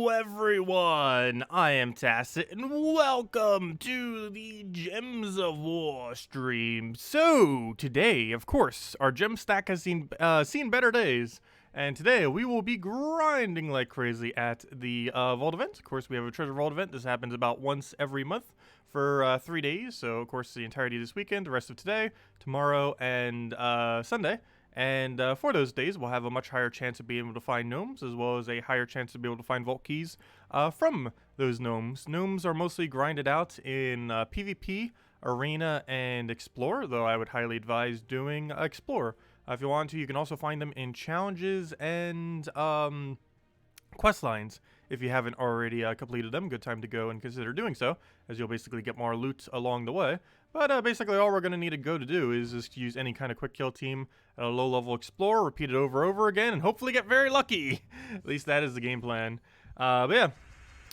Hello everyone, I am Tacit and welcome to the Gems of War stream. So today, of course, our gem stack has seen better days, and today we will be grinding like crazy at the Vault event. Of course, we have a Treasure Vault event. This happens about once every month for 3 days, so of course the entirety of this weekend, the rest of today, tomorrow, and Sunday. And for those days, we'll have a much higher chance of being able to find gnomes, as well as a higher chance to be able to find vault keys from those gnomes. Gnomes are mostly grinded out in PvP, Arena, and Explore, though I would highly advise doing Explore. If you want to, you can also find them in challenges and quest lines. If you haven't already completed them, good time to go and consider doing so, as you'll basically get more loot along the way. But basically all we're going to need to go to do is just use any kind of quick kill team at a low level explorer, repeat it over and over again, and hopefully get very lucky. At least that is the game plan. But yeah,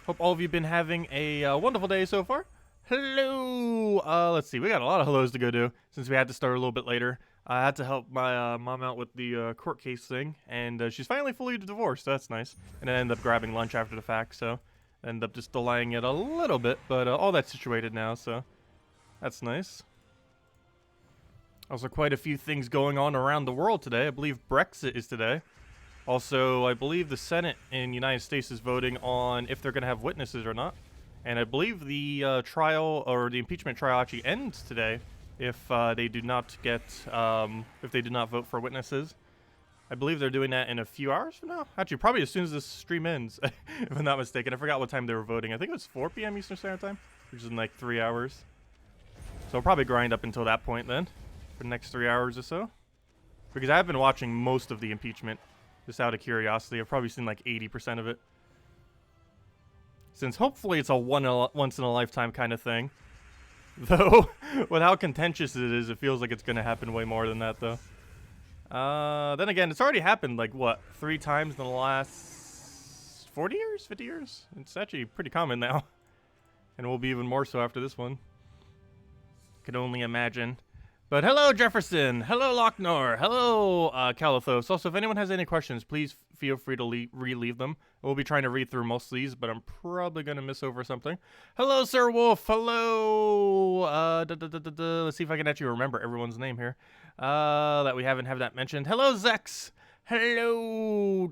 hope all of you have been having a wonderful day so far. Hello! Let's see, we got a lot of hellos to go do, since we had to start a little bit later. I had to help my mom out with the court case thing, and she's finally fully divorced, so that's nice. And I ended up grabbing lunch after the fact, so I ended up just delaying it a little bit, but all that's situated now, so that's nice. Also, quite a few things going on around the world today. I believe Brexit is today. Also, I believe the Senate in the United States is voting on if they're going to have witnesses or not. And I believe the trial, or the impeachment trial, actually ends today if they do not get, if they do not vote for witnesses. I believe they're doing that in a few hours from now. Actually, probably as soon as this stream ends, if I'm not mistaken. I forgot what time they were voting. I think it was 4 p.m. Eastern Standard Time, which is in like 3 hours. So I'll probably grind up until that point then, for the next 3 hours or so. Because I've been watching most of the impeachment, just out of curiosity. I've probably seen like 80% of it. Since hopefully it's a once-in-a-lifetime kind of thing. Though, with how contentious it is, it feels like it's going to happen way more than that, though. Then again, it's already happened, like, what, 3 times in the last 40 years? 50 years? It's actually pretty common now. And it will be even more so after this one. Can only imagine. But hello, Jefferson. Hello, Lochnar. Hello, Calathos. Also, if anyone has any questions, please feel free to relieve them. We'll be trying to read through most of these, but I'm probably going to miss over something. Hello, Sir Wolf. Hello. Let's see if I can actually remember everyone's name here. That we haven't have that mentioned. Hello, Zex. Hello.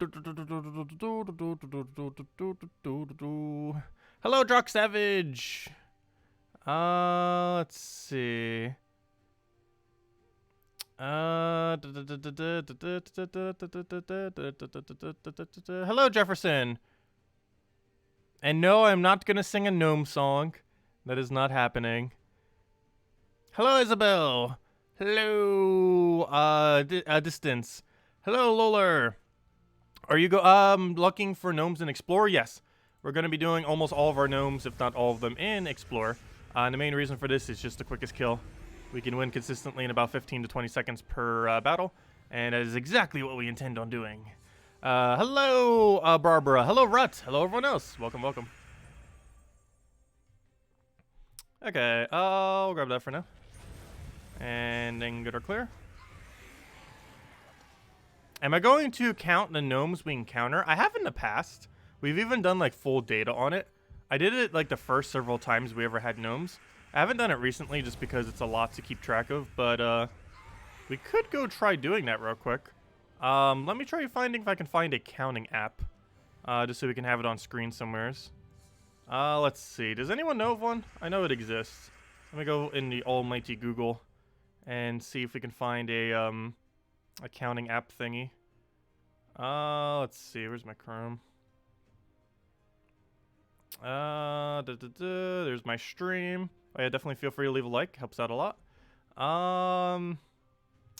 Hello, Drock Savage. Let's see. Hello, Jefferson. And no, I'm not gonna sing a gnome song. That is not happening. Hello, Isabel. Hello, Distance. Hello, Loler. Are you looking for gnomes in Explore? Yes. We're gonna be doing almost all of our gnomes, if not all of them, in Explore. And the main reason for this is just the quickest kill. We can win consistently in about 15 to 20 seconds per battle, and that is exactly what we intend on doing. Hello, Barbara. Hello, Rut. Hello, everyone else. Welcome, welcome. Okay, I'll grab that for now. And then get our clear. Am I going to count the gnomes we encounter? I have in the past. We've even done like full data on it. I did it like the first several times we ever had gnomes. I haven't done it recently just because it's a lot to keep track of, but we could go try doing that real quick. Let me try finding if I can find a counting app, just so we can have it on screen somewheres. Let's see. Does anyone know of one? I know it exists. Let me go in the almighty Google and see if we can find a counting app thingy. Let's see. Where's my Chrome? There's my stream. Oh, yeah, definitely feel free to leave a like. Helps out a lot.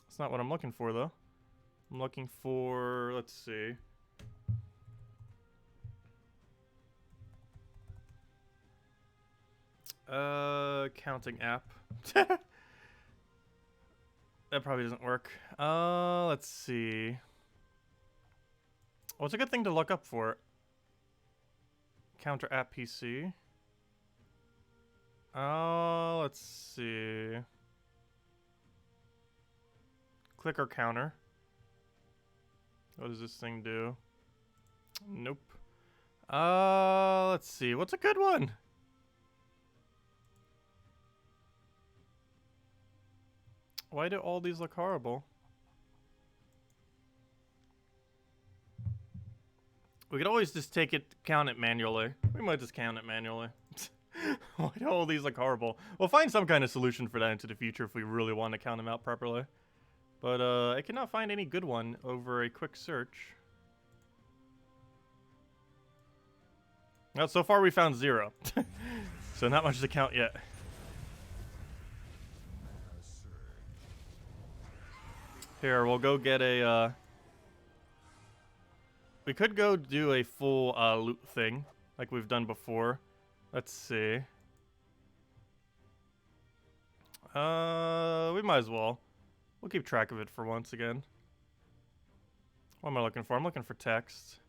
It's not what I'm looking for, though. I'm looking for, let's see. Counting app. That probably doesn't work. Let's see. What's a good thing to look up for? Counter app PC. Let's see. Clicker counter. What does this thing do? Nope. Let's see. What's a good one? Why do all these look horrible? We could always just count it manually. We might just count it manually. Why do all these look horrible? We'll find some kind of solution for that into the future if we really want to count them out properly. But I cannot find any good one over a quick search. Well, so far we found 0. So not much to count yet. Here, we'll go get a, we could go do a full loot thing, like we've done before. Let's see. We might as well. We'll keep track of it for once again. What am I looking for? I'm looking for text.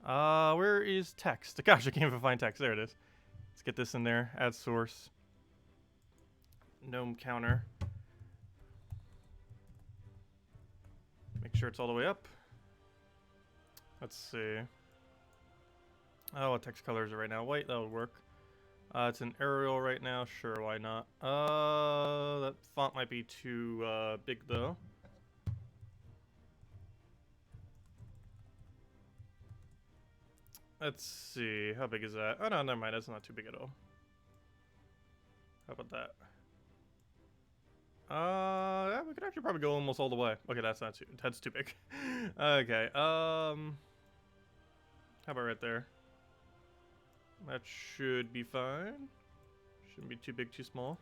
Where is text? Gosh, I can't even find text. There it is. Let's get this in there. Add source. Gnome counter. Make sure it's all the way up. Let's see. Oh, what text color is it right now? White, that would work. It's an Arial right now. Sure, why not? That font might be too big though. Let's see. How big is that? Oh no, never mind. That's not too big at all. How about that? Yeah, we could actually probably go almost all the way. Okay, that's too big. Okay. How about right there? That should be fine. Shouldn't be too big, too small.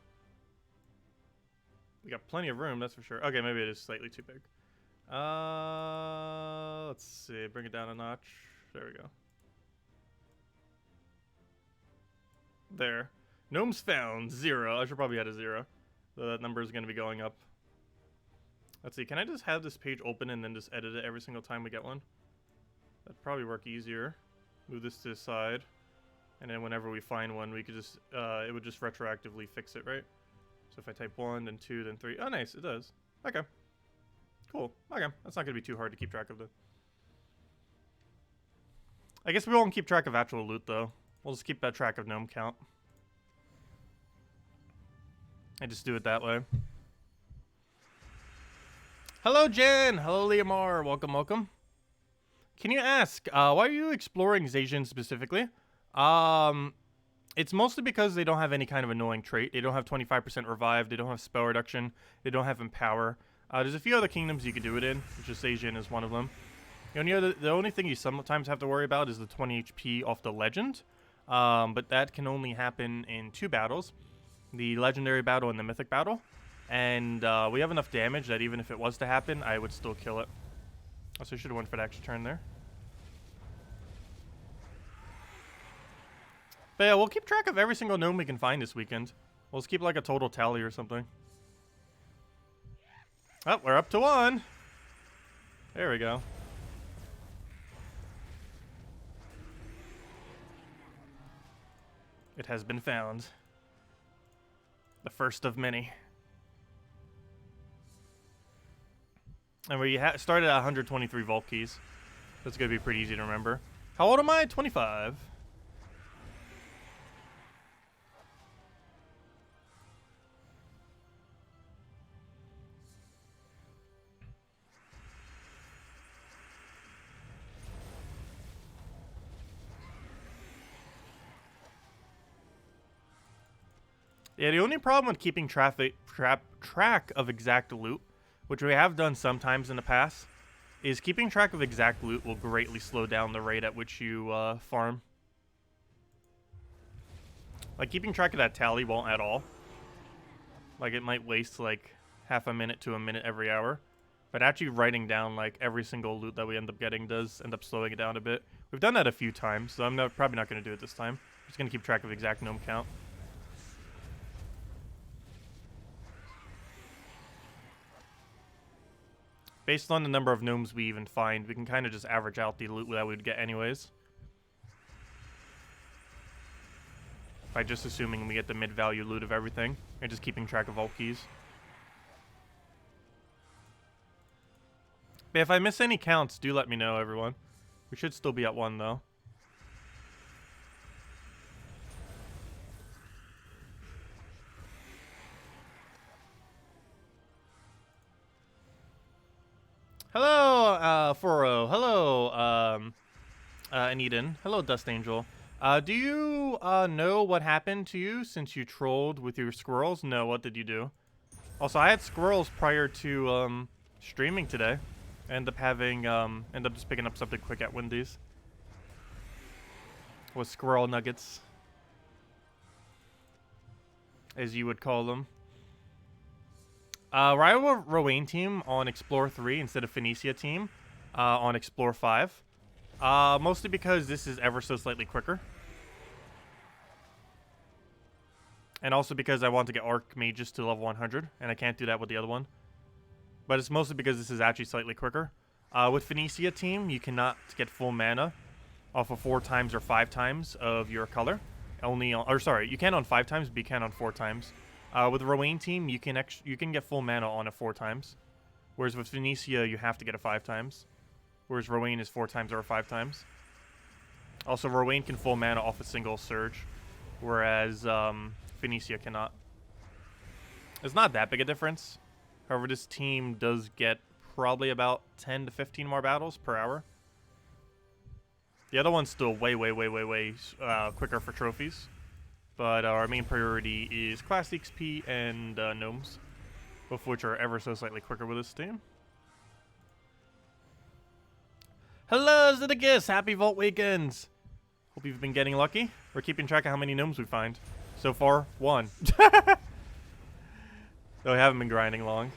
We got plenty of room, that's for sure. Okay, maybe it is slightly too big. Let's see. Bring it down a notch. There we go. There. Gnomes found 0. I should probably add a 0. So that number is going to be going up. Let's see. Can I just have this page open and then just edit it every single time we get one? That'd probably work easier. Move this to the side. And then whenever we find one, we could just, it would just retroactively fix it, right? So if I type 1, then 2, then 3. Oh, nice. It does. Okay. Cool. Okay. That's not going to be too hard to keep track of, though. I guess we won't keep track of actual loot, though. We'll just keep that track of gnome count. I just do it that way. Hello, Jen. Hello, Liamar. Welcome, welcome. Can you ask, why are you exploring Zacian specifically? It's mostly because they don't have any kind of annoying trait. They don't have 25% revive. They don't have spell reduction. They don't have empower. There's a few other kingdoms you could do it in, which is Zacian is one of them. The only thing you sometimes have to worry about is the 20 HP off the legend. But that can only happen in 2 battles. The legendary battle and the mythic battle. And we have enough damage that even if it was to happen, I would still kill it. So I should have went for the extra turn there. But yeah, we'll keep track of every single gnome we can find this weekend. We'll just keep like a total tally or something. Oh, we're up to 1. There we go. It has been found. The first of many. And we started at 123 vault keys. That's going to be pretty easy to remember. How old am I? 25. Yeah, the only problem with keeping track of exact loot, which we have done sometimes in the past, is keeping track of exact loot will greatly slow down the rate at which you farm. Like, keeping track of that tally won't at all. Like, it might waste, like, half a minute to a minute every hour. But actually writing down, like, every single loot that we end up getting does end up slowing it down a bit. We've done that a few times, so I'm probably not going to do it this time. I'm just going to keep track of exact gnome count. Based on the number of gnomes we even find, we can kind of just average out the loot that we'd get anyways. By just assuming we get the mid-value loot of everything, and just keeping track of vault keys. But if I miss any counts, do let me know, everyone. We should still be at 1, though. Hello, Foro. Hello, Aniden. Hello, Dust Angel. Do you, know what happened to you since you trolled with your squirrels? No, what did you do? Also, I had squirrels prior to, streaming today. End up just picking up something quick at Wendy's. With squirrel nuggets. As you would call them. Rival Rowan team on Explore 3 instead of Phoenicia team on Explore 5. Mostly because this is ever so slightly quicker. And also because I want to get Archmages to level 100, and I can't do that with the other one. But it's mostly because this is actually slightly quicker. With Phoenicia team, you cannot get full mana off of 4 times or 5 times of your color. Only on, or sorry, you can on 5 times, but you can on 4 times. With the Rowan team, you can get full mana on it 4 times. Whereas with Phoenicia, you have to get it 5 times. Whereas Rowan is 4 times or 5 times. Also, Rowan can full mana off a single surge. Whereas Phoenicia cannot. It's not that big a difference. However, this team does get probably about 10 to 15 more battles per hour. The other one's still way quicker for trophies. But our main priority is Class XP and Gnomes. Both of which are ever so slightly quicker with this team. Hello, Zeddicus! Happy Vault Weekends! Hope you've been getting lucky. We're keeping track of how many Gnomes we find. So far, 1. Though I haven't been grinding long.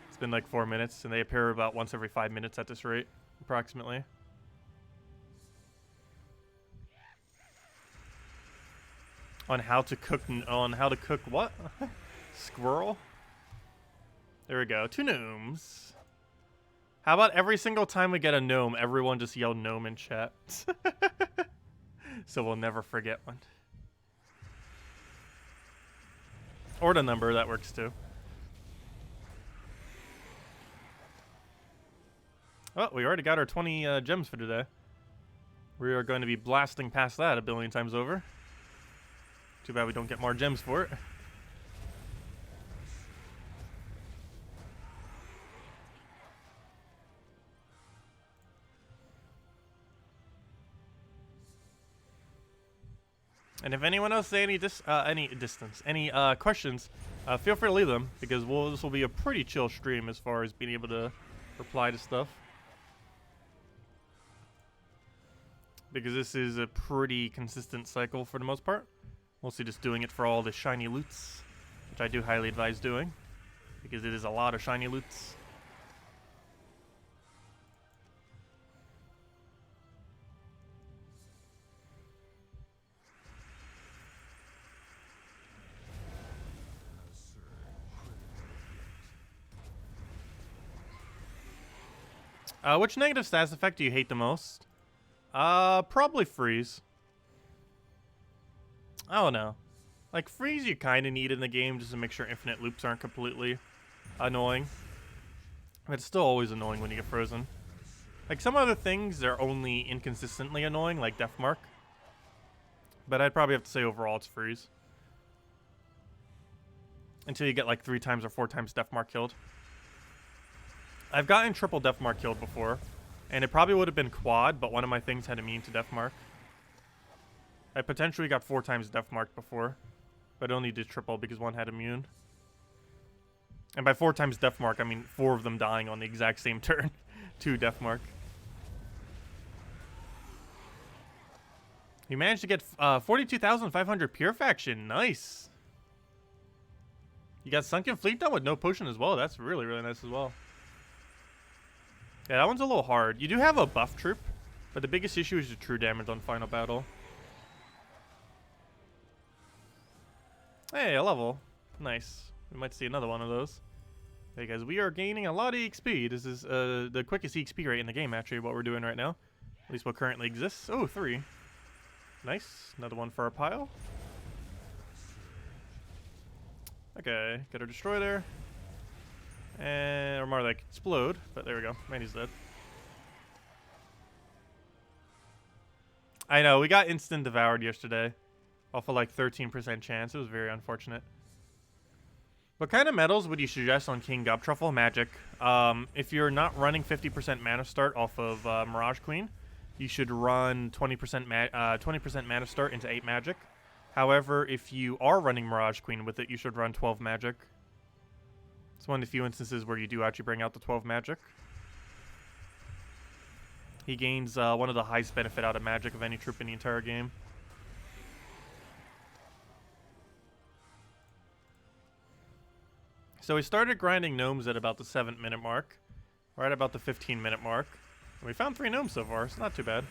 It's been like 4 minutes, and they appear about once every 5 minutes at this rate, approximately. On how to cook what? Squirrel? There we go. 2 gnomes. How about every single time we get a gnome, everyone just yell gnome in chat? So we'll never forget one. Or the number, that works too. Oh, we already got our 20 gems for today. We are going to be blasting past that a billion times over. Too bad we don't get more gems for it. And if anyone else say any questions, feel free to leave them, because this will be a pretty chill stream as far as being able to reply to stuff. Because this is a pretty consistent cycle for the most part. Mostly just doing it for all the shiny loots, which I do highly advise doing, because it is a lot of shiny loots. Which negative stats effect do you hate the most? Probably freeze. I don't know. Like, freeze you kind of need in the game just to make sure infinite loops aren't completely annoying. But it's still always annoying when you get frozen. Like, some other things are only inconsistently annoying, like Deathmark. But I'd probably have to say overall it's freeze. Until you get like 3 times or 4 times Deathmark killed. I've gotten triple Deathmark killed before. And it probably would have been quad, but one of my things had immune to Deathmark. I potentially got 4 times Deathmark before, but only did triple because one had immune. And by 4 times Deathmark, I mean 4 of them dying on the exact same turn to Deathmark. You managed to get 42,500 pure faction. Nice. You got Sunken Fleet done with no potion as well. That's really, really nice as well. Yeah, that one's a little hard. You do have a buff troop, but the biggest issue is the true damage on final battle. Hey, a level. Nice. We might see another one of those. Hey guys, we are gaining a lot of EXP. This is the quickest EXP rate in the game, actually, what we're doing right now. At least what currently exists. Oh, 3. Nice. Another one for our pile. Okay, get her destroy there. And, or more like explode, but there we go. Man, he's dead. I know, we got instant devoured yesterday. Off of like 13% chance. It was very unfortunate. What kind of medals would you suggest on King Gobtruffle? Magic. If you're not running 50% mana start off of Mirage Queen, you should run 20% mana start into 8 magic. However, if you are running Mirage Queen with it, you should run 12 magic. It's one of the few instances where you do actually bring out the 12 magic. He gains one of the highest benefit out of magic of any troop in the entire game. So we started grinding gnomes at about the 7-minute mark, right about the 15-minute mark. And we found 3 gnomes so far, it's not too bad.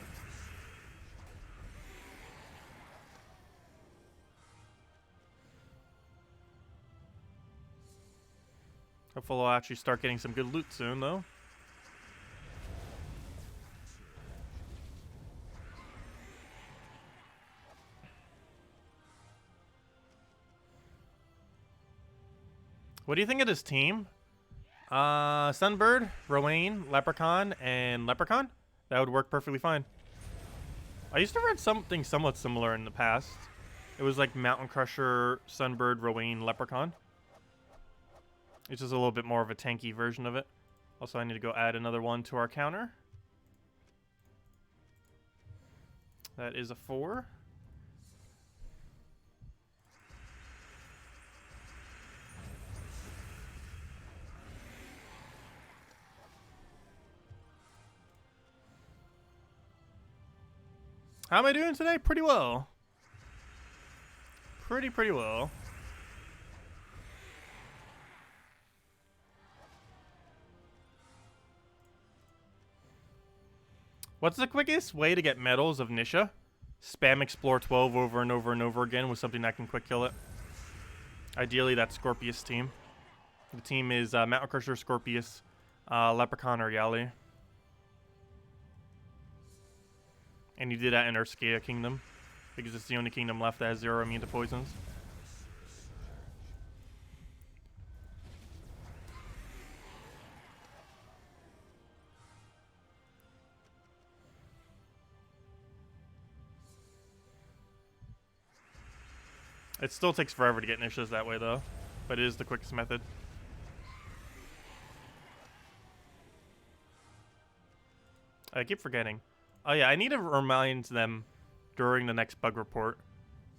Hopefully we'll actually start getting some good loot soon, though. What do you think of this team? Sunbird, Rowan, Leprechaun, and Leprechaun? That would work perfectly fine. I used to run something somewhat similar in the past. It was like Mountain Crusher, Sunbird, Rowan, Leprechaun. It's just a little bit more of a tanky version of it. Also, I need to go add another one to our counter. That is a 4. How am I doing today? Pretty well. Pretty well. What's the quickest way to get medals of Nisha? Spam Explore 12 over and over and over again with something that can quick kill it. Ideally, that Scorpius team. The team is Mountain Crusher, Scorpius, Leprechaun, or Yali. And you did that in Urskea Kingdom, because it's the only kingdom left that has 0 immune to poisons. It still takes forever to get Nishas that way, though, but it is the quickest method. I keep forgetting. Oh yeah, I need to remind them during the next bug report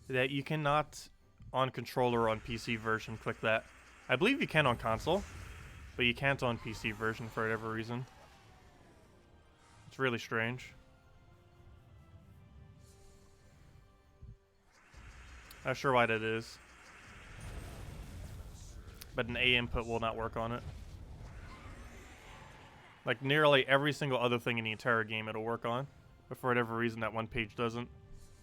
that you cannot, on controller or on PC version, click that. I believe you can on console, but you can't on PC version for whatever reason. It's really strange. Not sure why that is, but an A input will not work on it. Like, nearly every single other thing in the entire game it'll work on, but for whatever reason that one page doesn't,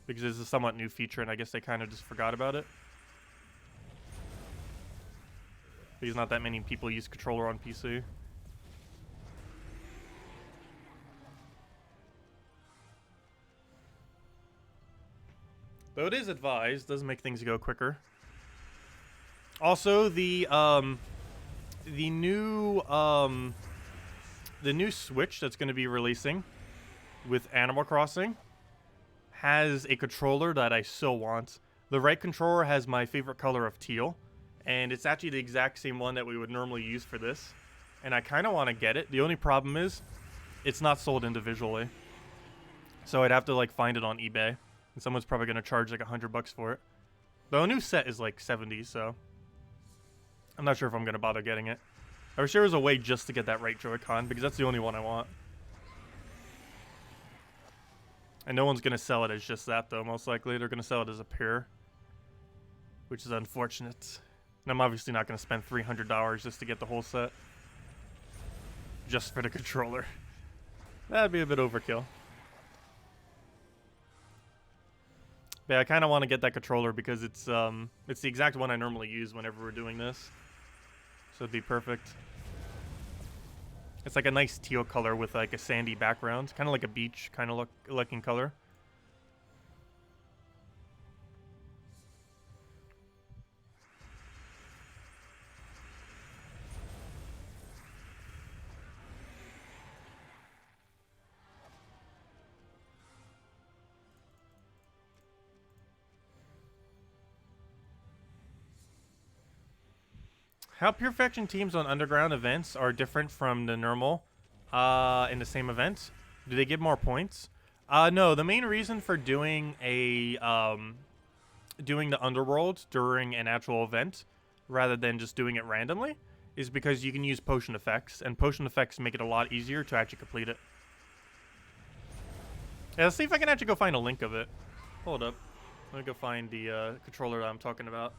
because it's a somewhat new feature and I guess they kind of just forgot about it. Because not that many people use controller on PC. Though it is advised, does make things go quicker. Also, the new Switch that's going to be releasing with Animal Crossing has a controller that I so want. The right controller has my favorite color of teal, and it's actually the exact same one that we would normally use for this. And I kind of want to get it. The only problem is it's not sold individually, so I'd have to like find it on eBay, and someone's probably going to charge like $100 for it. Though a new set is like 70, so I'm not sure if I'm going to bother getting it. I wish there was a way just to get that right Joy-Con, because that's the only one I want. And no one's going to sell it as just that, though, most likely. They're going to sell it as a pair, which is unfortunate. And I'm obviously not going to spend $300 just to get the whole set. Just for the controller. That'd be a bit overkill. But yeah, I kind of want to get that controller because it's the exact one I normally use whenever we're doing this. So it'd be perfect. It's like a nice teal color with like a sandy background. Kind of like a beach kind of looking color. How pure faction teams on underground events are different from the normal in the same event? Do they give more points? No, the main reason for doing a doing the Underworld during an actual event rather than just doing it randomly is because you can use potion effects, and potion effects make it a lot easier to actually complete it. Yeah, let's see if I can actually go find a link of it. Hold up. Let me go find the controller that I'm talking about.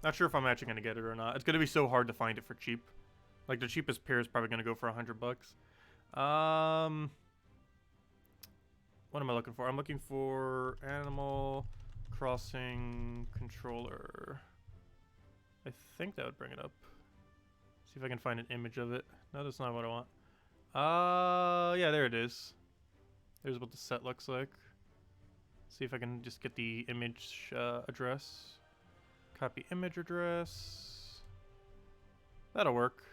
Not sure if I'm actually going to get it or not. It's going to be so hard to find it for cheap. Like, the cheapest pair is probably going to go for $100. What am I looking for? I'm looking for Animal Crossing controller. I think that would bring it up. See if I can find an image of it. No, that's not what I want. Yeah, there it is. There's what the set looks like. See if I can just get the image address. Copy image address. That'll work.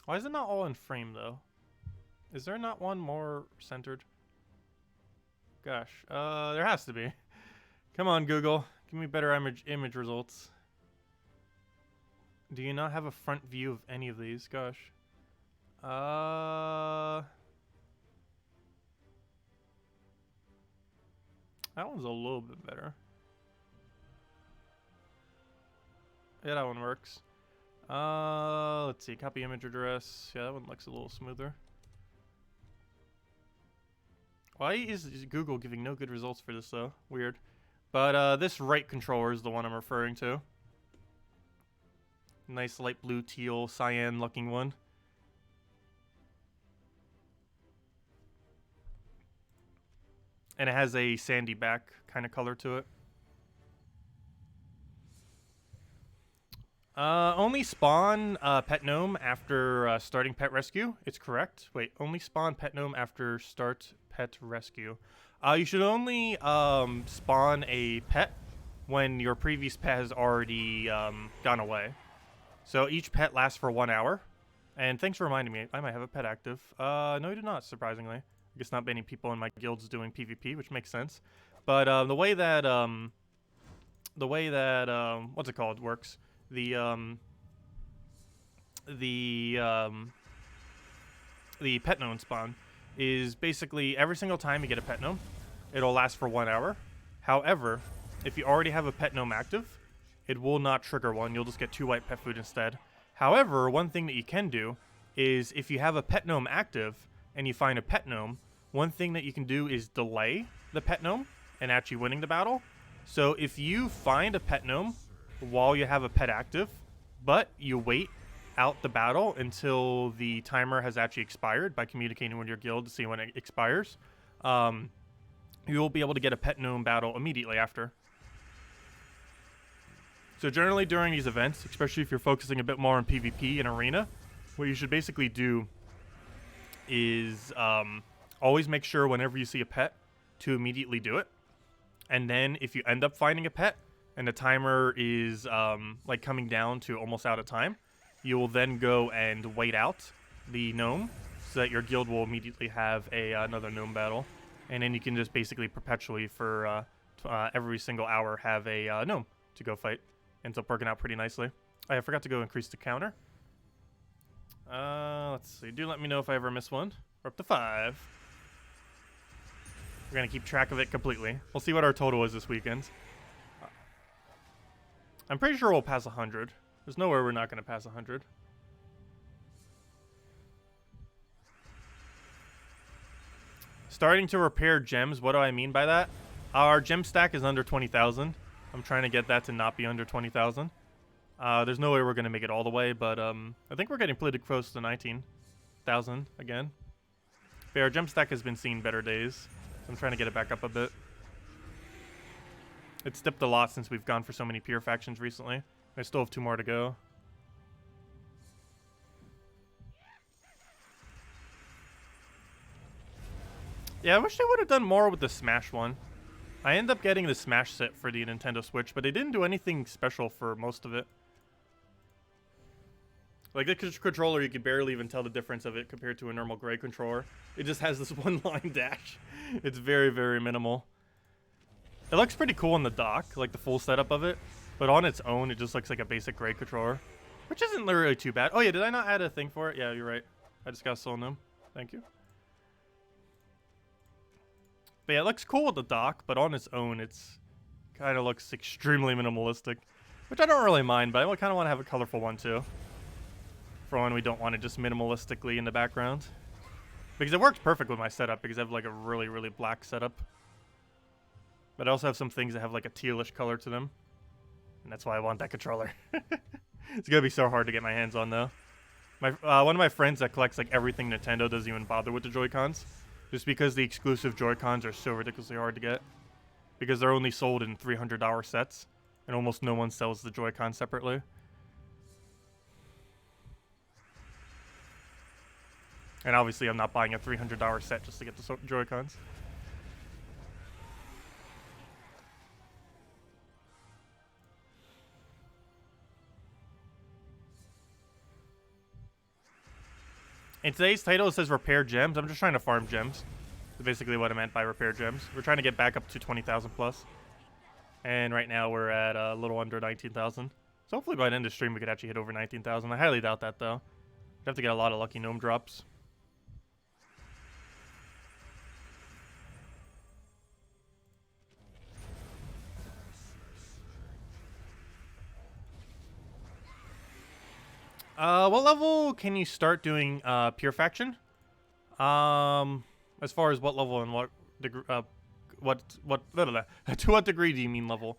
Why is it not all in frame, though? Is there not one more centered? Gosh, there has to be. Come on, Google. Give me better image results. Do you not have a front view of any of these? Gosh. That one's a little bit better. Yeah, that one works. Let's see. Copy image address. Yeah, that one looks a little smoother. Why is Google giving no good results for this, though? Weird. But this right controller is the one I'm referring to. Nice light blue, teal, cyan looking one. And it has a sandy back kind of color to it. Only spawn pet gnome after starting pet rescue. It's correct. Wait, only spawn pet gnome after start pet rescue. You should only spawn a pet when your previous pet has already gone away. So each pet lasts for 1 hour. And thanks for reminding me. I might have a pet active. No, you do not, surprisingly. I guess not many people in my guild's doing PvP, which makes sense. But the way that what's it called works. The pet gnome spawn is basically every single time you get a pet gnome, it'll last for 1 hour. However, if you already have a pet gnome active, it will not trigger one. You'll just get 2 white pet food instead. However, one thing that you can do is if you have a pet gnome active and you find a pet gnome, one thing that you can do is delay the pet gnome and actually winning the battle. So if you find a pet gnome while you have a pet active, but you wait out the battle until the timer has actually expired by communicating with your guild to see when it expires, you will be able to get a pet gnome battle immediately after. So generally during these events, especially if you're focusing a bit more on PvP and arena, what you should basically do is always make sure whenever you see a pet to immediately do it. And then if you end up finding a pet and the timer is like coming down to almost out of time, you will then go and wait out the gnome so that your guild will immediately have another gnome battle. And then you can just basically perpetually for every single hour have a gnome to go fight. Ends up working out pretty nicely. I forgot to go increase the counter. Let's see. Do let me know if I ever miss one. We're up to 5. We're going to keep track of it completely. We'll see what our total is this weekend. I'm pretty sure we'll pass 100. There's nowhere we're not going to pass 100. Starting to repair gems. What do I mean by that? Our gem stack is under 20,000. I'm trying to get that to not be under 20,000. There's no way we're going to make it all the way, but I think we're getting pretty close to 19,000 again. But our gem stack has been seeing better days. I'm trying to get it back up a bit. It's dipped a lot since we've gone for so many pure factions recently. I still have 2 more to go. Yeah, I wish they would have done more with the Smash one. I ended up getting the Smash set for the Nintendo Switch, but they didn't do anything special for most of it. Like the controller, you could barely even tell the difference of it compared to a normal gray controller. It just has this one line dash. It's very, very minimal. It looks pretty cool in the dock, like the full setup of it. But on its own, it just looks like a basic gray controller, which isn't literally too bad. Oh yeah, did I not add a thing for it? Yeah, you're right. I just got a soul gnome. Thank you. But yeah, it looks cool with the dock, but on its own, it's kind of looks extremely minimalistic, which I don't really mind, but I kind of want to have a colorful one too. For when we don't want it just minimalistically in the background. Because it works perfect with my setup, because I have like a really, really black setup. But I also have some things that have like a tealish color to them. And that's why I want that controller. It's gonna be so hard to get my hands on though. One of my friends that collects like everything Nintendo doesn't even bother with the Joy-Cons. Just because the exclusive Joy-Cons are so ridiculously hard to get. Because they're only sold in $300 sets. And almost no one sells the Joy-Con separately. And obviously I'm not buying a $300 set just to get the Joy-Cons. In today's title, it says repair gems. I'm just trying to farm gems. That's basically what I meant by repair gems. We're trying to get back up to 20,000 plus. And right now we're at a little under 19,000. So hopefully by the end of the stream we could actually hit over 19,000. I highly doubt that though. We'd have to get a lot of lucky gnome drops. What level can you start doing pure faction? As far as what level and what degree, to what degree do you mean level?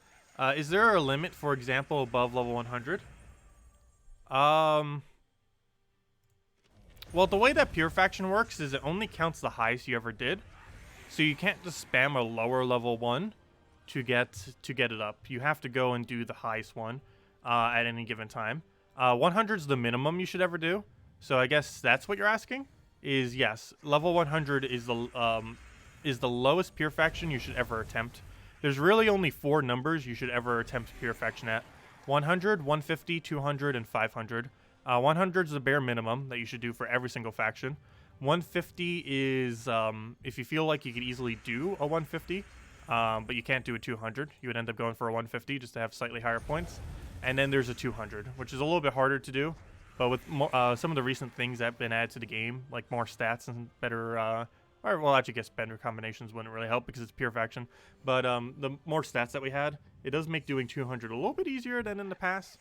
Is there a limit, for example, above level 100? Well, the way that pure faction works is it only counts the highest you ever did. So you can't just spam a lower level one to get it up. You have to go and do the highest one at any given time. 100 is the minimum you should ever do. So I guess that's what you're asking. Is yes, level 100 is the lowest pure faction you should ever attempt. There's really only 4 numbers you should ever attempt pure faction at: 100, 150, 200, and 500. 100 is the bare minimum that you should do for every single faction. 150 is if you feel like you could easily do a 150, but you can't do a 200, you would end up going for a 150 just to have slightly higher points. And then there's a 200, which is a little bit harder to do. But with some of the recent things that have been added to the game, like more stats and better, or well, actually, I guess better combinations wouldn't really help because it's pure faction. But the more stats that we had, it does make doing 200 a little bit easier than in the past.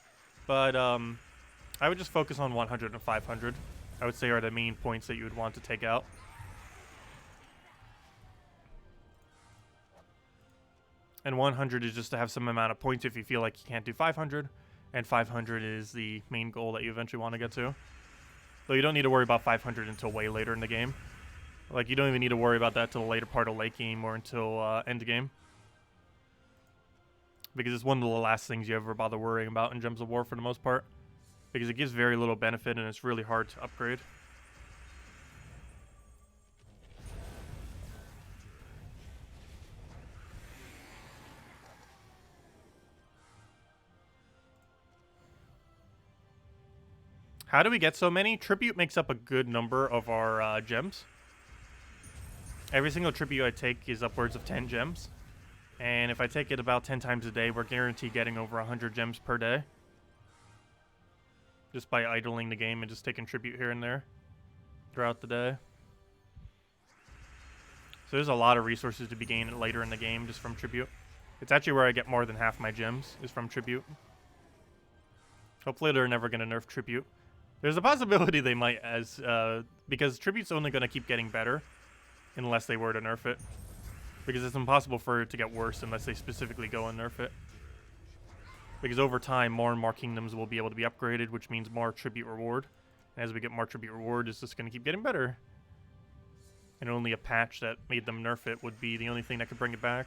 But I would just focus on 100 and 500. I would say are the main points that you would want to take out. And 100 is just to have some amount of points if you feel like you can't do 500. And 500 is the main goal that you eventually want to get to. Though you don't need to worry about 500 until way later in the game. Like, you don't even need to worry about that till the later part of late game or until end game. Because it's one of the last things you ever bother worrying about in Gems of War for the most part. Because it gives very little benefit and it's really hard to upgrade. How do we get so many? Tribute makes up a good number of our gems. Every single tribute I take is upwards of 10 gems. And if I take it about 10 times a day, we're guaranteed getting over 100 gems per day. Just by idling the game and just taking tribute here and there throughout the day. So there's a lot of resources to be gained later in the game just from tribute. It's actually where I get more than half my gems, is from tribute. Hopefully they're never going to nerf tribute. There's a possibility they might, as because tribute's only going to keep getting better unless they were to nerf it. Because it's impossible for it to get worse unless they specifically go and nerf it. Because over time, more and more kingdoms will be able to be upgraded, which means more tribute reward. And as we get more tribute reward, it's just going to keep getting better. And only a patch that made them nerf it would be the only thing that could bring it back.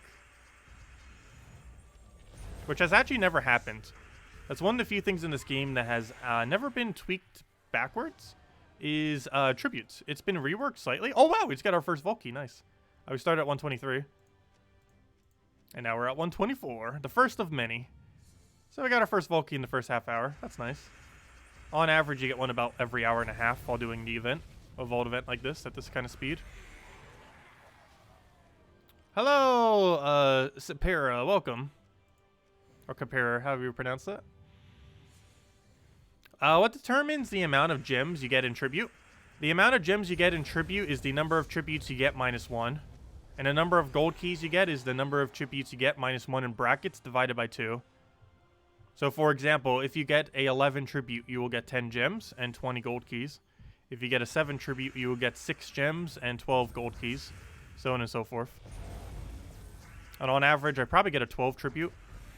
Which has actually never happened. That's one of the few things in this game that has never been tweaked backwards, is tributes. It's been reworked slightly. Oh wow, we just got our first Volkey, nice. We started at 123. And now we're at 124, the first of many. So we got our first Volkey in the first half hour, that's nice. On average, you get one about every hour and a half while doing the event, a vault event like this, at this kind of speed. Hello, Sapira, welcome. or compare, however you pronounce that. What determines the amount of gems you get in tribute? The amount of gems you get in tribute is the number of tributes you get -1. And the number of gold keys you get is the number of tributes you get -1 in brackets divided by 2. So for example, if you get a 11 tribute, you will get 10 gems and 20 gold keys. If you get a 7 tribute, you will get 6 gems and 12 gold keys. So on and so forth. And on average, I probably get a 12 tribute,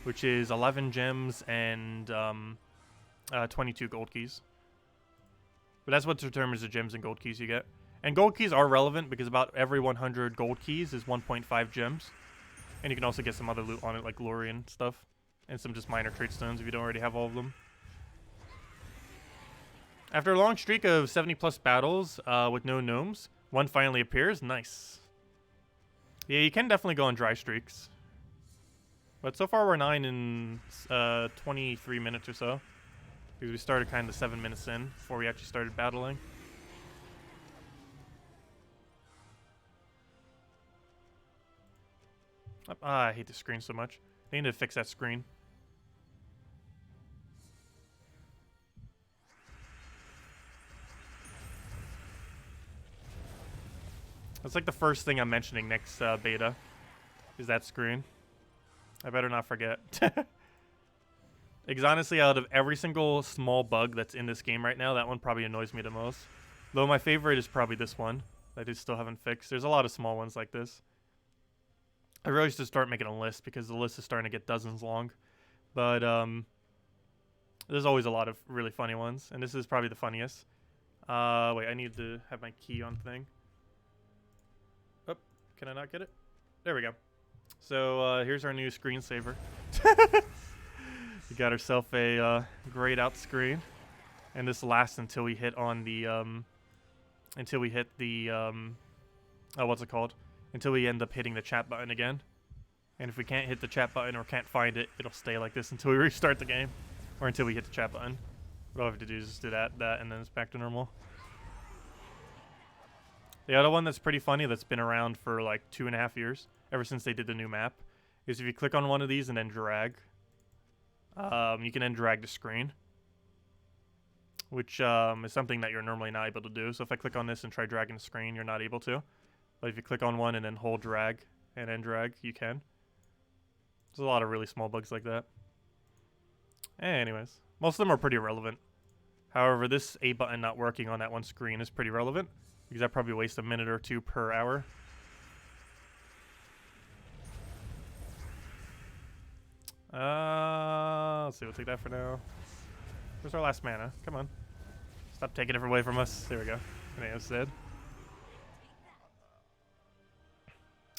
which is 11 gems and 22 gold keys. But that's what determines the gems and gold keys you get. And gold keys are relevant because about every 100 gold keys is 1.5 gems. And you can also get some other loot on it, like glory and stuff. And some just minor trait stones if you don't already have all of them. After a long streak of 70+ battles with no gnomes, one finally appears. Nice. Yeah, you can definitely go on dry streaks. But so far we're 9 in 23 minutes or so. Because we started kind of 7 minutes in before we actually started battling. I hate the screen so much. They need to fix that screen. That's like the first thing I'm mentioning next beta. Is that screen. I better not forget. Because honestly, out of every single small bug that's in this game right now, that one probably annoys me the most. Though my favorite is probably this one that I still haven't fixed. There's a lot of small ones like this. I really should start making a list because the list is starting to get dozens long. But there's always a lot of really funny ones, and this is probably the funniest. Wait, I need to have my key on thing. Oh, can I not get it? There we go. So here's our new screensaver. We got ourselves a grayed out screen, and this lasts until we hit on the oh, what's it called? Until we end up hitting the chat button again. And if we can't hit the chat button or can't find it, it'll stay like this until we restart the game, or until we hit the chat button. What I have to do is just do that, and then it's back to normal. The other one that's pretty funny that's been around for like 2.5 years, ever since they did the new map, is if you click on one of these and then drag, you can then drag the screen, which is something that you're normally not able to do. So if I click on this and try dragging the screen, you're not able to. But if you click on one and then hold drag and then drag, you can. There's a lot of really small bugs like that. Anyways, most of them are pretty irrelevant. However, this A button not working on that one screen is pretty relevant, because I probably waste a minute or 2 per hour. Let's see, we'll take that for now. Where's our last mana? Come on. Stop taking it away from us. There we go. Nao's dead.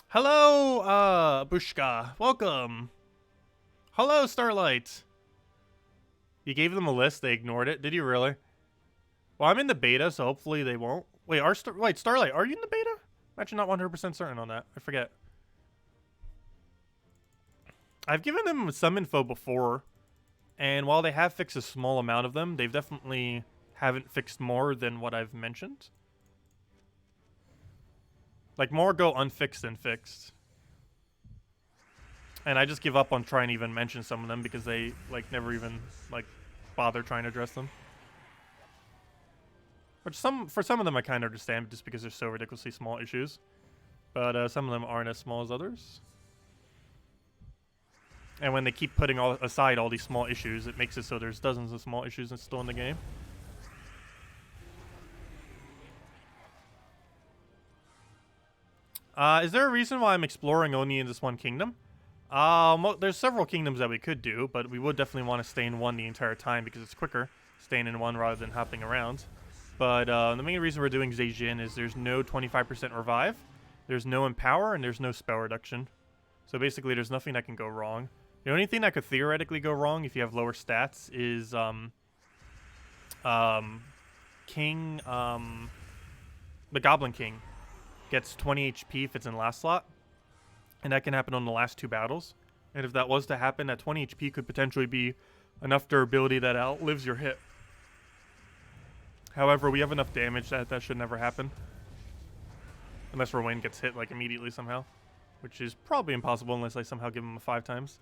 Hello, Bushka. Welcome. Hello, Starlight. You gave them a list, they ignored it. Did you really? Well, I'm in the beta, so hopefully they won't. Wait, wait, Starlight, are you in the beta? I'm actually not 100% certain on that. I forget. I've given them some info before, and while they have fixed a small amount of them, they've definitely haven't fixed more than what I've mentioned. Like, more go unfixed than fixed. And I just give up on trying to even mention some of them because they, like, never even, like, bother trying to address them. Which for some of them I kind of understand just because they're so ridiculously small issues. But some of them aren't as small as others. And when they keep putting aside all these small issues, it makes it so there's dozens of small issues still in the game. Is there a reason why I'm exploring only in this one kingdom? There's several kingdoms that we could do, but we would definitely want to stay in one the entire time because it's quicker staying in one rather than hopping around. But the main reason we're doing Zhejian is there's no 25% revive, there's no empower, and there's no spell reduction. So basically there's nothing that can go wrong. The only thing that could theoretically go wrong if you have lower stats is the Goblin King gets 20 HP if it's in last slot, and that can happen on the last 2 battles. And if that was to happen, that 20 HP could potentially be enough durability that outlives your hit. However, we have enough damage that that should never happen. Unless Rowan gets hit like immediately somehow. Which is probably impossible unless I somehow give him a 5 times.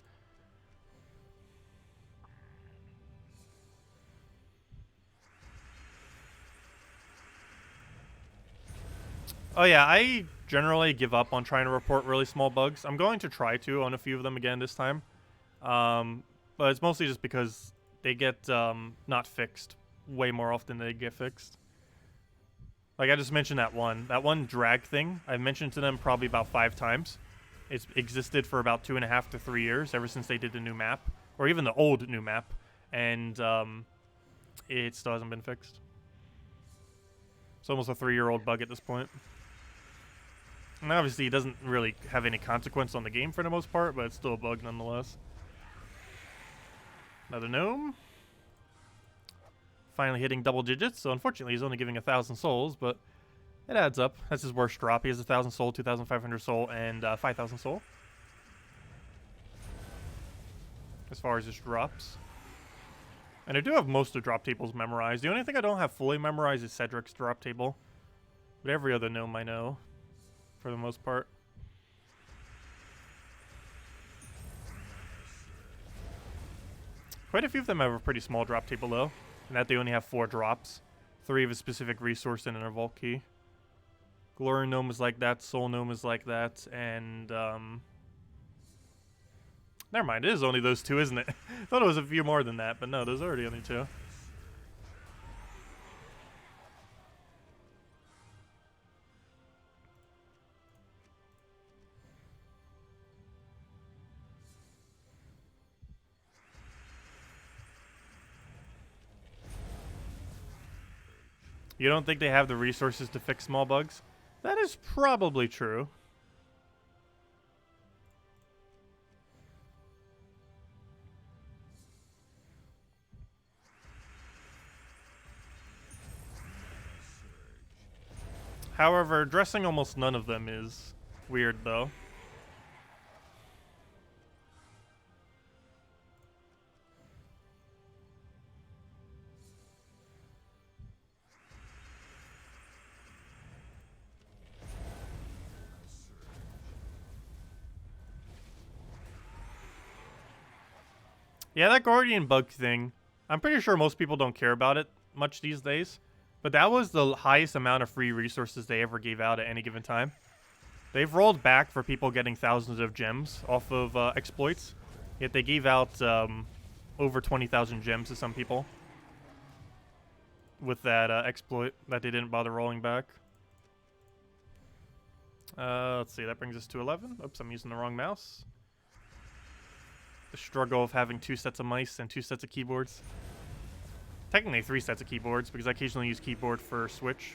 Oh yeah, I generally give up on trying to report really small bugs. I'm going to try to on a few of them again this time. But it's mostly just because they get not fixed way more often than they get fixed. Like I just mentioned that one drag thing. I've mentioned to them probably about 5 times. It's existed for about 2.5 to 3 years, ever since they did the new map, or even the old new map, and it still hasn't been fixed. It's almost a 3-year-old bug at this point. And obviously it doesn't really have any consequence on the game for the most part, but it's still a bug nonetheless. Another gnome. Finally hitting double digits, so unfortunately he's only giving 1,000 souls, but it adds up. That's his worst drop. He has 1,000 soul, 2,500 soul, and 5,000 soul. As far as his drops. And I do have most of the drop tables memorized. The only thing I don't have fully memorized is Cedric's drop table. But every other gnome I know, for the most part. Quite a few of them have a pretty small drop table though, and that they only have 4 drops. 3 of a specific resource and a vault key. Glory Gnome is like that, Soul Gnome is like that, and never mind, it is only those 2, isn't it? I thought it was a few more than that, but no, those are already only 2. You don't think they have the resources to fix small bugs? That is probably true. However, addressing almost none of them is weird, though. Yeah, that Guardian bug thing, I'm pretty sure most people don't care about it much these days. But that was the highest amount of free resources they ever gave out at any given time. They've rolled back for people getting thousands of gems off of exploits. Yet they gave out over 20,000 gems to some people with that exploit that they didn't bother rolling back. Let's see, that brings us to 11. Oops, I'm using the wrong mouse. The struggle of having 2 sets of mice and 2 sets of keyboards. Technically 3 sets of keyboards, because I occasionally use keyboard for Switch.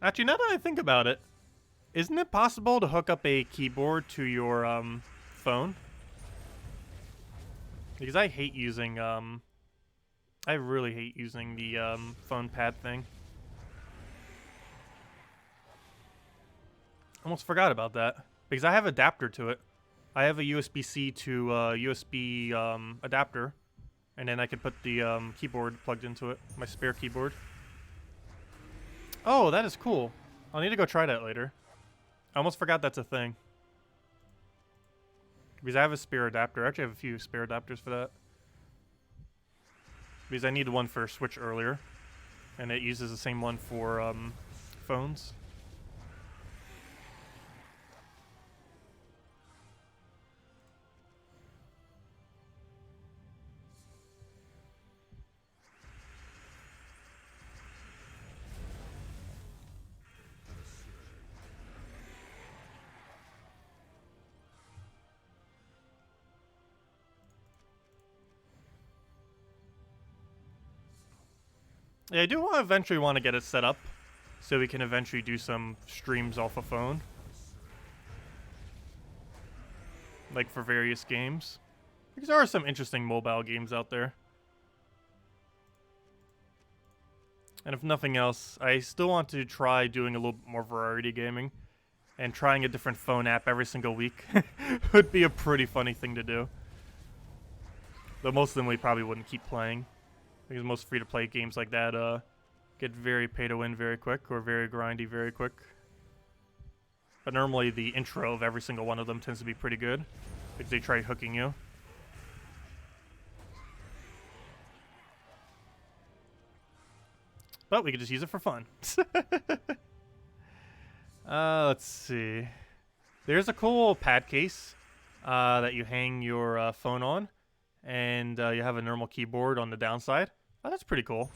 Actually, now that I think about it, isn't it possible to hook up a keyboard to your phone? Because I hate using, I really hate using the phone pad thing. Almost forgot about that, because I have an adapter to it. I have a USB-C to USB adapter, and then I could put the keyboard plugged into it, my spare keyboard. Oh, that is cool. I'll need to go try that later. I almost forgot that's a thing. Because I have a spare adapter. I actually have a few spare adapters for that. Because I needed one for Switch earlier, and it uses the same one for phones. Yeah, I do eventually want to get it set up so we can eventually do some streams off a phone. Like for various games. Because there are some interesting mobile games out there. And if nothing else, I still want to try doing a little bit more variety gaming. And trying a different phone app every single week would be a pretty funny thing to do. Though most of them we probably wouldn't keep playing. Because most free-to-play games like that get very pay-to-win very quick, or very grindy very quick. But normally the intro of every single one of them tends to be pretty good, because they try hooking you. but we could just use it for fun. Let's see. There's a cool pad case that you hang your phone on, and you have a normal keyboard on the downside. Oh, that's pretty cool.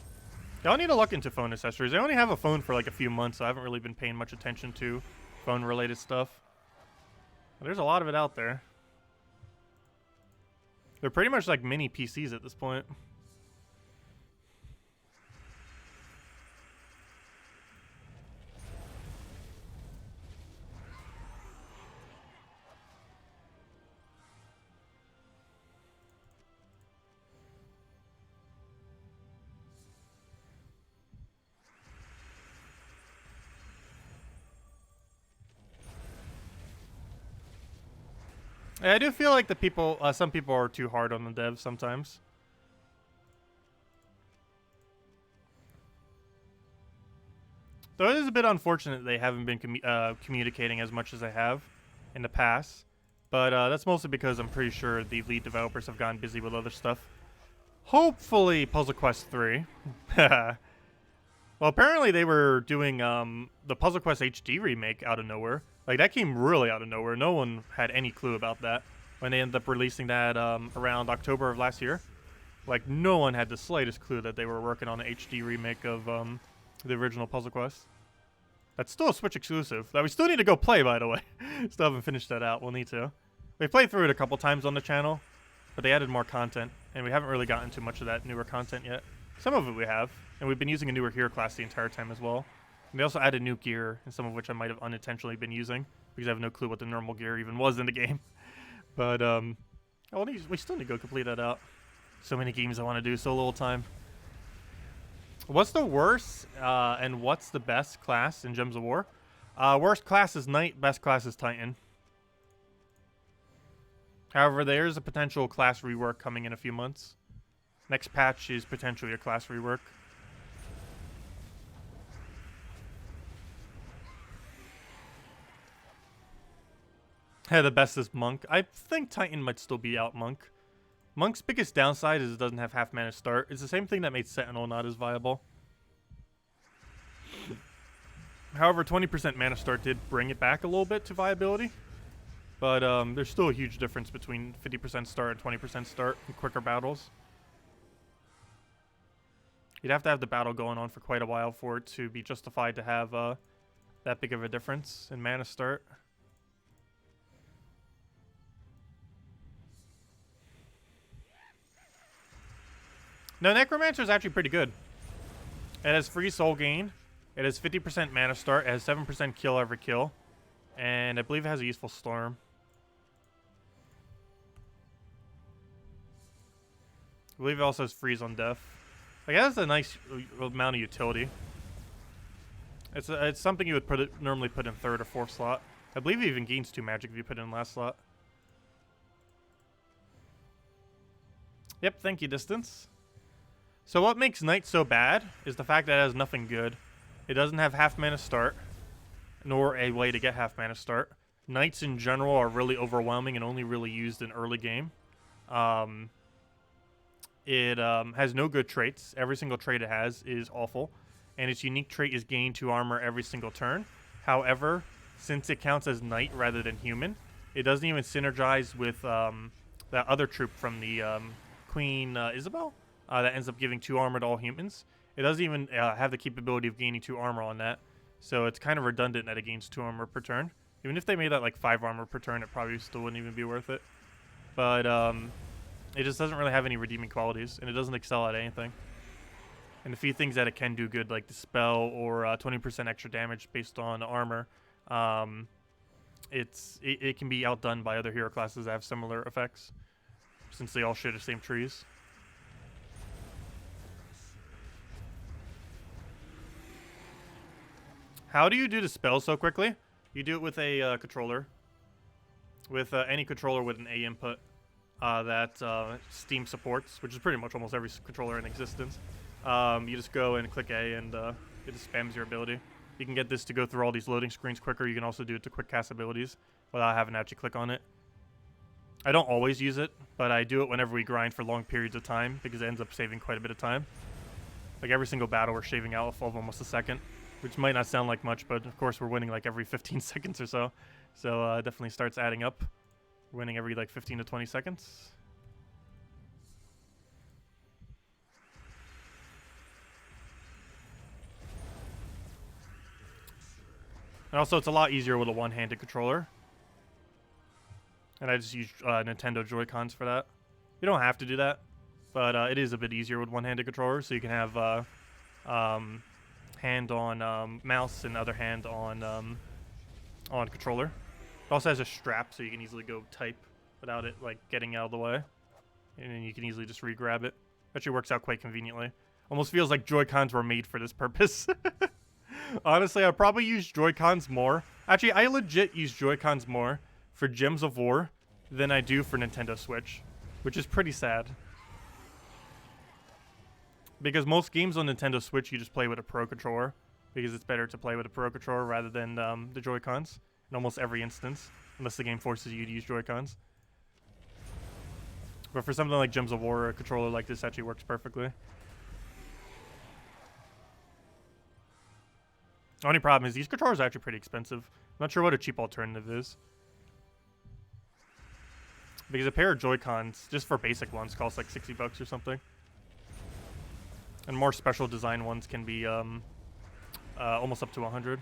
Y'all need to look into phone accessories. I only have a phone for like a few months, so I haven't really been paying much attention to phone-related stuff. But there's a lot of it out there. They're pretty much like mini PCs at this point. I do feel like the people, some people are too hard on the devs sometimes. Though it is a bit unfortunate they haven't been communicating as much as they have in the past. But that's mostly because I'm pretty sure the lead developers have gotten busy with other stuff. Hopefully Puzzle Quest 3. Well, apparently they were doing the Puzzle Quest HD remake out of nowhere. Like, that came really out of nowhere. No one had any clue about that when they ended up releasing that around October of last year. Like, no one had the slightest clue that they were working on an HD remake of the original Puzzle Quest. That's still a Switch exclusive that we still need to go play, by the way. Still haven't finished that out. We'll need to. We played through it a couple times on the channel, but they added more content, and we haven't really gotten to much of that newer content yet. Some of it we have, and we've been using a newer hero class the entire time as well. And they also added new gear, and some of which I might have unintentionally been using, because I have no clue what the normal gear even was in the game. But, we still need to go complete that out. So many games I want to do, so little time. What's the worst, and what's the best class in Gems of War? Worst class is Knight, best class is Titan. However, there is a potential class rework coming in a few months. Next patch is potentially a class rework. Yeah, the best is Monk. I think Titan might still be out Monk. Monk's biggest downside is it doesn't have half mana start. It's the same thing that made Sentinel not as viable. However, 20% mana start did bring it back a little bit to viability. But there's still a huge difference between 50% start and 20% start in quicker battles. You'd have to have the battle going on for quite a while for it to be justified to have that big of a difference in mana start. No, Necromancer is actually pretty good. It has free soul gain. It has 50% mana start. It has 7% kill every kill. And I believe it has a useful storm. I believe it also has freeze on death. Like, it has a nice amount of utility. It's something you would normally put in third or fourth slot. I believe it even gains 2 magic if you put it in last slot. Yep, thank you, Distance. So what makes Knight so bad is the fact that it has nothing good. It doesn't have half mana start, nor a way to get half mana start. Knights in general are really overwhelming and only really used in early game. It has no good traits. Every single trait it has is awful. And its unique trait is gain 2 armor every single turn. However, since it counts as Knight rather than human, it doesn't even synergize with that other troop from the Queen Isabel. That ends up giving 2 armor to all humans. It doesn't even have the capability of gaining 2 armor on that. So it's kind of redundant that it gains 2 armor per turn. Even if they made that like 5 armor per turn, it probably still wouldn't even be worth it. But it just doesn't really have any redeeming qualities, and it doesn't excel at anything. And the few things that it can do good, like Dispel or 20% extra damage based on armor, it can be outdone by other hero classes that have similar effects, since they all share the same trees. How do you do the spell so quickly? You do it with a controller. With any controller with an A input that Steam supports, which is pretty much almost every controller in existence. You just go and click A and it just spams your ability. You can get this to go through all these loading screens quicker. You can also do it to quick cast abilities without having to actually click on it. I don't always use it, but I do it whenever we grind for long periods of time because it ends up saving quite a bit of time. Like every single battle, we're shaving out of almost a second, which might not sound like much, but of course we're winning like every 15 seconds or so. So definitely starts adding up. We're winning every like 15 to 20 seconds. And also, it's a lot easier with a one-handed controller. And I just use Nintendo Joy-Cons for that. You don't have to do that, but it is a bit easier with one-handed controller, so you can have hand on mouse and other hand on controller. It also has a strap, so you can easily go type without it like getting out of the way, and then you can easily just re-grab it. Actually works out quite conveniently. Almost feels like Joy-Cons were made for this purpose. Honestly, I probably use Joy-Cons more. Actually, I legit use Joy-Cons more for Gems of War than I do for Nintendo Switch, which is pretty sad. Because most games on Nintendo Switch, you just play with a Pro Controller, because it's better to play with a Pro Controller rather than the Joy-Cons in almost every instance, unless the game forces you to use Joy-Cons. But for something like Gems of War, a controller like this actually works perfectly. The only problem is these controllers are actually pretty expensive. I'm not sure what a cheap alternative is. Because a pair of Joy-Cons, just for basic ones, costs like 60 bucks or something. And more special design ones can be almost up to 100.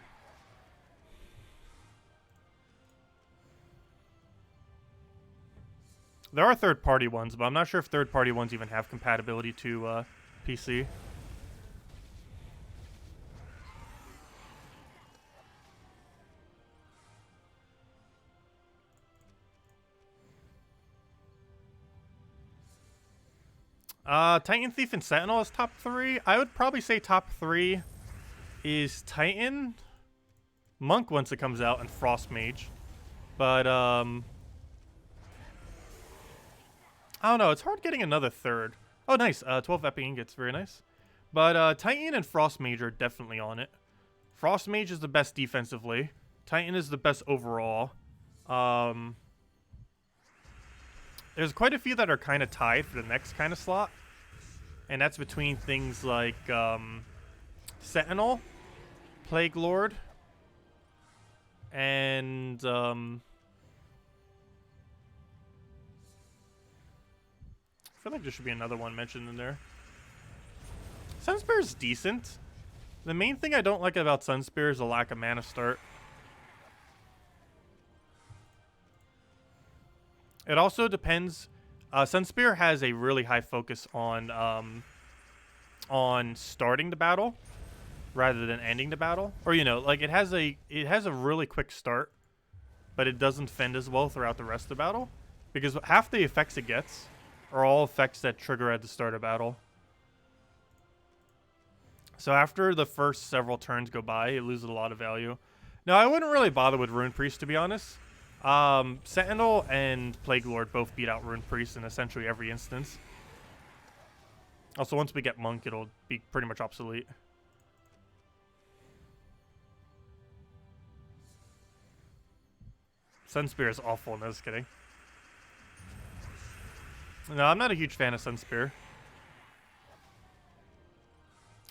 There are third-party ones, but I'm not sure if third-party ones even have compatibility to PC. Titan Thief and Sentinel is top 3. I would probably say top 3 is Titan, Monk once it comes out, and Frost Mage. But, I don't know. It's hard getting another third. Oh, nice. 12 Epic Ingots. Very nice. But, Titan and Frost Mage are definitely on it. Frost Mage is the best defensively. Titan is the best overall. There's quite a few that are kind of tied for the next kind of slot. And that's between things like Sentinel, Plague Lord, and I feel like there should be another one mentioned in there. Sunspear is decent. The main thing I don't like about Sunspear is the lack of mana start. It also depends. Sunspear has a really high focus on starting the battle rather than ending the battle. Or, you know, like it has a really quick start, but it doesn't fend as well throughout the rest of the battle, because half the effects it gets are all effects that trigger at the start of battle. So after the first several turns go by, it loses a lot of value. Now, I wouldn't really bother with Rune Priest, to be honest. Sentinel and Plague Lord both beat out Rune Priest in essentially every instance. Also, once we get Monk, it'll be pretty much obsolete. Sunspear is awful. No, just kidding. No, I'm not a huge fan of Sunspear.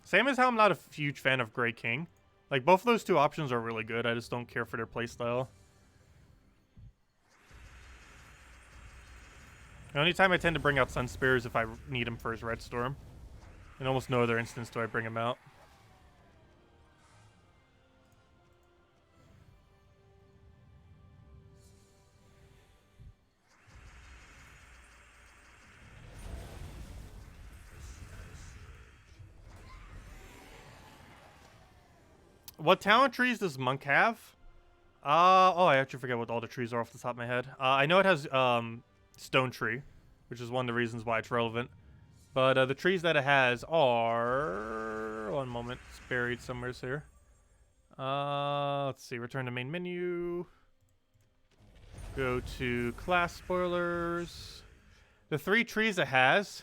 Same as how I'm not a huge fan of Grey King. Like, both of those two options are really good. I just don't care for their playstyle. The only time I tend to bring out Sunspear is if I need him for his Red Storm. In almost no other instance do I bring him out. What talent trees does Monk have? Oh, I actually forget what all the trees are off the top of my head. I know it has Stone Tree, which is one of the reasons why it's relevant. But the trees that it has are... One moment. It's buried somewhere here. Let's see. Return to main menu. Go to class spoilers. The 3 trees it has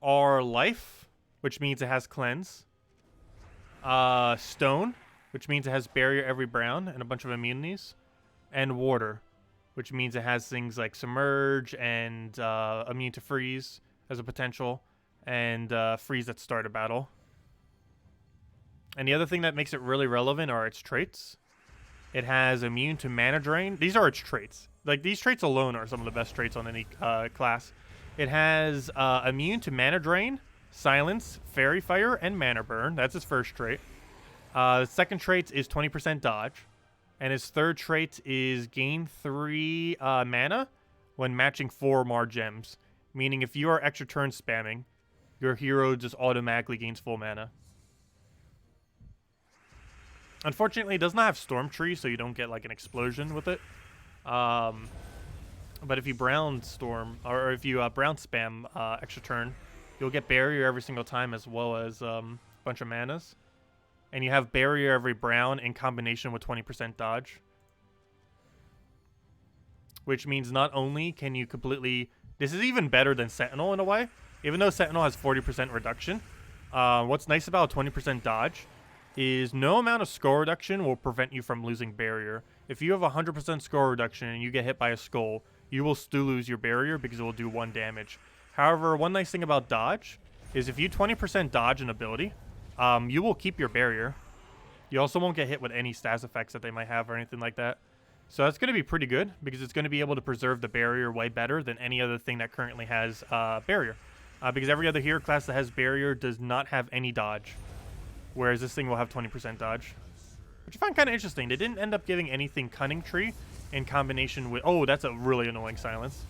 are Life, which means it has Cleanse. Stone, which means it has Barrier Every Brown and a bunch of immunities. And Water, which means it has things like Submerge and Immune to Freeze as a potential, and Freeze at start a battle. And the other thing that makes it really relevant are its traits. It has immune to mana drain. These are its traits. Like, these traits alone are some of the best traits on any class. It has immune to mana drain, silence, fairy fire, and mana burn. That's its first trait. The second trait is 20% dodge. And his third trait is gain 3 mana when matching 4 or more gems. Meaning if you are extra turn spamming, your hero just automatically gains full mana. Unfortunately, it does not have Storm Tree, so you don't get like an explosion with it. But if you brown storm, or if you brown spam extra turn, you'll get barrier every single time, as well as a bunch of manas. And you have barrier every brown in combination with 20% dodge. Which means not only can you completely... This is even better than Sentinel in a way. Even though Sentinel has 40% reduction. What's nice about 20% dodge is no amount of score reduction will prevent you from losing barrier. If you have 100% score reduction and you get hit by a skull, you will still lose your barrier because it will do 1 damage. However, one nice thing about dodge is if you 20% dodge an ability, you will keep your barrier. You also won't get hit with any stats effects that they might have or anything like that. So that's going to be pretty good because it's going to be able to preserve the barrier way better than any other thing that currently has barrier. Because every other hero class that has barrier does not have any dodge. Whereas this thing will have 20% dodge. Which I find kind of interesting. They didn't end up giving anything Cunning Tree in combination with... Oh, that's a really annoying silence.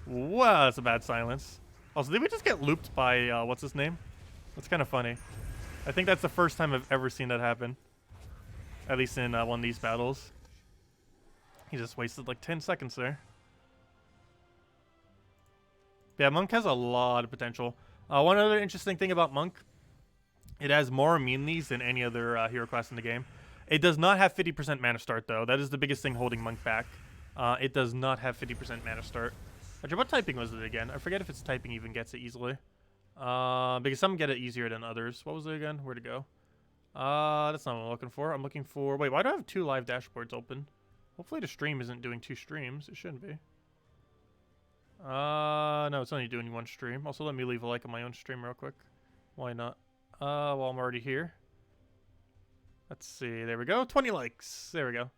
Wow, that's a bad silence. Also, did we just get looped by, what's his name? That's kind of funny. I think that's the first time I've ever seen that happen. At least in one of these battles. He just wasted like 10 seconds there. Yeah, Monk has a lot of potential. One other interesting thing about Monk. It has more immunities than any other hero class in the game. It does not have 50% mana start, though. That is the biggest thing holding Monk back. It does not have 50% mana start. Actually, what typing was it again? I forget if its typing even gets it easily. Because some get it easier than others. What was it again? Where'd it go? That's not what I'm looking for. I'm looking for... Wait, why do I have 2 live dashboards open? Hopefully the stream isn't doing 2 streams. It shouldn't be. No, it's only doing 1 stream. Also, let me leave a like on my own stream real quick. Why not? Well, I'm already here. Let's see. There we go. 20 likes. There we go.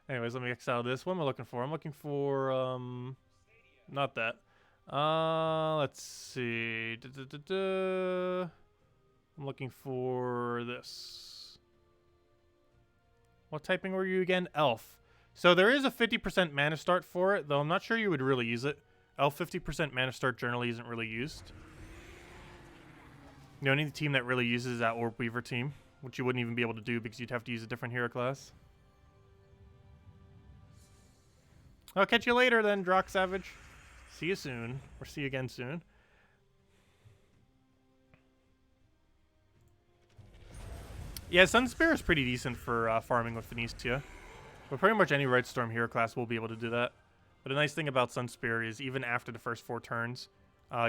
Anyways, let me X out of this. What am I looking for? I'm looking for, not that. Let's see. I'm looking for this. What typing were you again? Elf. So there is a 50% mana start for it, though I'm not sure you would really use it. Elf 50% mana start generally isn't really used. The only team that really uses is that Orb Weaver team, which you wouldn't even be able to do because you'd have to use a different hero class. I'll catch you later then, Drock Savage. See you soon. Or see you again soon. Yeah, Sunspear is pretty decent for farming with Phoenicia. But pretty much any Red Storm hero class will be able to do that. But the nice thing about Sunspear is even after the first 4 turns,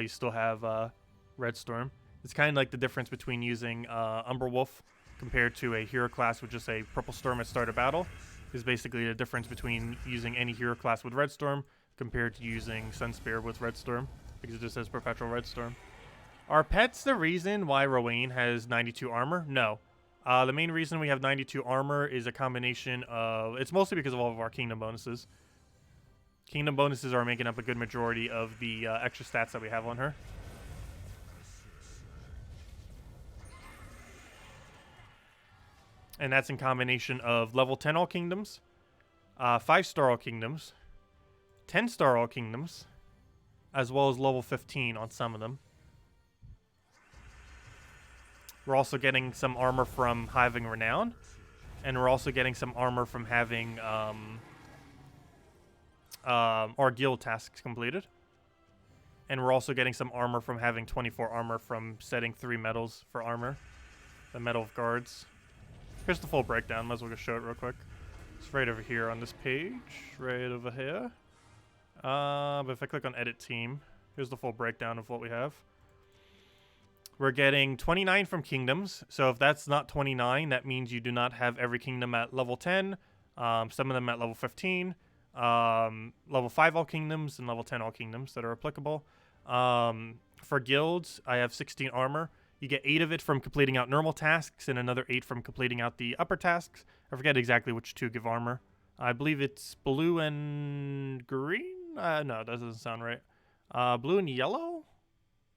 you still have Red Storm. It's kind of like the difference between using Underworld compared to a hero class with just a Purple Storm at start of battle. Is basically the difference between using any hero class with Red Storm compared to using Sunspear with Red Storm, because it just says Perpetual Red Storm. Are pets the reason why Rowan has 92 armor? No. The main reason we have 92 armor is a combination of... It's mostly because of all of our kingdom bonuses. Kingdom bonuses are making up a good majority of the extra stats that we have on her. And that's in combination of level 10 all kingdoms, 5-star all kingdoms, 10-star all kingdoms, as well as level 15 on some of them. We're also getting some armor from having Renown, and we're also getting some armor from having our guild tasks completed. And we're also getting some armor from having 24 armor from setting 3 medals for armor. The Medal of Guards. Here's the full breakdown. Might as well just show it real quick. It's right over here on this page. Right over here. But if I click on Edit Team, here's the full breakdown of what we have. We're getting 29 from Kingdoms. So if that's not 29, that means you do not have every kingdom at level 10. Some of them at level 15. Level 5 all kingdoms and level 10 all kingdoms that are applicable. For guilds, I have 16 armor. You get 8 of it from completing out normal tasks and another 8 from completing out the upper tasks. I forget exactly which 2 give armor. I believe it's blue and green? No, that doesn't sound right. Blue and yellow?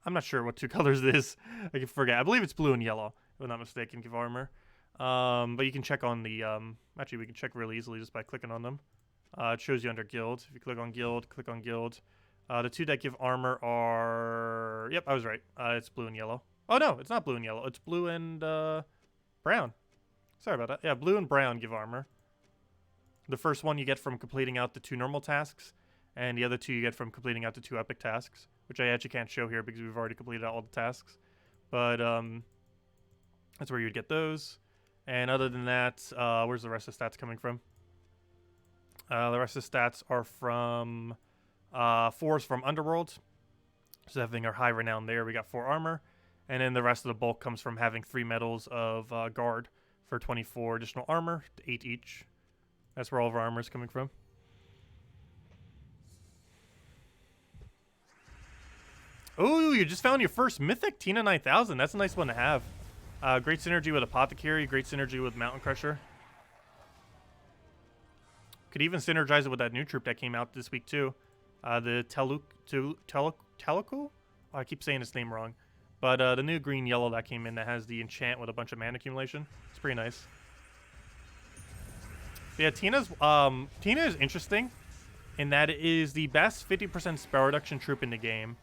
I'm not sure what 2 colors it is. I can forget. I believe it's blue and yellow, if I'm not mistaken, give armor. But you can check on the, actually we can check really easily just by clicking on them. It shows you under guild. If you click on guild, click on guild. The 2 that give armor are, yep, I was right. It's blue and yellow. Oh no, it's not blue and yellow. It's blue and brown. Sorry about that. Yeah, blue and brown give armor. The first one you get from completing out the 2 normal tasks, and the other 2 you get from completing out the 2 epic tasks, which I actually can't show here because we've already completed all the tasks. But that's where you'd get those. And other than that, where's the rest of the stats coming from? The rest of the stats are from 4s from Underworld. So having our high renown there, we got 4 armor. And then the rest of the bulk comes from having 3 medals of guard for 24 additional armor, 8 each. That's where all of our armor is coming from. Oh, you just found your first mythic, Tina 9000. That's a nice one to have. Great synergy with Apothecary, great synergy with Mountain Crusher. Could even synergize it with that new troop that came out this week too. The Teluku? Oh, I keep saying his name wrong. But the new green-yellow that came in that has the enchant with a bunch of mana accumulation. It's pretty nice. But yeah, Tina is interesting in that it is the best 50% spell reduction troop in the game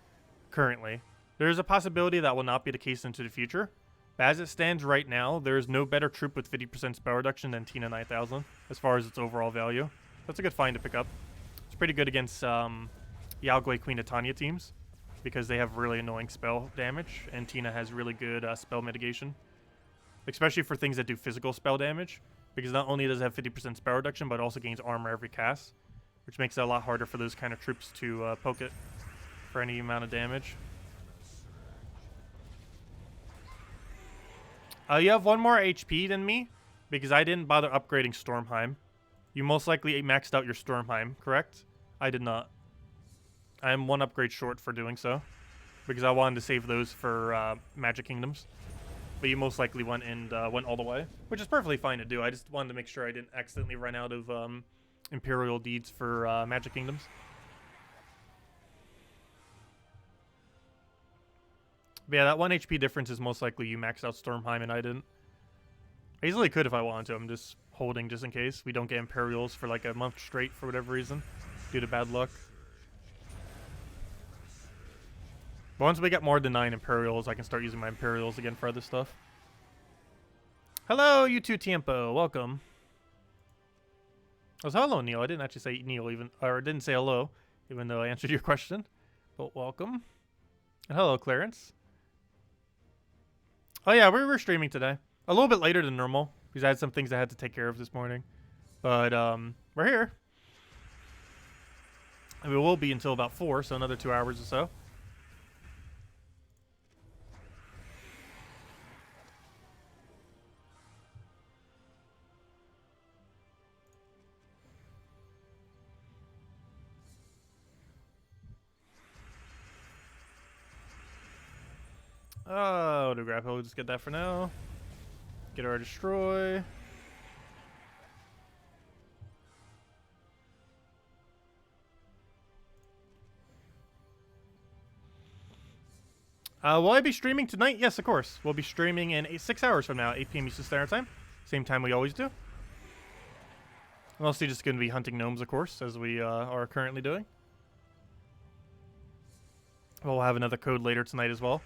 currently. There is a possibility that will not be the case into the future. But as it stands right now, there is no better troop with 50% spell reduction than Tina 9000 as far as its overall value. That's a good find to pick up. It's pretty good against Yalgwei Queen of Tanya teams because they have really annoying spell damage, and Tina has really good spell mitigation, especially for things that do physical spell damage, because not only does it have 50% spell reduction, but it also gains armor every cast, which makes it a lot harder for those kind of troops to poke it for any amount of damage. You have 1 more HP than me, because I didn't bother upgrading Stormheim. You most likely maxed out your Stormheim, correct? I did not. I am 1 upgrade short for doing so, because I wanted to save those for Magic Kingdoms. But you most likely went all the way, which is perfectly fine to do. I just wanted to make sure I didn't accidentally run out of Imperial Deeds for Magic Kingdoms. But yeah, that 1 HP difference is most likely you maxed out Stormheim and I didn't. I easily could if I wanted to. I'm just holding just in case we don't get Imperials for like a month straight for whatever reason, due to bad luck. But once we get more than 9 Imperials, I can start using my Imperials again for other stuff. Hello, you two Tiempo. Welcome. Oh, so hello, Neil. I didn't actually say Neil even, or I didn't say hello, even though I answered your question. But welcome. And hello, Clarence. Oh yeah, we were streaming today. A little bit later than normal, because I had some things I had to take care of this morning. But we're here. And we will be until about 4, so another 2 hours or so. Oh, to grapple, we'll just get that for now. Get our destroy. Will I be streaming tonight? Yes, of course. We'll be streaming in 6 hours from now, 8 p.m. Eastern Standard Time. Same time we always do. Mostly just going to be hunting gnomes, of course, as we are currently doing. We'll have another code later tonight as well.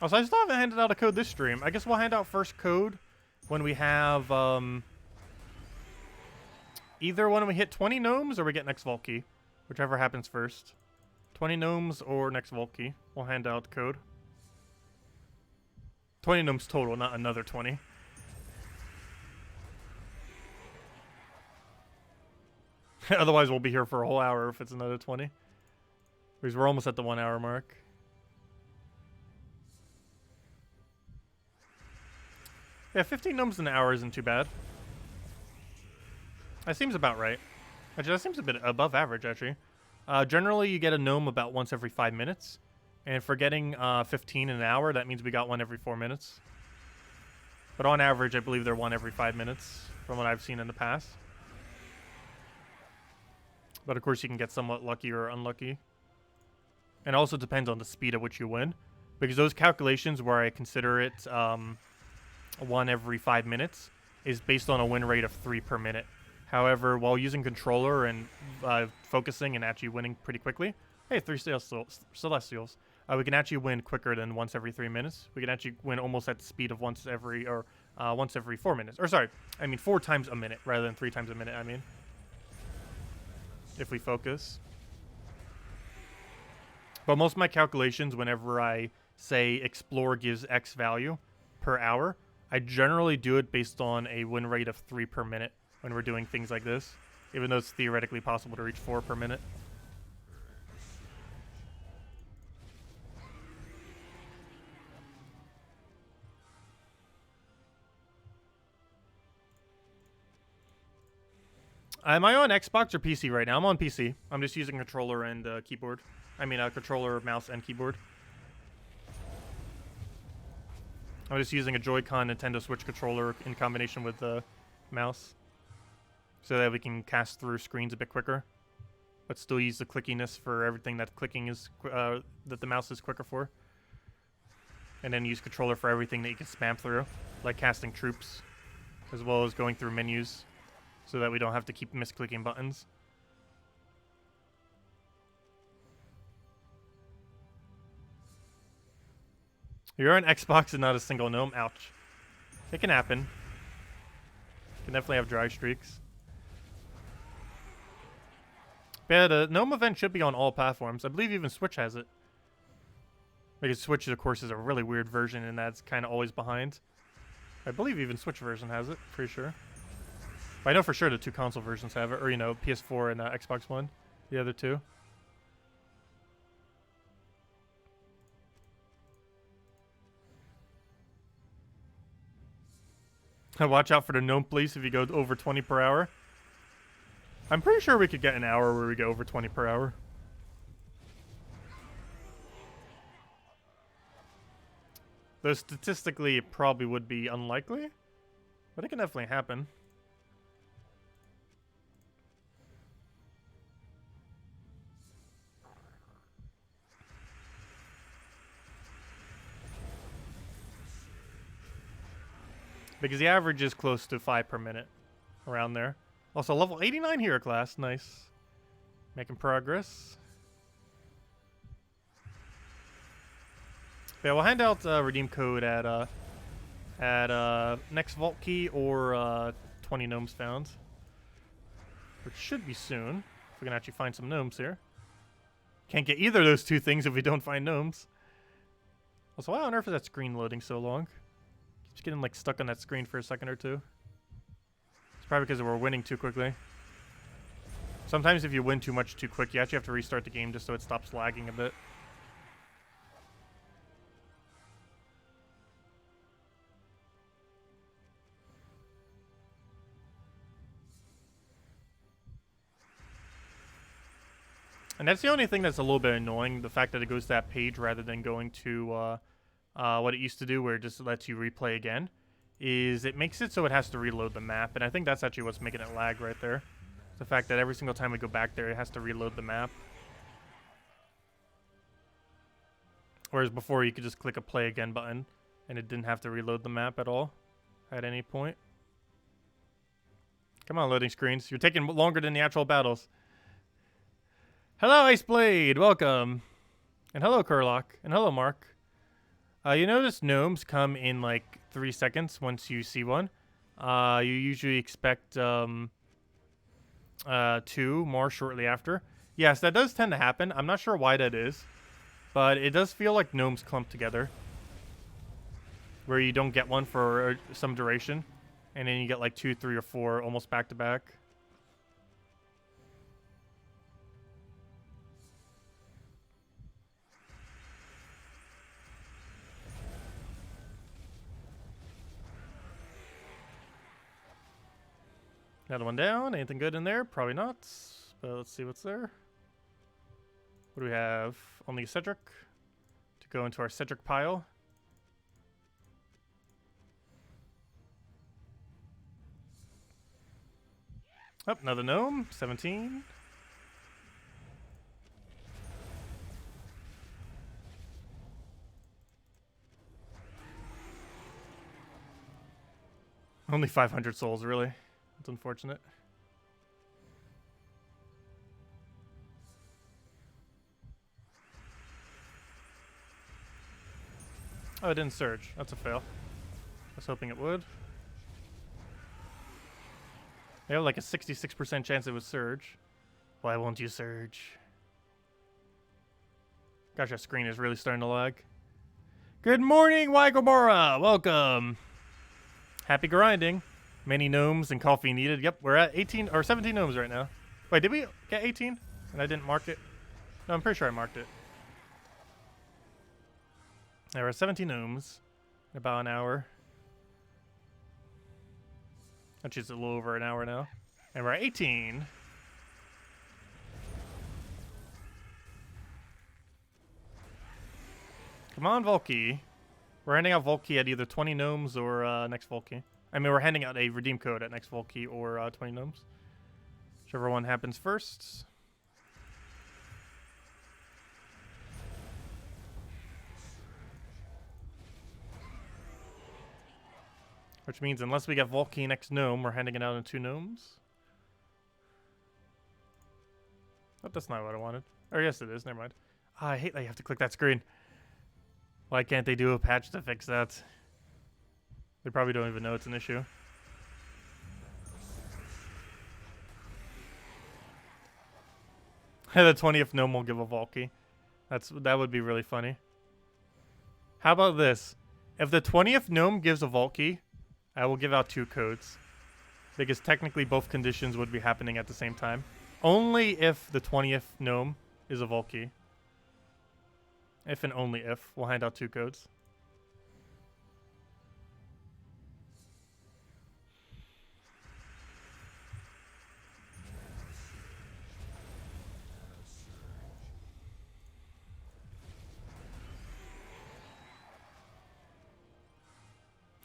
Also, I still haven't handed out a code this stream. I guess we'll hand out first code when we have either when we hit 20 gnomes or we get next vault key. Whichever happens first. 20 gnomes or next vault key. We'll hand out the code. 20 gnomes total, not another 20. Otherwise, we'll be here for a whole hour if it's another 20. Because we're almost at the 1 hour mark. Yeah, 15 gnomes an hour isn't too bad. That seems about right. Actually, that seems a bit above average, actually. Generally, you get a gnome about once every 5 minutes. And for getting 15 in an hour, that means we got one every 4 minutes. But on average, I believe they're one every 5 minutes from what I've seen in the past. But of course, you can get somewhat lucky or unlucky. And it also depends on the speed at which you win. Because those calculations where I consider it one every 5 minutes is based on a win rate of 3 per minute. However, while using controller and focusing and actually winning pretty quickly, hey, 3 celestials. We can actually win quicker than once every 3 minutes. We can actually win almost at the speed of once every 4 minutes. Or sorry, I mean 4 times a minute rather than 3 times a minute. I mean, if we focus. But most of my calculations, whenever I say explore gives X value per hour, I generally do it based on a win rate of 3 per minute when we're doing things like this, even though it's theoretically possible to reach 4 per minute. Am I on Xbox or PC right now? I'm on PC. I'm just using controller and keyboard. I mean, controller, mouse, and keyboard. I'm just using a Joy-Con Nintendo Switch controller in combination with the mouse, so that we can cast through screens a bit quicker, but still use the clickiness for everything that clicking is that the mouse is quicker for, and then use controller for everything that you can spam through, like casting troops, as well as going through menus, so that we don't have to keep misclicking buttons. You're on Xbox and not a single gnome? Ouch. It can happen. Can definitely have dry streaks. But yeah, the gnome event should be on all platforms. I believe even Switch has it. Because Switch, of course, is a really weird version, and that's kind of always behind. I believe even Switch version has it, pretty sure. But I know for sure the 2 console versions have it, or, you know, PS4 and Xbox One, the other 2. Watch out for the gnome police if you go over 20 per hour. I'm pretty sure we could get an hour where we go over 20 per hour. Though statistically, it probably would be unlikely, but it can definitely happen. Because the average is close to 5 per minute, around there. Also, level 89 hero class, nice. Making progress. Yeah, we'll hand out redeem code at next vault key or 20 gnomes found, which should be soon. If we can actually find some gnomes here. Can't get either of those 2 things if we don't find gnomes. Also, why on earth is that screen loading so long? Keeps getting like stuck on that screen for a second or 2. It's probably because we're winning too quickly. Sometimes if you win too much too quick, you actually have to restart the game just so it stops lagging a bit. And that's the only thing that's a little bit annoying, the fact that it goes to that page rather than going to what it used to do where it just lets you replay again, is it makes it so it has to reload the map, and I think that's actually what's making it lag right there. The fact that every single time we go back there, it has to reload the map. Whereas before, you could just click a play again button, and it didn't have to reload the map at all, at any point. Come on, loading screens. You're taking longer than the actual battles. Hello, Iceblade! Welcome! And hello, Kurlock. And hello, Mark. You notice gnomes come in like 3 seconds once you see one. You usually expect 2 more shortly after. Yes, that does tend to happen. I'm not sure why that is, but it does feel like gnomes clump together, where you don't get one for some duration, and then you get like 2, 3, or 4 almost back to back. Another one down. Anything good in there? Probably not. But let's see what's there. What do we have? Only Cedric. go into our Cedric pile. Oh, another gnome. 17. Only 500 souls, really. That's unfortunate. Oh, it didn't surge. That's a fail. I was hoping it would. I have like a 66% chance it would surge. Why won't you surge? Gosh, our screen is really starting to lag. Good morning, Wygomora! Welcome! Happy grinding. Many gnomes and coffee needed. Yep, we're at 18 or 17 gnomes right now. Wait, did we get 18? And I didn't mark it? No, I'm pretty sure I marked it. There are 17 gnomes in about an hour. Which is a little over an hour now. And we're at 18. Come on, Volky. We're handing out Volky at either 20 gnomes or next Volky. I mean, we're handing out a redeem code at next Volky or 20 gnomes. Whichever one happens first. Which means unless we get Volky next gnome, we're handing it out in 2 gnomes. Oh, that's not what I wanted. Oh, yes, it is. Never mind. Oh, I hate that you have to click that screen. Why can't they do a patch to fix that? They probably don't even know it's an issue. The 20th gnome will give a Volky. That would be really funny. How about this? If the 20th gnome gives a Volky, I will give out 2 codes. Because technically both conditions would be happening at the same time. Only if the 20th gnome is a Volky. If and only if, we'll hand out 2 codes.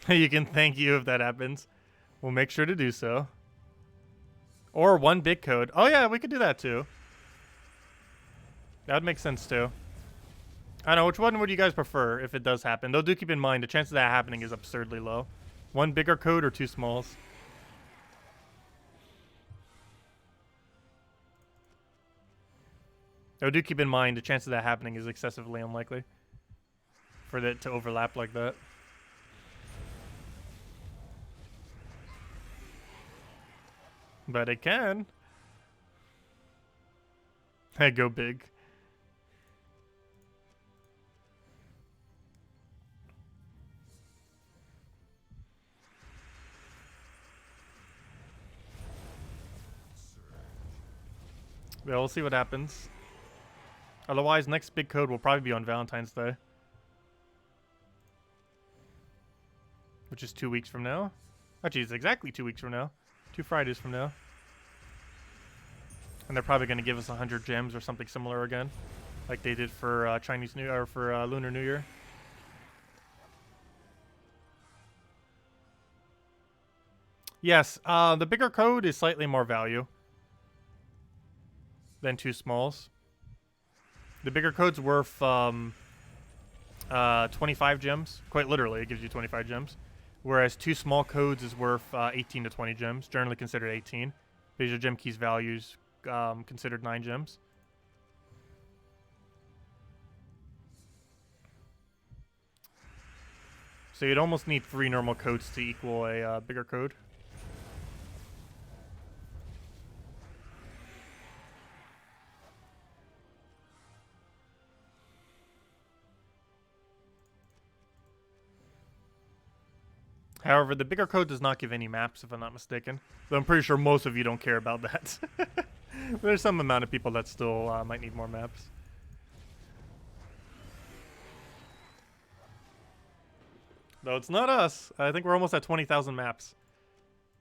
You can thank you if that happens. We'll make sure to do so. Or 1 big code. Oh yeah, we could do that too. That would make sense too. I don't know, which one would you guys prefer if it does happen? Though do keep in mind, the chance of that happening is absurdly low. 1 bigger code or 2 smalls? Though do keep in mind, the chance of that happening is excessively unlikely. For it to overlap like that. But it can. Hey, go big. Yeah, we'll see what happens. Otherwise, next big code will probably be on Valentine's Day. Which is 2 weeks from now. Actually, it's exactly 2 weeks from now. 2 Fridays from now. And they're probably going to give us 100 gems or something similar again. Like they did for Chinese New Year, or for Lunar New Year. Yes, the bigger code is slightly more value than 2 smalls. The bigger code's worth 25 gems. Quite literally, it gives you 25 gems. Whereas 2 small codes is worth 18 to 20 gems, generally considered 18. Because your gem keys values considered 9 gems. So you'd almost need 3 normal codes to equal a bigger code. However, the bigger code does not give any maps, if I'm not mistaken. Though I'm pretty sure most of you don't care about that. There's some amount of people that still might need more maps. Though it's not us. I think we're almost at 20,000 maps.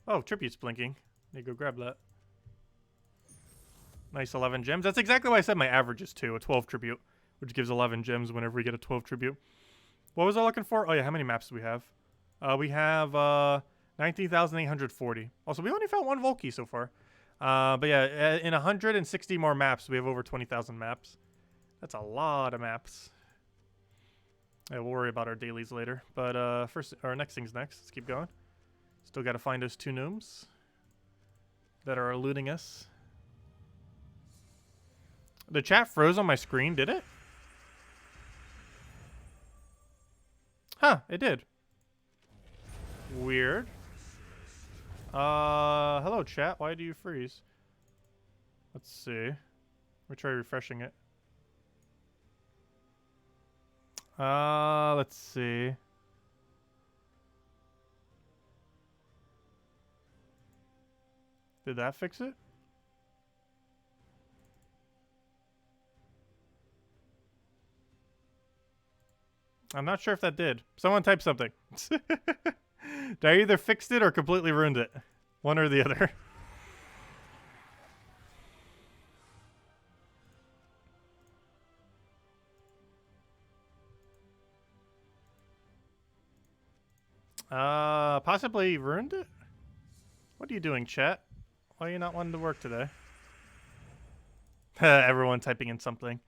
Oh, Tribute's blinking. Need to go grab that. Nice 11 gems. That's exactly why I said my average is 2, a 12 Tribute. which gives 11 gems whenever we get a 12 tribute. What was I looking for? Oh yeah, how many maps do we have? We have 19,840. Also, we only found one Volkey so far. But yeah, in 160 more maps, we have over 20,000 maps. That's a lot of maps. Yeah, we'll worry about our dailies later. But first, our next thing's next. Let's keep going. Still got to find those 2 gnomes that are eluding us. The chat froze on my screen, did it? Huh, it did. Weird. Hello chat, why do you freeze? Let's see. We'll try refreshing it. Let's see. Did that fix it? I'm not sure if that did. Someone type something. Did I either fixed it or completely ruined it? One or the other. Possibly ruined it? What are you doing, chat? Why are you not wanting to work today? Everyone typing in something.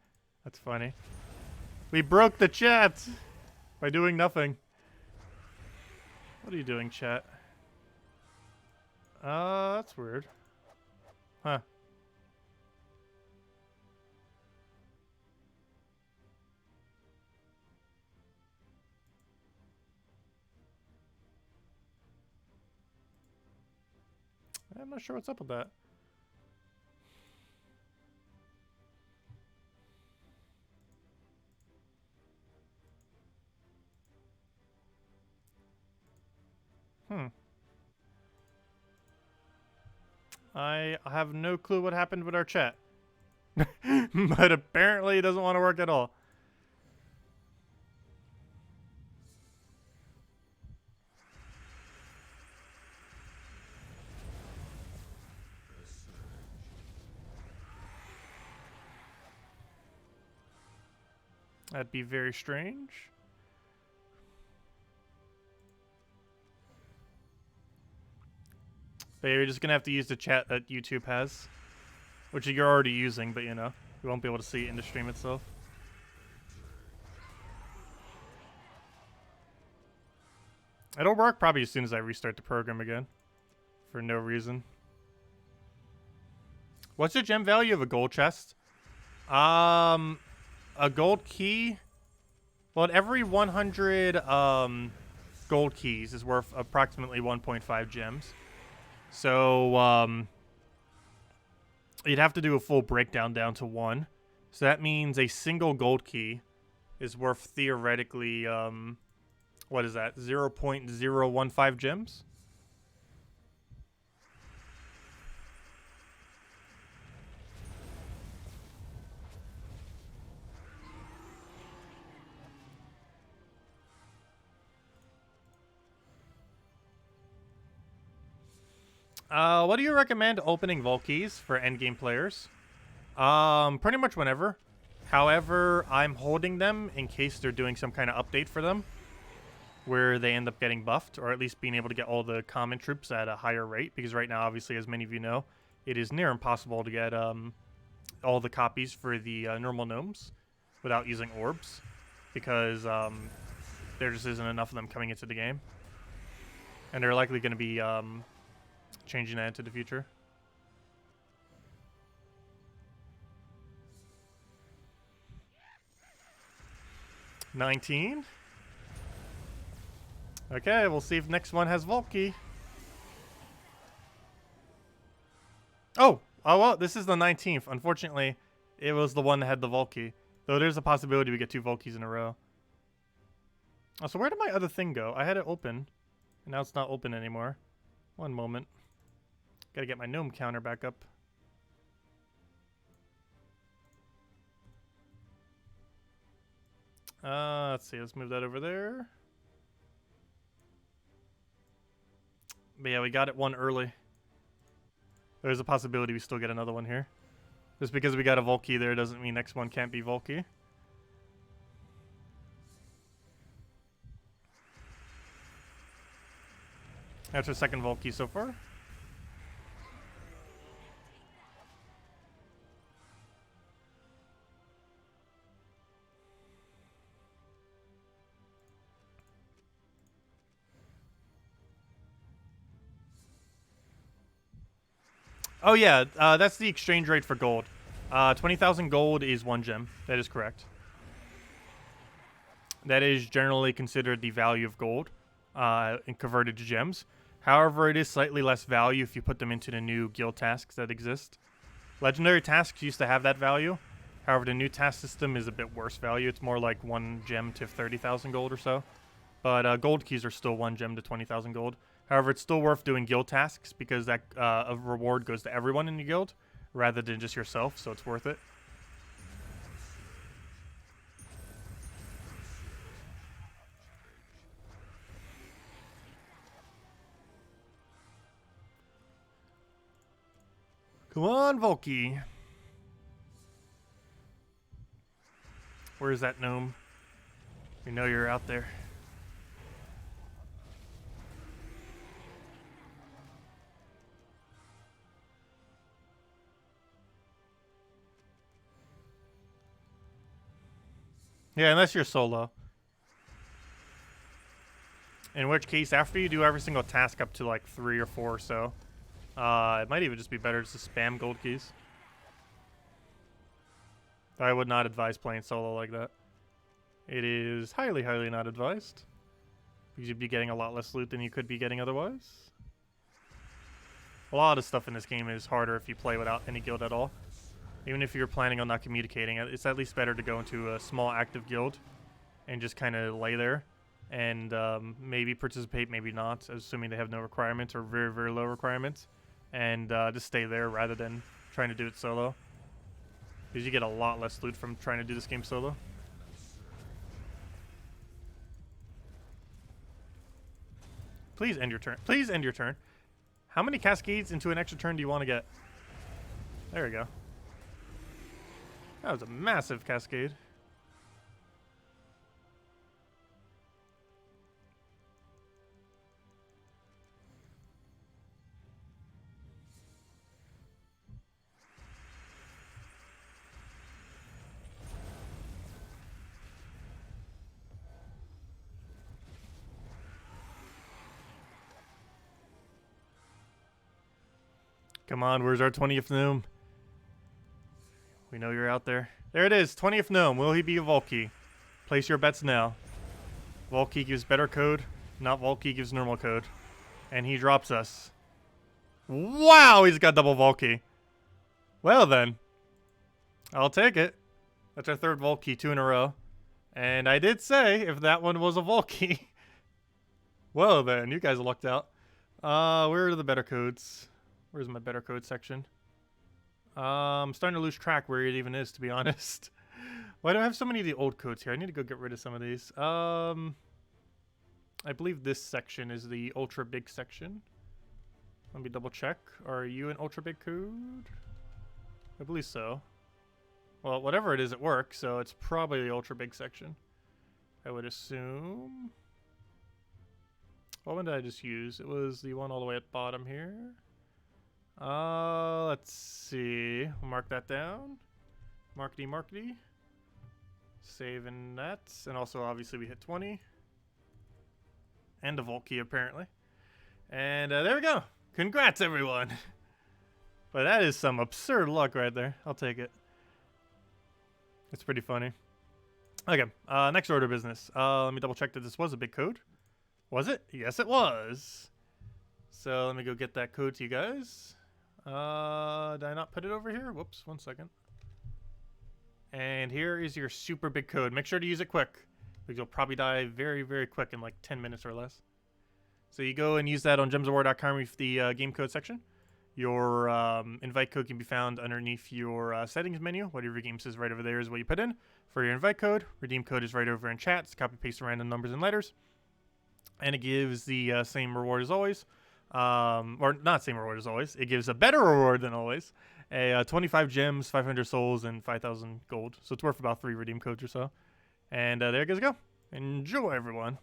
That's funny. We broke the chat by doing nothing. What are you doing, chat? That's weird. Huh. I'm not sure what's up with that. I have no clue what happened with our chat. But apparently it doesn't want to work at all. That'd be very strange. But you're just gonna have to use the chat that YouTube has, which you're already using, but you know, you won't be able to see it in the stream itself. It'll work probably as soon as I restart the program again, for no reason. What's the gem value of a gold chest? A gold key. Well, every 100 gold keys is worth approximately 1.5 gems. So, you'd have to do a full breakdown down to 1. So that means a single gold key is worth theoretically, what is that? 0.015 gems? What do you recommend opening Volkeys for endgame players? Pretty much whenever. However, I'm holding them in case they're doing some kind of update for them, where they end up getting buffed, or at least being able to get all the common troops at a higher rate, because right now, obviously, as many of you know, it is near impossible to get all the copies for the normal gnomes without using orbs, because there just isn't enough of them coming into the game. And they're likely going to be changing that into the future. $19. Okay, we'll see if next one has Volkey. Oh, well, this is the 19th. Unfortunately, it was the one that had the Volkey. Though there's a possibility we get 2 Volkeys in a row. Oh, so where did my other thing go? I had it open, and now it's not open anymore. One moment. Gotta get my gnome counter back up. Let's see. Let's move that over there. But yeah, we got it one early. There's a possibility we still get another one here. Just because we got a Volkey there doesn't mean next one can't be Volkey. That's our second vault key so far. Oh yeah, that's the exchange rate for gold. 20,000 gold is 1 gem. That is correct. That is generally considered the value of gold and converted to gems. However, it is slightly less value if you put them into the new guild tasks that exist. Legendary tasks used to have that value. However, the new task system is a bit worse value. It's more like 1 gem to 30,000 gold or so. But gold keys are still 1 gem to 20,000 gold. However, it's still worth doing guild tasks because that reward goes to everyone in your guild rather than just yourself, so it's worth it. Come on, Volky. Where's that gnome? We know you're out there. Yeah, unless you're solo. In which case, after you do every single task up to like 3 or 4 or so, it might even just be better just to spam gold keys. I would not advise playing solo like that. It is highly, highly not advised. Because you'd be getting a lot less loot than you could be getting otherwise. A lot of stuff in this game is harder if you play without any guild at all. Even if you're planning on not communicating, it's at least better to go into a small active guild and just kind of lay there and maybe participate, maybe not, assuming they have no requirements or very, very low requirements, and just stay there rather than trying to do it solo. Because you get a lot less loot from trying to do this game solo. Please end your turn. Please end your turn. How many cascades into an extra turn do you want to get? There we go. That was a massive cascade. Come on, where's our 20th gnome? We know you're out there. There it is, 20th gnome. Will he be a Volky? Place your bets now. Volky gives better code, not Volky gives normal code. And he drops us. Wow, he's got double Volky. Well then, I'll take it. That's our 3rd Volky, 2 in a row. And I did say if that one was a Volky. Well then, you guys lucked out. Where are the better codes? Where's my better code section? I'm starting to lose track where it even is, to be honest. Why do I have so many of the old codes here? I need to go get rid of some of these. I believe this section is the ultra big section. Let me double check. Are you an ultra big code? I believe so. Well, whatever it is, it works, so it's probably the ultra big section, I would assume. What one did I just use? It was the one all the way at bottom here. Let's see. We'll mark that down. Markety. Saving that. And also, obviously, we hit 20. And a Vault key, apparently. And there we go. Congrats, everyone. But that is some absurd luck right there. I'll take it. It's pretty funny. Okay, next order of business. Let me double check that this was a big code. Was it? Yes, it was. So let me go get that code to you guys. Did I not put it over here? Whoops, 1 second. And here is your super big code. Make sure to use it quick, because you'll probably die very, very quick in like 10 minutes or less. So you go and use that on gemsofwar.com with the game code section. Your invite code can be found underneath your settings menu. Whatever your game says right over there is what you put in. For your invite code, redeem code is right over in chat. It's copy paste random numbers and letters. And it gives the same reward as always. Or not same reward as always. It gives a better reward than always. 25 gems, 500 souls, and 5,000 gold. So it's worth about 3 redeem codes or so. And there you guys go. Enjoy, everyone.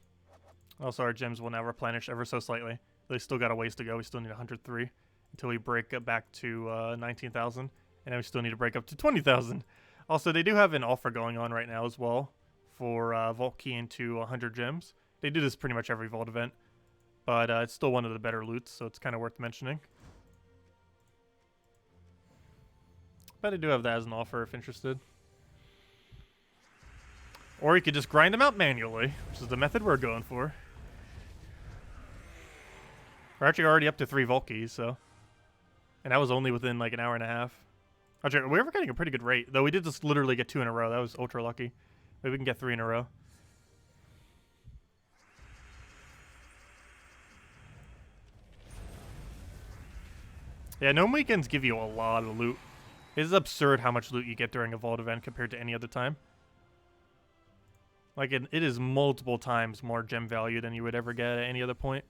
Also, our gems will now replenish ever so slightly They still got a ways to go. We still need 103 until we break up back to 19,000. And then we still need to break up to 20,000. Also, they do have an offer going on right now as well for Vault Key into 100 gems. They do this pretty much every Vault event. But it's still one of the better loots, so it's kind of worth mentioning. But I do have that as an offer if interested. Or you could just grind them out manually, which is the method we're going for. We're actually already up to 3 Vault Keys, so. And that was only within like an hour and a half. Actually, we were getting a pretty good rate, though we did just literally get 2 in a row. That was ultra lucky. Maybe we can get 3 in a row. Yeah, Gnome weekends give you a lot of loot. It is absurd how much loot you get during a Vault event compared to any other time. Like, it is multiple times more gem value than you would ever get at any other point.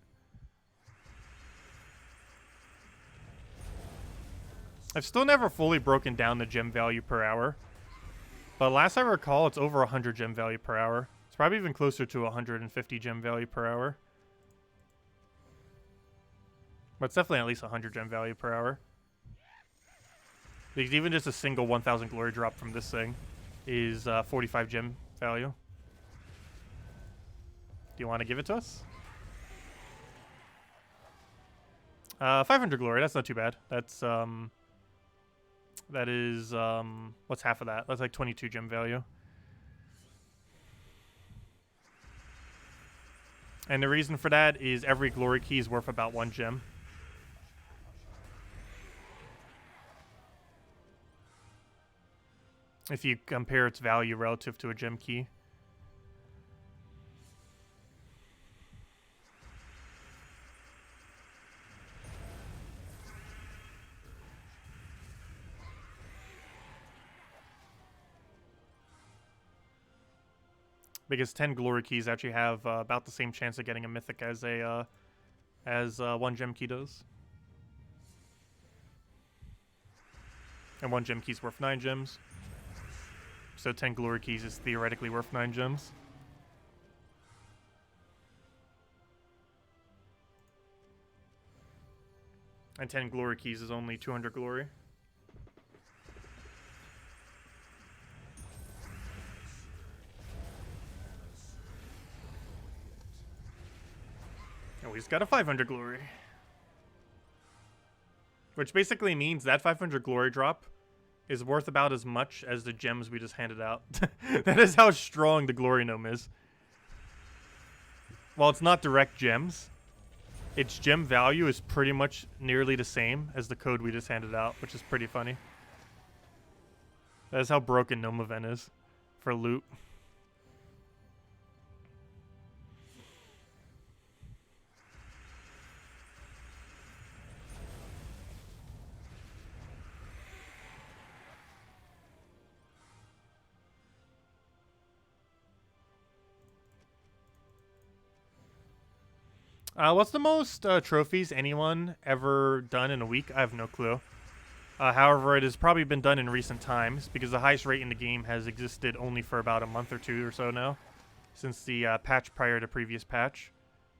I've still never fully broken down the gem value per hour. But last I recall, it's over 100 gem value per hour. It's probably even closer to 150 gem value per hour. But it's definitely at least 100 gem value per hour. Because even just a single 1,000 glory drop from this thing is 45 gem value. Do you want to give it to us? 500 glory, that's not too bad. That's, that is, what's half of that? That's like 22 gem value. And the reason for that is every glory key is worth about 1 gem. If you compare its value relative to a gem key. Because 10 glory keys actually have about the same chance of getting a mythic as a 1 gem key does. And 1 gem key is worth 9 gems. So 10 glory keys is theoretically worth 9 gems. And 10 glory keys is only 200 glory. And we just got a 500 glory. Which basically means that 500 glory drop is worth about as much as the gems we just handed out. That is how strong the glory gnome is. While it's not direct gems, its gem value is pretty much nearly the same as the code we just handed out, which is pretty funny. That is how broken gnome event is for loot. What's the most trophies anyone ever done in a week? I have no clue. However, it has probably been done in recent times because the highest rate in the game has existed only for about a month or 2 or so now. Since the patch prior to previous patch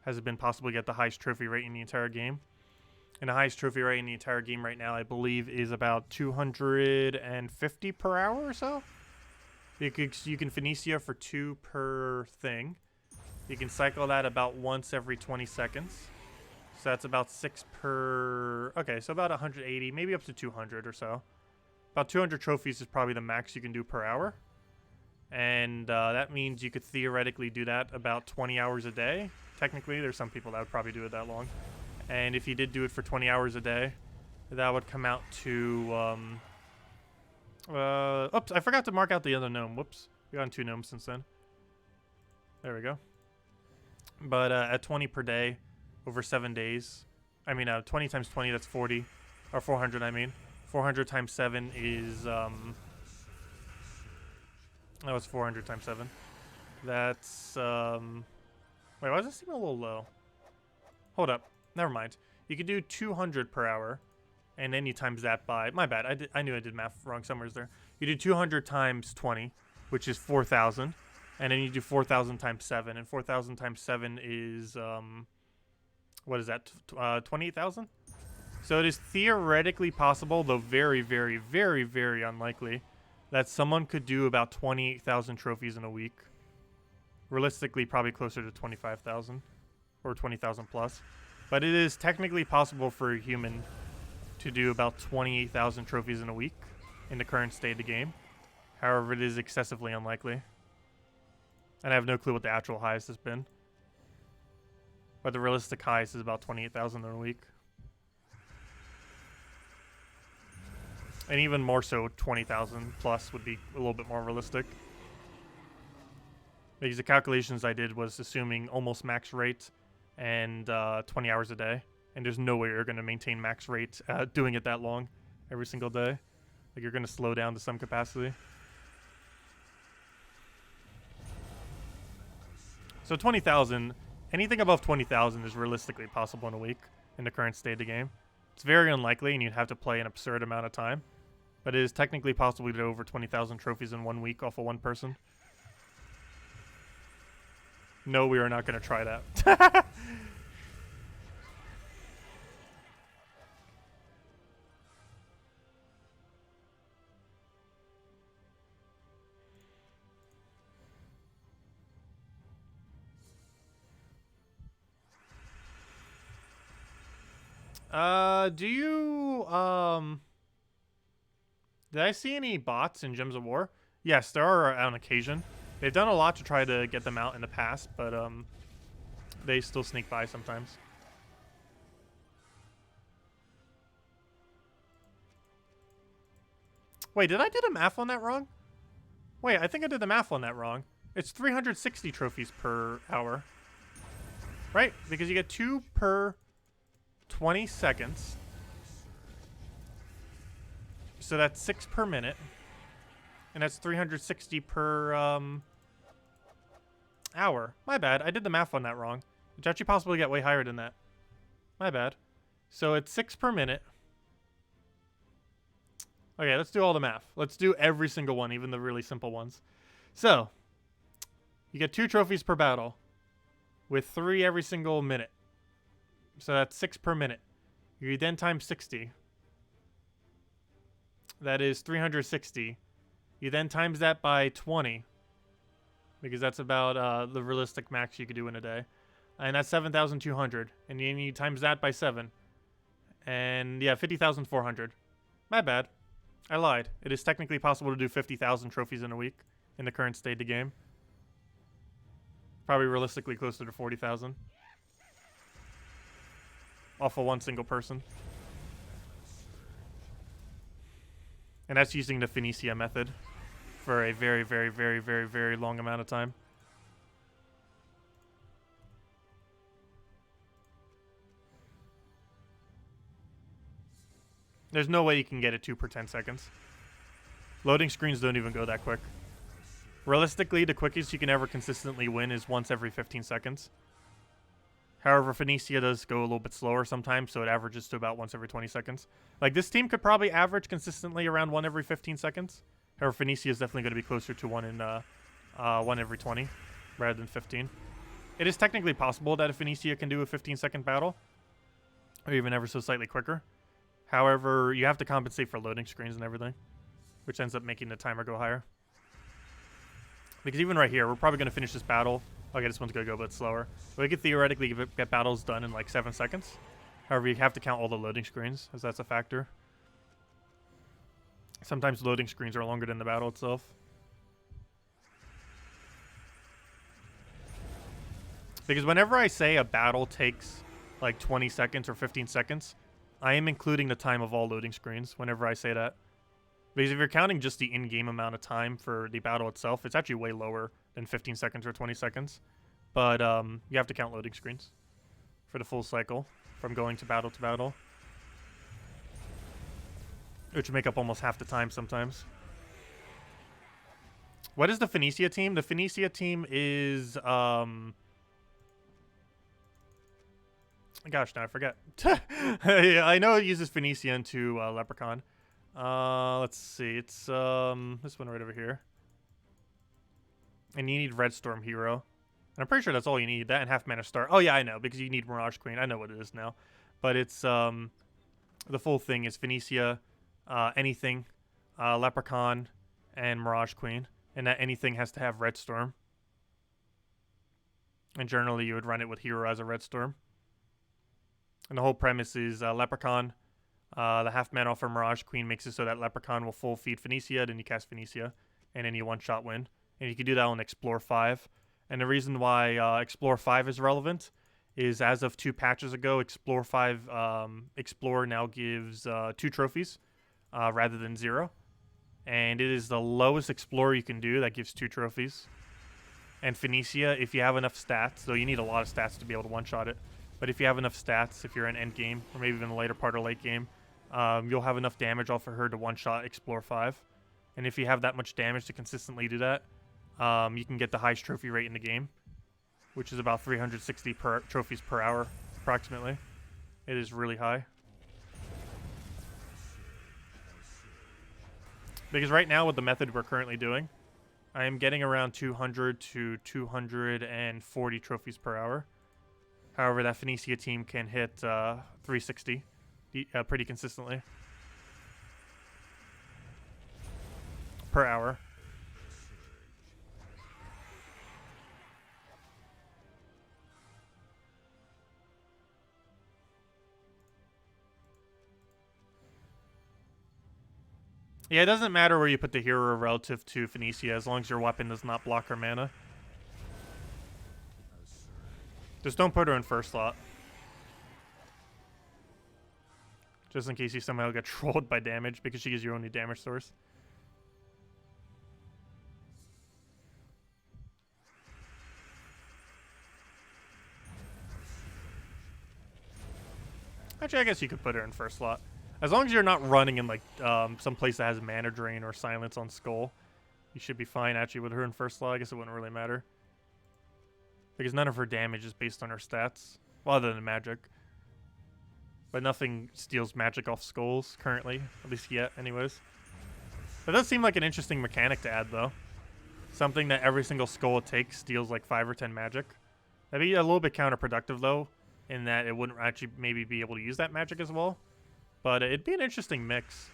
has it been possible to get the highest trophy rate in the entire game. And the highest trophy rate in the entire game right now, I believe, is about 250 per hour or so. You can Phoenicia for 2 per thing. You can cycle that about once every 20 seconds. So that's about 6 per... Okay, so about 180, maybe up to 200 or so. About 200 trophies is probably the max you can do per hour. And that means you could theoretically do that about 20 hours a day. Technically, there's some people that would probably do it that long. And if you did do it for 20 hours a day, that would come out to... oops, I forgot to mark out the other gnome. Whoops. We got 2 gnomes since then. There we go. But at 20 per day, over 7 days. I mean, 20 times 20, that's 40. Or 400, I mean. 400 times 7 is... that was 400 times 7. That's... Wait, why does this seem a little low? Hold up. Never mind. You could do 200 per hour. And then you times that by... My bad. I knew I did math wrong somewhere there. You do 200 times 20, which is 4,000. And then you do 4,000 times 7, and 4,000 times 7 is what is that, 28,000? So it is theoretically possible, though very, very, very, very unlikely, that someone could do about 28,000 trophies in a week. Realistically, probably closer to 25,000 or 20,000 plus. But it is technically possible for a human to do about 28,000 trophies in a week in the current state of the game. However, it is excessively unlikely. And I have no clue what the actual highest has been. But the realistic highest is about 28,000 in a week. And even more so, 20,000 plus would be a little bit more realistic. Because the calculations I did was assuming almost max rate and 20 hours a day. And there's no way you're going to maintain max rate doing it that long every single day. Like, you're going to slow down to some capacity. So 20,000, anything above 20,000 is realistically possible in a week in the current state of the game. It's very unlikely, and you'd have to play an absurd amount of time. But it is technically possible to do over 20,000 trophies in 1 week off of one person. No, we are not going to try that. Do you, did I see any bots in Gems of War? Yes, there are on occasion. They've done a lot to try to get them out in the past, but, they still sneak by sometimes. Wait, did I do the math on that wrong? Wait, I think I did the math on that wrong. It's 360 trophies per hour. Right? Because you get 2 per 20 seconds. So that's 6 per minute. And that's 360 per hour. My bad. I did the math on that wrong. It's actually possible to get way higher than that. My bad. So it's 6 per minute. Okay, let's do all the math. Let's do every single one, even the really simple ones. So, you get 2 trophies per battle with 3 every single minute. So that's 6 per minute. You then times 60. That is 360. You then times that by 20. Because that's about the realistic max you could do in a day. And that's 7,200. And then you times that by 7. And yeah, 50,400. My bad. I lied. It is technically possible to do 50,000 trophies in a week in the current state of the game. Probably realistically closer to 40,000. Off of one single person. And that's using the Phoenicia method for a very, very, very, very, very long amount of time. There's no way you can get it 2 per 10 seconds. Loading screens don't even go that quick. Realistically, the quickest you can ever consistently win is once every 15 seconds. However, Phoenicia does go a little bit slower sometimes, so it averages to about once every 20 seconds. Like, this team could probably average consistently around 1 every 15 seconds. However, Phoenicia is definitely going to be closer to 1 every 20 rather than 15. It is technically possible that a Phoenicia can do a 15-second battle, or even ever so slightly quicker. However, you have to compensate for loading screens and everything, which ends up making the timer go higher. Because even right here, we're probably going to finish this battle. Okay, this one's going to go a bit slower. But we could theoretically get battles done in like 7 seconds. However, you have to count all the loading screens, as that's a factor. Sometimes loading screens are longer than the battle itself. Because whenever I say a battle takes like 20 seconds or 15 seconds, I am including the time of all loading screens whenever I say that. Because if you're counting just the in-game amount of time for the battle itself, it's actually way lower than 15 seconds or 20 seconds. But you have to count loading screens for the full cycle from going to battle, which make up almost half the time sometimes. What is the Phoenicia team? The Phoenicia team is... Gosh, now I forget. I know it uses Phoenicia into Leprechaun. Let's see. It's this one right over here. And you need Red Storm Hero. And I'm pretty sure that's all you need. That and half mana star. Oh yeah, I know, because you need Mirage Queen. I know what it is now. But it's the full thing is Phoenicia, anything, Leprechaun, and Mirage Queen. And that anything has to have Red Storm. And generally you would run it with Hero as a Red Storm. And the whole premise is Leprechaun. The half mana off for Mirage Queen makes it so that Leprechaun will full feed Phoenicia, then you cast Phoenicia, and then you one-shot win. And you can do that on Explore 5. And the reason why Explore 5 is relevant is as of 2 patches ago, Explore 5, Explore now gives 2 trophies rather than 0. And it is the lowest Explorer you can do that gives 2 trophies. And Phoenicia, if you have enough stats, though you need a lot of stats to be able to one-shot it, but if you have enough stats, if you're in end game, or maybe even the later part or late game, you'll have enough damage off of her to one-shot Explore 5. And if you have that much damage to consistently do that, you can get the highest trophy rate in the game, which is about 360 trophies per hour, approximately. It is really high. Because right now, with the method we're currently doing, I am getting around 200 to 240 trophies per hour. However, that Phoenicia team can hit 360 pretty consistently per hour. Yeah, it doesn't matter where you put the hero relative to Phoenicia as long as your weapon does not block her mana. Just don't put her in first slot. Just in case you somehow get trolled by damage because she is your only damage source. Actually, I guess you could put her in first slot. As long as you're not running in like some place that has mana drain or silence on skull, you should be fine actually with her in first slot. I guess it wouldn't really matter. Because none of her damage is based on her stats. Well, other than magic. But nothing steals magic off skulls currently. At least yet, anyways. That does seem like an interesting mechanic to add, though. Something that every single skull it takes steals like 5 or 10 magic. That'd be a little bit counterproductive, though, in that it wouldn't actually maybe be able to use that magic as well. But it'd be an interesting mix.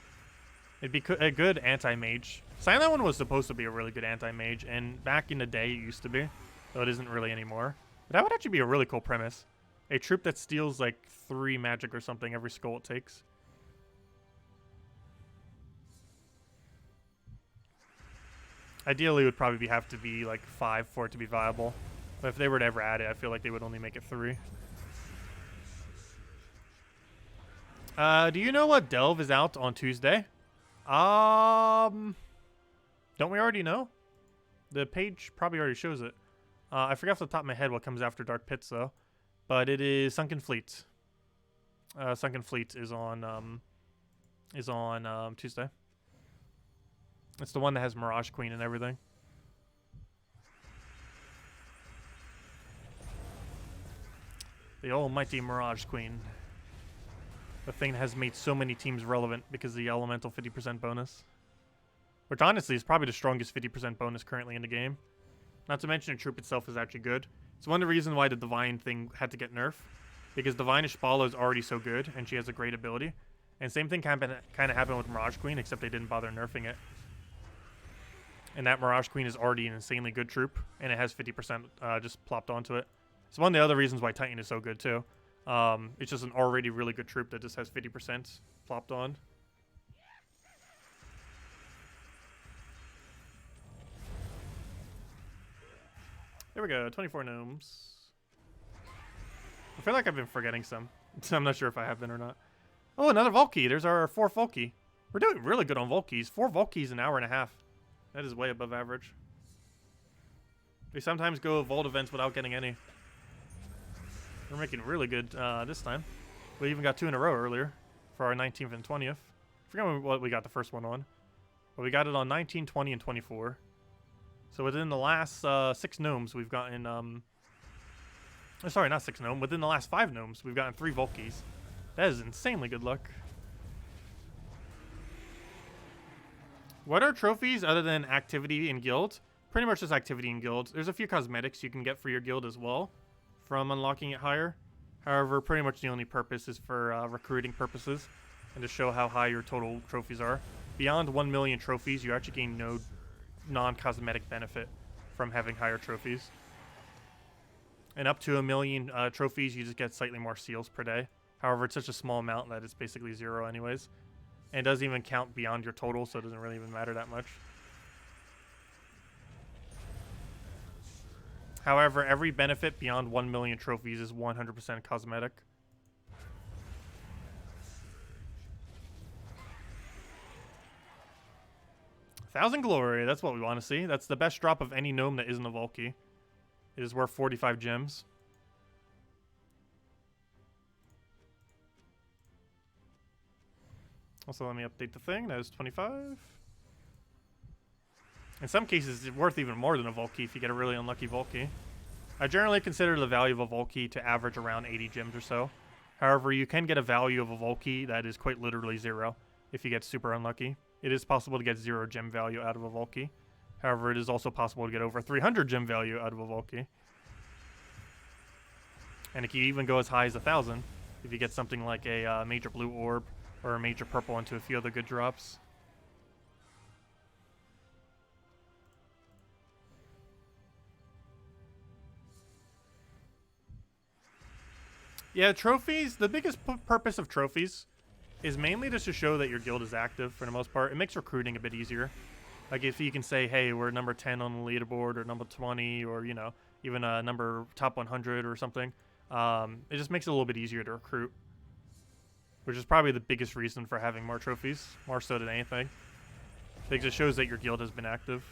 It'd be a good anti-mage. Silent One was supposed to be a really good anti-mage, and back in the day it used to be. Though it isn't really anymore. But that would actually be a really cool premise. A troop that steals like 3 magic or something every skull it takes. Ideally, it would probably have to be like 5 for it to be viable. But if they were to ever add it, I feel like they would only make it 3. Do you know what Delve is out on Tuesday? Don't we already know? The page probably already shows it. I forgot off the top of my head what comes after Dark Pits, though. But it is Sunken Fleet. Sunken Fleet is on Tuesday. It's the one that has Mirage Queen and everything. The almighty Mirage Queen. The thing that has made so many teams relevant because of the elemental 50% bonus. Which honestly is probably the strongest 50% bonus currently in the game. Not to mention the troop itself is actually good. It's one of the reasons why the Divine thing had to get nerfed. Because Divine Ishbala is already so good, and she has a great ability. And same thing kind of happened with Mirage Queen, except they didn't bother nerfing it. And that Mirage Queen is already an insanely good troop, and it has 50% just plopped onto it. It's one of the other reasons why Titan is so good too. It's just an already really good troop that just has 50% plopped on. There we go, 24 gnomes. I feel like I've been forgetting some. I'm not sure if I have been or not. Oh, another Volkey. There's our 4 Volkey. We're doing really good on Volkeys. 4 Volkeys an hour and a half. That is way above average. We sometimes go Vault events without getting any. We're making really good this time. We even got 2 in a row earlier for our 19th and 20th. I forgot what we got the first one on. But we got it on 19, 20, and 24. So within the last 6 gnomes, we've gotten... sorry, not 6 gnome. Within the last 5 gnomes, we've gotten 3 Volkeys. That is insanely good luck. What are trophies other than activity in guild? pretty much just activity in guilds. There's a few cosmetics you can get for your guild as well from unlocking it higher. However, pretty much the only purpose is for recruiting purposes and to show how high your total trophies are. Beyond 1 million trophies, you actually gain no non-cosmetic benefit from having higher trophies. And up to 1 million trophies, you just get slightly more seals per day. However, it's such a small amount that it's basically 0 anyways. And it doesn't even count beyond your total, so it doesn't really even matter that much. However, every benefit beyond 1 million trophies is 100% cosmetic. Thousand Glory, that's what we want to see. That's the best drop of any gnome that isn't a Valky. It is worth 45 gems. Also, let me update the thing. That is 25. In some cases, it's worth even more than a Valky if you get a really unlucky Valky. I generally consider the value of a Valky to average around 80 gems or so. However, you can get a value of a Valky that is quite literally 0 if you get super unlucky. It is possible to get 0 gem value out of a Valky. However, it is also possible to get over 300 gem value out of a Valky. And it can even go as high as 1,000 if you get something like a major blue orb or a major purple into a few other good drops. Yeah, trophies, the biggest purpose of trophies is mainly just to show that your guild is active for the most part. It makes recruiting a bit easier. Like if you can say, hey, we're number 10 on the leaderboard or number 20 or, you know, even a number top 100 or something. It just makes it a little bit easier to recruit. Which is probably the biggest reason for having more trophies, more so than anything. Because it shows that your guild has been active.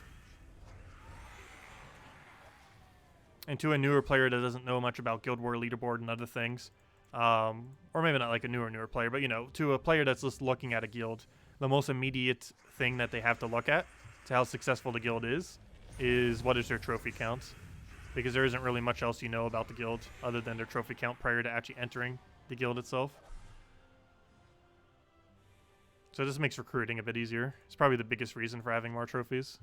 And to a newer player that doesn't know much about Guild War leaderboard and other things, or maybe not like a newer player, but you know, to a player that's just looking at a guild, the most immediate thing that they have to look at to how successful the guild is what is their trophy count. Because there isn't really much else you know about the guild other than their trophy count prior to actually entering the guild itself. So this makes recruiting a bit easier. It's probably the biggest reason for having more trophies.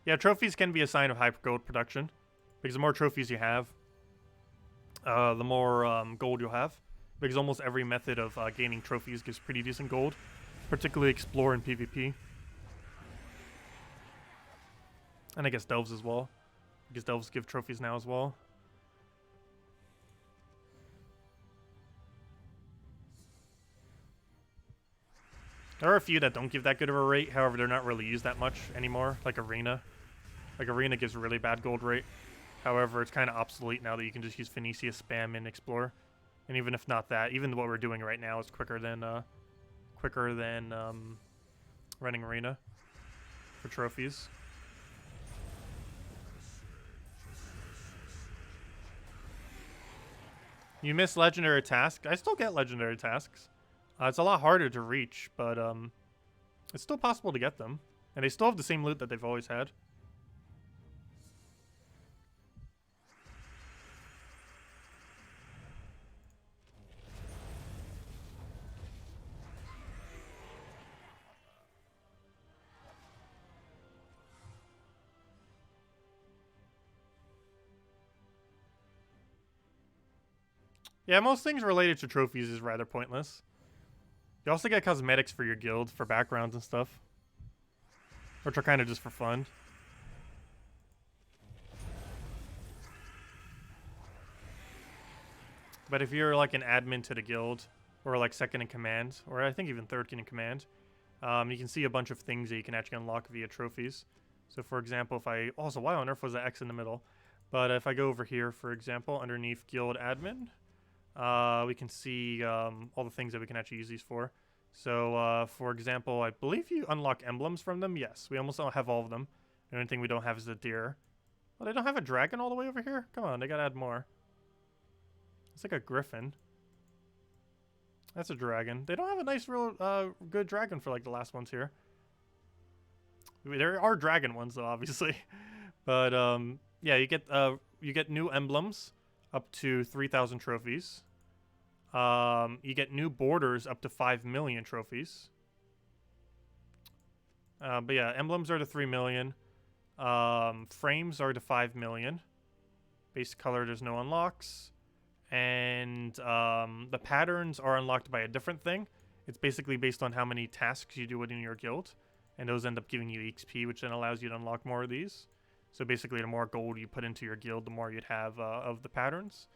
Yeah, trophies can be a sign of high gold production, because the more trophies you have, the more gold you'll have. Because almost every method of gaining trophies gives pretty decent gold, particularly Explore and PvP. And I guess Delves as well, because Delves give trophies now as well. There are a few that don't give that good of a rate, however they're not really used that much anymore, like Arena. Like Arena gives a really bad gold rate. However, it's kind of obsolete now that you can just use Phoenicia spam and Explore. And even if not that, even what we're doing right now is quicker than running Arena for trophies. You miss legendary tasks. I still get legendary tasks. It's a lot harder to reach, but it's still possible to get them. And they still have the same loot that they've always had. Yeah, most things related to trophies is rather pointless. You also get cosmetics for your guild, for backgrounds and stuff. Which are kind of just for fun. But if you're like an admin to the guild, or like second in command, or I think even third in command, you can see a bunch of things that you can actually unlock via trophies. So for example, if I... Also, why on earth was the X in the middle? But if I go over here, for example, underneath guild admin, we can see all the things that we can actually use these for. So, for example, I believe you unlock emblems from them. Yes, we almost don't have all of them. The only thing we don't have is the deer. Well, they don't have a dragon all the way over here? Come on, they gotta add more. It's like a griffin. That's a dragon. They don't have a nice, real good dragon for like the last ones here. There are dragon ones though, obviously. But yeah, you get new emblems up to 3,000 trophies. You get new borders up to 5 million trophies. But yeah, emblems are to 3 million. Frames are to 5 million. Base color, there's no unlocks. And the patterns are unlocked by a different thing. It's basically based on how many tasks you do within your guild. And those end up giving you XP, which then allows you to unlock more of these. So basically, the more gold you put into your guild, the more you'd have of the patterns.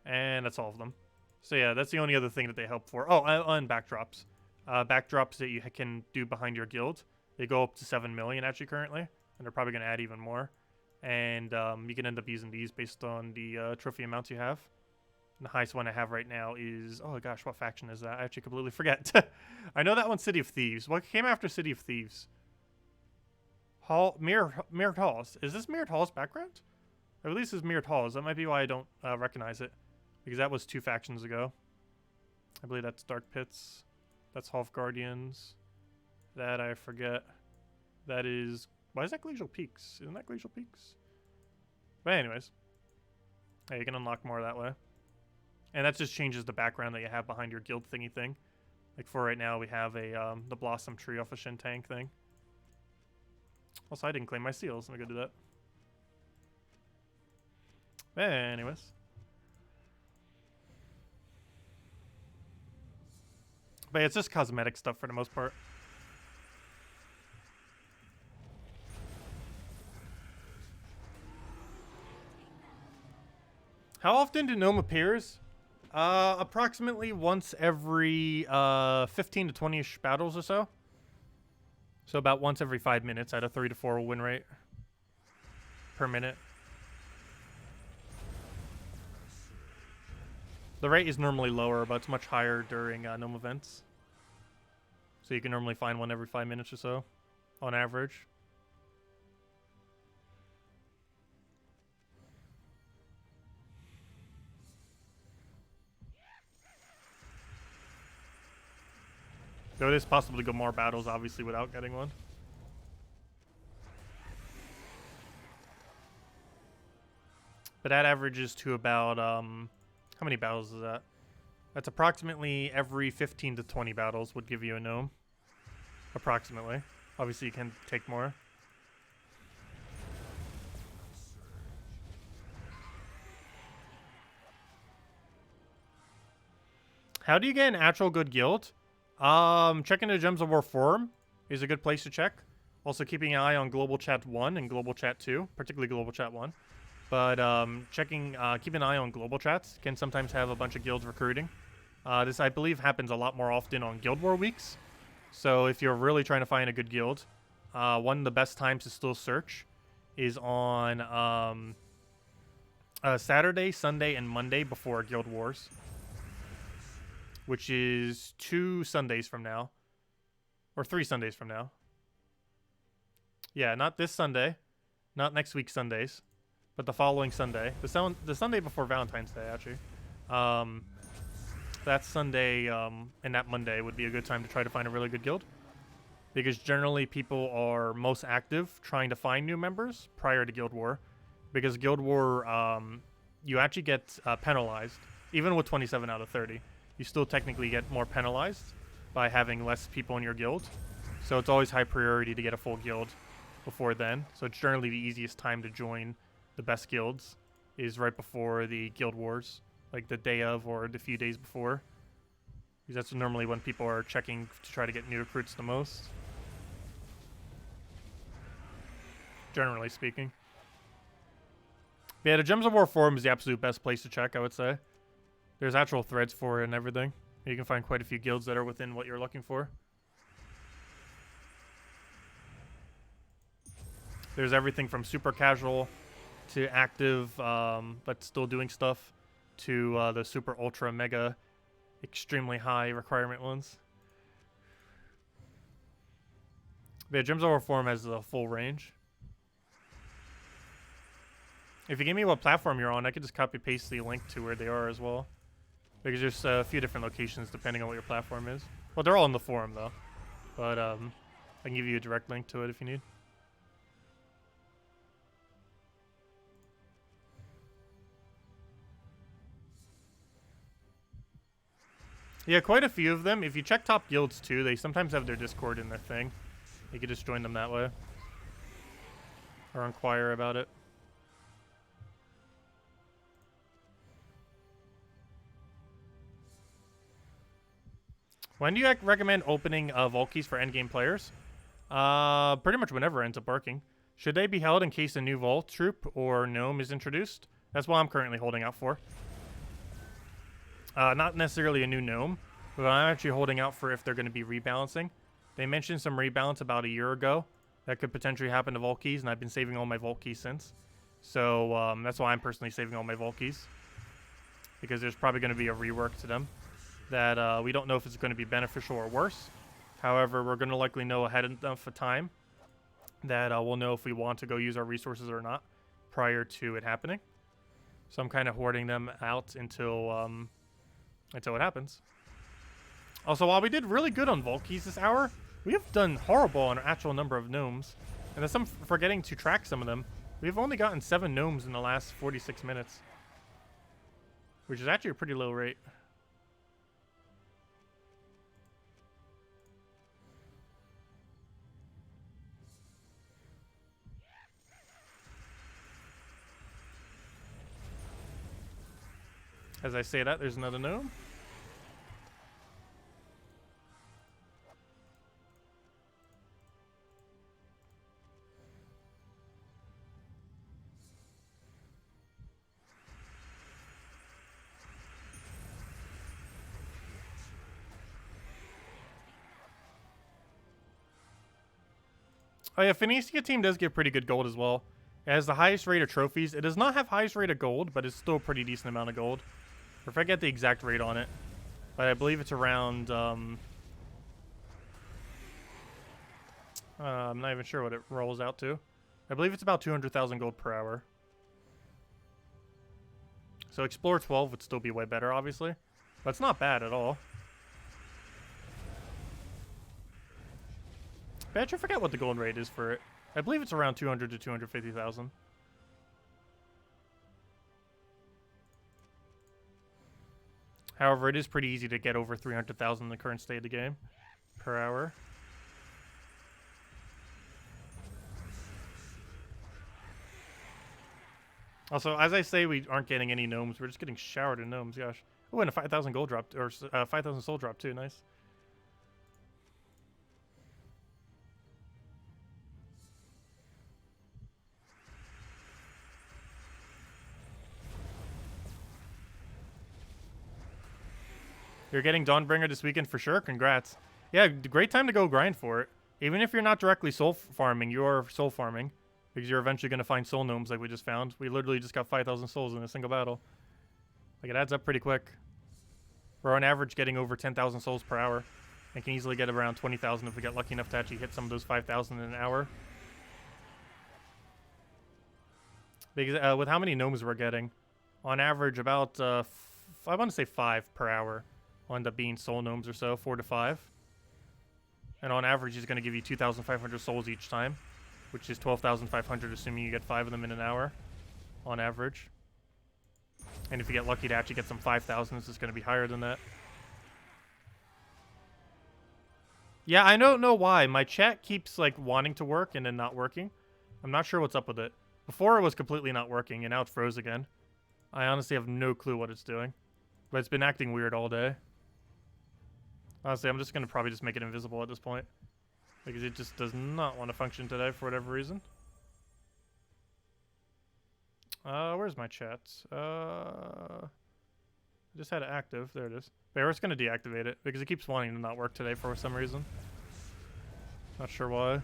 And that's all of them. So yeah, that's the only other thing that they help for. Oh, and backdrops. Backdrops that you can do behind your guild. They go up to 7 million actually currently. And they're probably going to add even more. And you can end up using these based on the trophy amounts you have. And the highest one I have right now is... Oh gosh, what faction is that? I actually completely forget. I know that one's City of Thieves. What came after City of Thieves? Mirrored Halls. Is this Mirrored Halls background? Or at least it's Mirrored Halls. That might be why I don't recognize it. Because that was 2 factions ago. I believe that's Dark Pits. That's Half Guardians. That I forget. That is... Why is that Glacial Peaks? Isn't that Glacial Peaks? But anyways. Yeah, you can unlock more that way. And that just changes the background that you have behind your guild thingy thing. Like for right now, we have a the Blossom Tree off a Shintank thing. Also, I didn't claim my seals. Let me go do that. Anyways. But yeah, it's just cosmetic stuff for the most part. How often do Gnome appears? Approximately once every 15 to 20-ish battles or so. So about once every 5 minutes at a 3 to 4 win rate per minute. The rate is normally lower, but it's much higher during Gnome events. So you can normally find one every 5 minutes or so, on average. Though it is possible to go more battles, obviously, without getting one. But that averages to about, how many battles is that? That's approximately every 15 to 20 battles would give you a gnome. Approximately. Obviously, you can take more. How do you get an actual good guild? Checking the Gems of War forum is a good place to check. Also keeping an eye on Global Chat 1 and Global Chat 2, particularly Global Chat 1. But keeping an eye on Global Chats can sometimes have a bunch of guilds recruiting. This, I believe, happens a lot more often on Guild War weeks. So if you're really trying to find a good guild, one of the best times to still search is on Saturday, Sunday, and Monday before Guild Wars. Which is 2 Sundays from now. Or 3 Sundays from now. Yeah, not this Sunday. Not next week Sundays. But the following Sunday. The Sunday before Valentine's Day, actually. That Sunday and that Monday would be a good time to try to find a really good guild. Because generally people are most active trying to find new members prior to Guild War. Because Guild War, you actually get penalized. Even with 27 out of 30. You still technically get more penalized by having less people in your guild. So it's always high priority to get a full guild before then. So it's generally the easiest time to join the best guilds is right before the Guild Wars. Like the day of or the few days before. Because that's normally when people are checking to try to get new recruits the most. Generally speaking. But yeah, the Gems of War forum is the absolute best place to check, I would say. There's actual threads for it and everything. You can find quite a few guilds that are within what you're looking for. There's everything from super casual to active, but still doing stuff, to the super ultra mega extremely high requirement ones. But yeah, Gems of War forum has a full range. If you give me what platform you're on, I could just copy paste the link to where they are as well. Because there's a few different locations depending on what your platform is. Well, they're all in the forum though. But I can give you a direct link to it if you need. Yeah, quite a few of them. If you check top guilds too, they sometimes have their Discord in their thing. You could just join them that way. Or inquire about it. When do you recommend opening vault keys for endgame players? Pretty much whenever it ends up working. Should they be held in case a new vault troop or gnome is introduced? That's what I'm currently holding out for. Not necessarily a new gnome, but I'm actually holding out for if they're going to be rebalancing. They mentioned some rebalance about a year ago that could potentially happen to vault keys, and I've been saving all my vault keys since. So that's why I'm personally saving all my vault keys, because there's probably going to be a rework to them that we don't know if it's going to be beneficial or worse. However, we're going to likely know ahead enough of time that we'll know if we want to go use our resources or not prior to it happening. So I'm kind of hoarding them out until it happens. Also, while we did really good on vault keys this hour, we have done horrible on our actual number of gnomes. And as I'm forgetting to track some of them, we've only gotten 7 gnomes in the last 46 minutes. Which is actually a pretty low rate. As I say that, there's another gnome. Oh yeah, Phoenicia team does get pretty good gold as well. It has the highest rate of trophies. It does not have highest rate of gold, but it's still a pretty decent amount of gold. I forget the exact rate on it, but I believe it's around, I'm not even sure what it rolls out to. I believe it's about 200,000 gold per hour. So Explore 12 would still be way better, obviously. But it's not bad at all. But I actually forget what the gold rate is for it. I believe it's around 200 to 250,000. However, it is pretty easy to get over 300,000 in the current state of the game per hour. Also, as I say, we aren't getting any gnomes. We're just getting showered in gnomes. Gosh. Oh, and a 5,000 gold drop, or 5,000 soul drop too. Nice. You're getting Dawnbringer this weekend for sure. Congrats. Yeah, great time to go grind for it. Even if you're not directly soul farming, you're soul farming. Because you're eventually going to find soul gnomes like we just found. We literally just got 5,000 souls in a single battle. Like, it adds up pretty quick. We're on average getting over 10,000 souls per hour. And can easily get around 20,000 if we get lucky enough to actually hit some of those 5,000 in an hour. Because with how many gnomes we're getting, on average about, I want to say 5 per hour. Will end up being soul gnomes or so, 4 to 5. And on average, he's going to give you 2,500 souls each time, which is 12,500, assuming you get 5 of them in an hour, on average. And if you get lucky to actually get some 5,000, it's going to be higher than that. Yeah, I don't know why. My chat keeps, like, wanting to work and then not working. I'm not sure what's up with it. Before, it was completely not working, and now it froze again. I honestly have no clue what it's doing. But it's been acting weird all day. Honestly, I'm just going to probably just make it invisible at this point. Because it just does not want to function today for whatever reason. Where's my chat? I just had it active. There it is. But we're just going to deactivate it because it keeps wanting to not work today for some reason. Not sure why.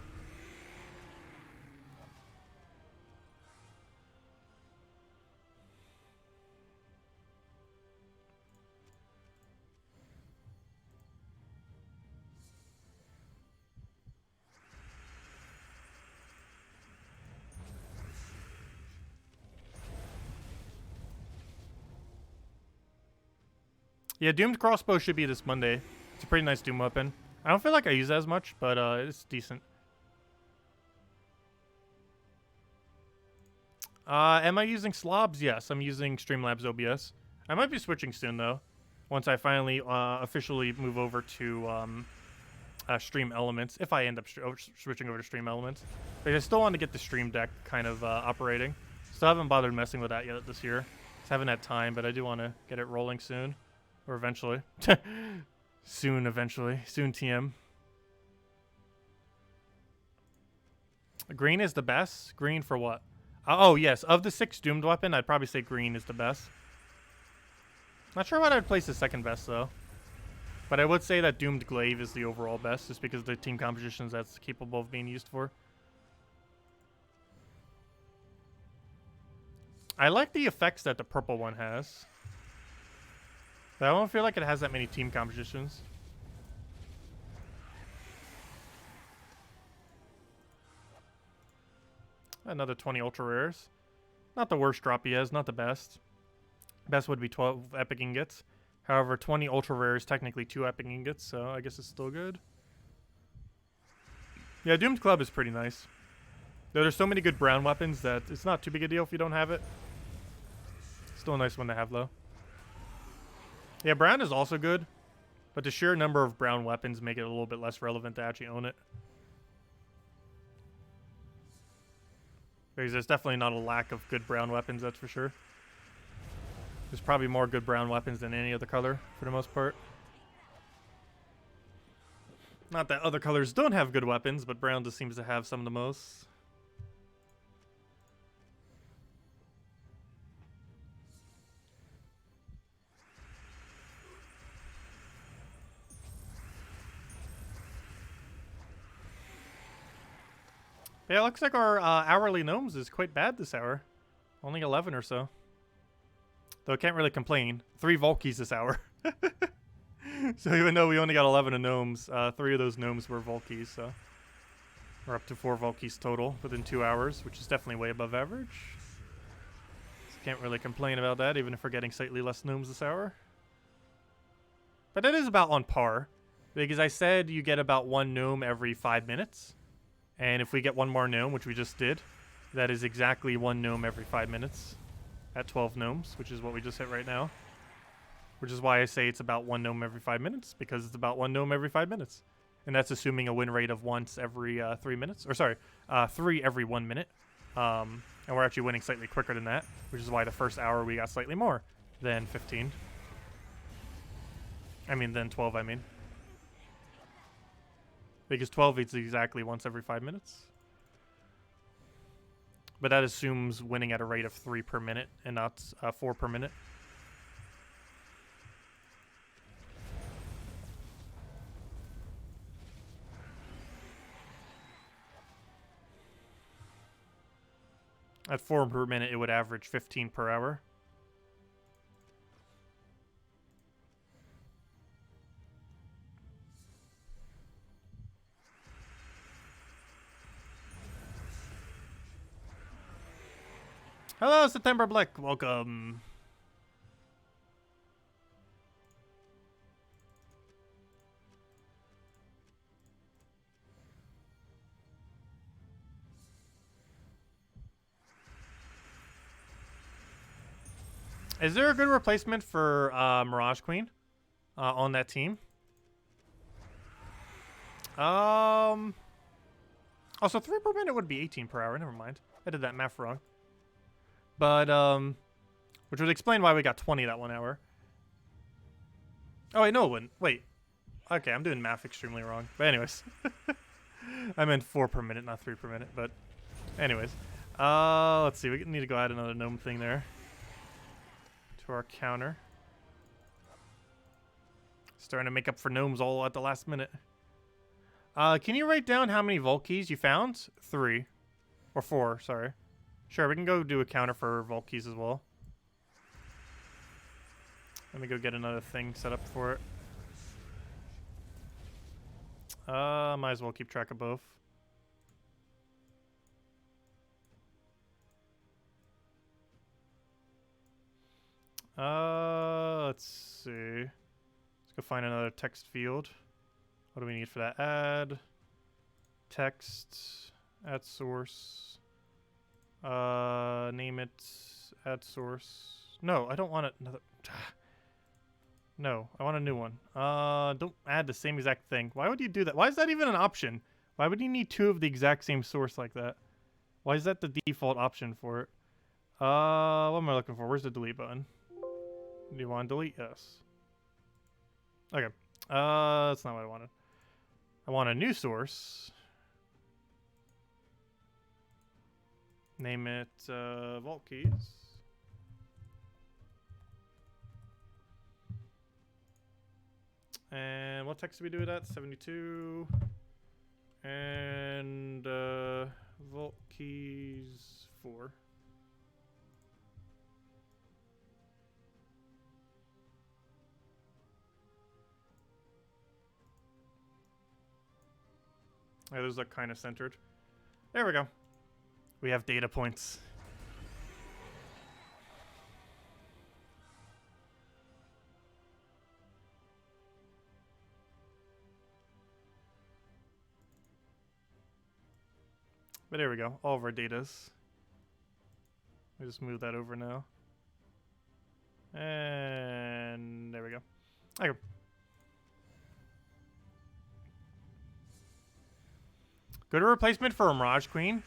Yeah, Doom's crossbow should be this Monday. It's a pretty nice Doom weapon. I don't feel like I use it as much, but it's decent. Am I using slobs? Yes, I'm using Streamlabs OBS. I might be switching soon, though. once I finally officially move over to Stream Elements, if I end up switching over to Stream Elements. But I still want to get the Stream Deck kind of operating. Still haven't bothered messing with that yet this year. Just haven't had time, but I do want to get it rolling soon. Or eventually. Soon, eventually. Soon, TM. Green is the best? Green for what? Oh, yes. Of the 6 doomed weapon, I'd probably say green is the best. Not sure what I'd place as second best, though. But I would say that Doomed Glaive is the overall best, just because of the team compositions that's capable of being used for. I like the effects that the purple one has. But I don't feel like it has that many team compositions. Another 20 ultra rares. Not the worst drop he has, not the best. Best would be 12 epic ingots. However, 20 ultra rares, technically 2 epic ingots, so I guess it's still good. Yeah, Doomed Club is pretty nice. Though there's so many good brown weapons that it's not too big a deal if you don't have it. Still a nice one to have, though. Yeah, brown is also good, but the sheer number of brown weapons make it a little bit less relevant to actually own it. Because there's definitely not a lack of good brown weapons, that's for sure. There's probably more good brown weapons than any other color, for the most part. Not that other colors don't have good weapons, but brown just seems to have some of the most. Yeah, it looks like our hourly gnomes is quite bad this hour. Only 11 or so. Though I can't really complain. 3 Volkies this hour. So even though we only got 11 of gnomes, 3 of those gnomes were Volkies, so we're up to 4 Volkies total within 2 hours, which is definitely way above average. So can't really complain about that, even if we're getting slightly less gnomes this hour. But that is about on par, because I said you get about 1 gnome every 5 minutes. And if we get 1 more gnome, which we just did, that is exactly 1 gnome every 5 minutes at 12 gnomes, which is what we just hit right now. Which is why I say it's about 1 gnome every 5 minutes, because it's about 1 gnome every 5 minutes. And that's assuming a win rate of once every 3 minutes. Or sorry, 3 every 1 minute. And we're actually winning slightly quicker than that, which is why the first hour we got slightly more than 15. I mean, than 12, I mean. Because 12 is exactly once every 5 minutes. But that assumes winning at a rate of 3 per minute and not 4 per minute. At 4 per minute, it would average 15 per hour. Hello, September Blick. Welcome. Is there a good replacement for Mirage Queen on that team? Also 3 per minute would be 18 per hour. Never mind. I did that math wrong. But, which would explain why we got 20 that 1 hour. Oh, wait, no, it wouldn't. Wait. Okay, I'm doing math extremely wrong. But anyways. I meant 4 per minute, not 3 per minute. But anyways. Let's see. We need to go add another gnome thing there. To our counter. Starting to make up for gnomes all at the last minute. Can you write down how many Volkies you found? 3. Or 4, sorry. Sure, we can go do a counter for Volkies as well. Let me go get another thing set up for it. Might as well keep track of both. Let's see. Let's go find another text field. What do we need for that? Add text, add source. Name it, add source. No, I don't want it. Another. No, I want a new one. Don't add the same exact thing. Why would you do that? Why is that even an option? Why would you need 2 of the exact same source like that? Why is that the default option for it? What am I looking for? Where's the delete button? Do you want to delete? Yes. Okay. That's not what I wanted. I want a new source. Name it, Vault Keys. And what text do we do with that? 72. And, Vault Keys 4. Yeah, those look kind of centered. There we go. We have data points. But there we go. All of our data's. We just move that over now. And there we go. Okay. Good replacement for a Mirage Queen.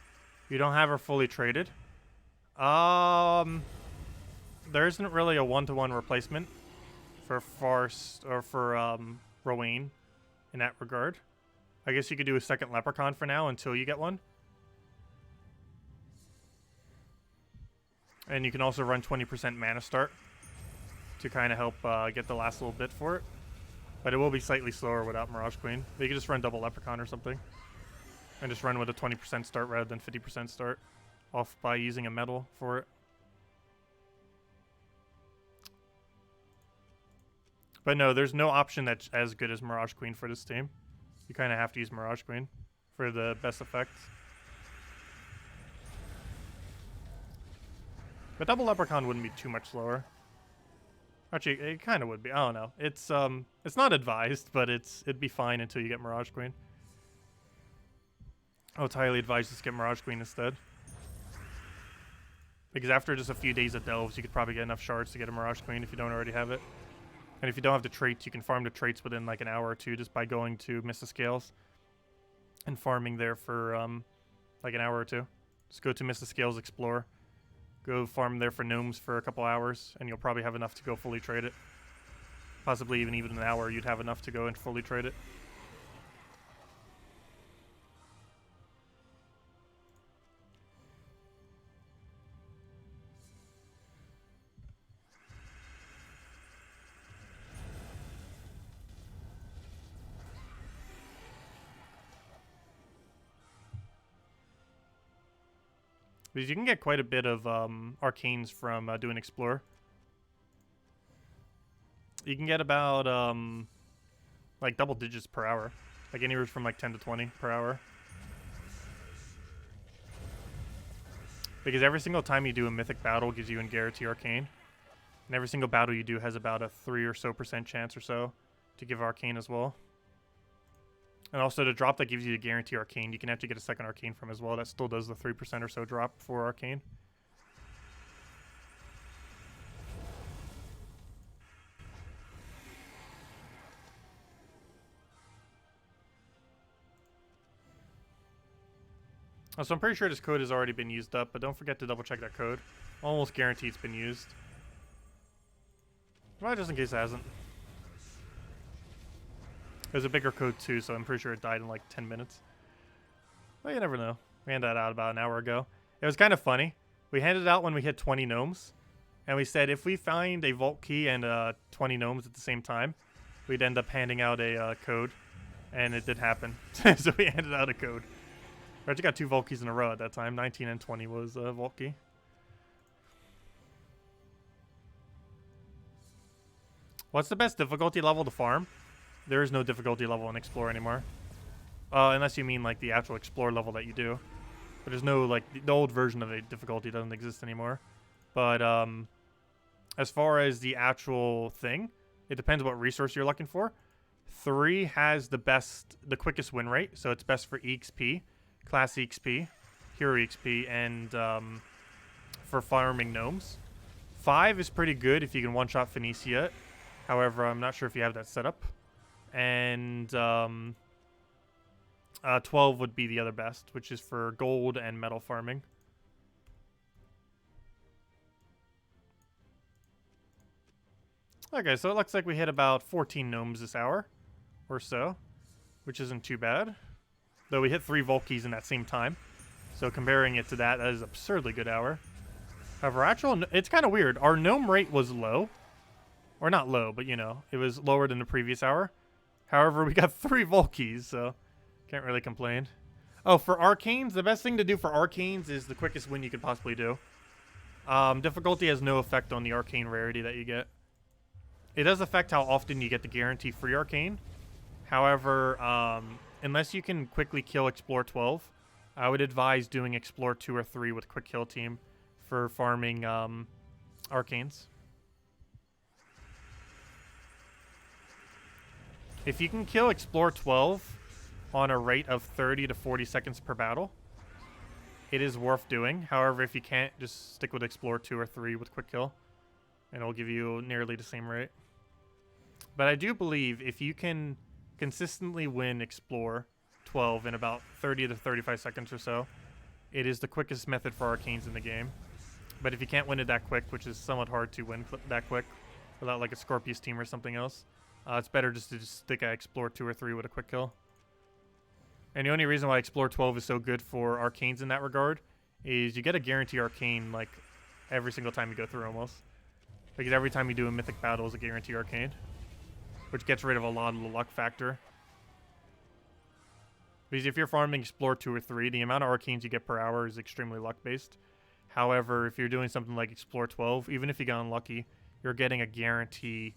You don't have her fully traded. There isn't really a one-to-one replacement for Farce or for Rowan in that regard. I guess you could do a second Leprechaun for now until you get one. And you can also run 20% mana start to kind of help get the last little bit for it. But it will be slightly slower without Mirage Queen. But you can just run double Leprechaun or something. And just run with a 20% start rather than 50% start. Off by using a medal for it. But no, there's no option that's as good as Mirage Queen for this team. You kind of have to use Mirage Queen for the best effects. But double Leprechaun wouldn't be too much slower. Actually, it kind of would be. I don't know. It's not advised, but it'd be fine until you get Mirage Queen. I would highly advise just get Mirage Queen instead. Because after just a few days of delves, you could probably get enough shards to get a Mirage Queen if you don't already have it. And if you don't have the traits, you can farm the traits within like an hour or two just by going to Mist of Scales and farming there for like an hour or two. Just go to Mist of Scales, explore. Go farm there for gnomes for a couple hours, and you'll probably have enough to go fully trade it. Possibly even an hour, you'd have enough to go and fully trade it. Because you can get quite a bit of arcanes from doing Explore. You can get about like double digits per hour. Like anywhere from like 10 to 20 per hour. Because every single time you do a mythic battle gives you a guarantee arcane. And every single battle you do has about a 3% or so chance or so to give arcane as well. And also the drop that gives you the guarantee arcane, you can actually get a second arcane from as well. That still does the 3% or so drop for arcane. So I'm pretty sure this code has already been used up, but don't forget to double check that code. Almost guaranteed it's been used. Well, just in case it hasn't. There's a bigger code too, so I'm pretty sure it died in like 10 minutes. Well, you never know. We handed that out about an hour ago. It was kind of funny. We handed it out when we hit 20 gnomes. And we said if we find a vault key and 20 gnomes at the same time, we'd end up handing out a code. And it did happen. So we handed out a code. We actually got 2 vault keys in a row at that time. 19 and 20 was a vault key. What's the best difficulty level to farm? There is no difficulty level in Explore anymore. Unless you mean like the actual Explore level that you do. But there's no, like, the old version of a difficulty doesn't exist anymore. But as far as the actual thing, it depends what resource you're looking for. 3 has the quickest win rate, so it's best for EXP, Class EXP, Hero EXP, and for farming gnomes. 5 is pretty good if you can one-shot Phoenicia. However, I'm not sure if you have that set up. And 12 would be the other best, which is for gold and metal farming. Okay, so it looks like we hit about 14 gnomes this hour or so, which isn't too bad. Though we hit 3 Volkies in that same time. So comparing it to that, that is an absurdly good hour. However, it's kind of weird. Our gnome rate was low. Or not low, but you know, it was lower than the previous hour. However, we got 3 Volkies, so can't really complain. Oh, for arcanes, the best thing to do for arcanes is the quickest win you could possibly do. Difficulty has no effect on the arcane rarity that you get. It does affect how often you get the guarantee free arcane. However, unless you can quickly kill Explore 12, I would advise doing Explore 2 or 3 with Quick Kill Team for farming arcanes. If you can kill Explore 12 on a rate of 30 to 40 seconds per battle, it is worth doing. However, if you can't, just stick with Explore 2 or 3 with Quick Kill, and it'll give you nearly the same rate. But I do believe if you can consistently win Explore 12 in about 30 to 35 seconds or so, it is the quickest method for arcanes in the game. But if you can't win it that quick, which is somewhat hard to win that quick without like a Scorpius team or something else, it's better just to stick at Explore 2 or 3 with a quick kill. And the only reason why Explore 12 is so good for arcanes in that regard is you get a guarantee arcane like every single time you go through almost. Because every time you do a mythic battle is a guarantee arcane, which gets rid of a lot of the luck factor. Because if you're farming Explore 2 or 3, the amount of arcanes you get per hour is extremely luck-based. However, if you're doing something like Explore 12, even if you got unlucky, you're getting a guarantee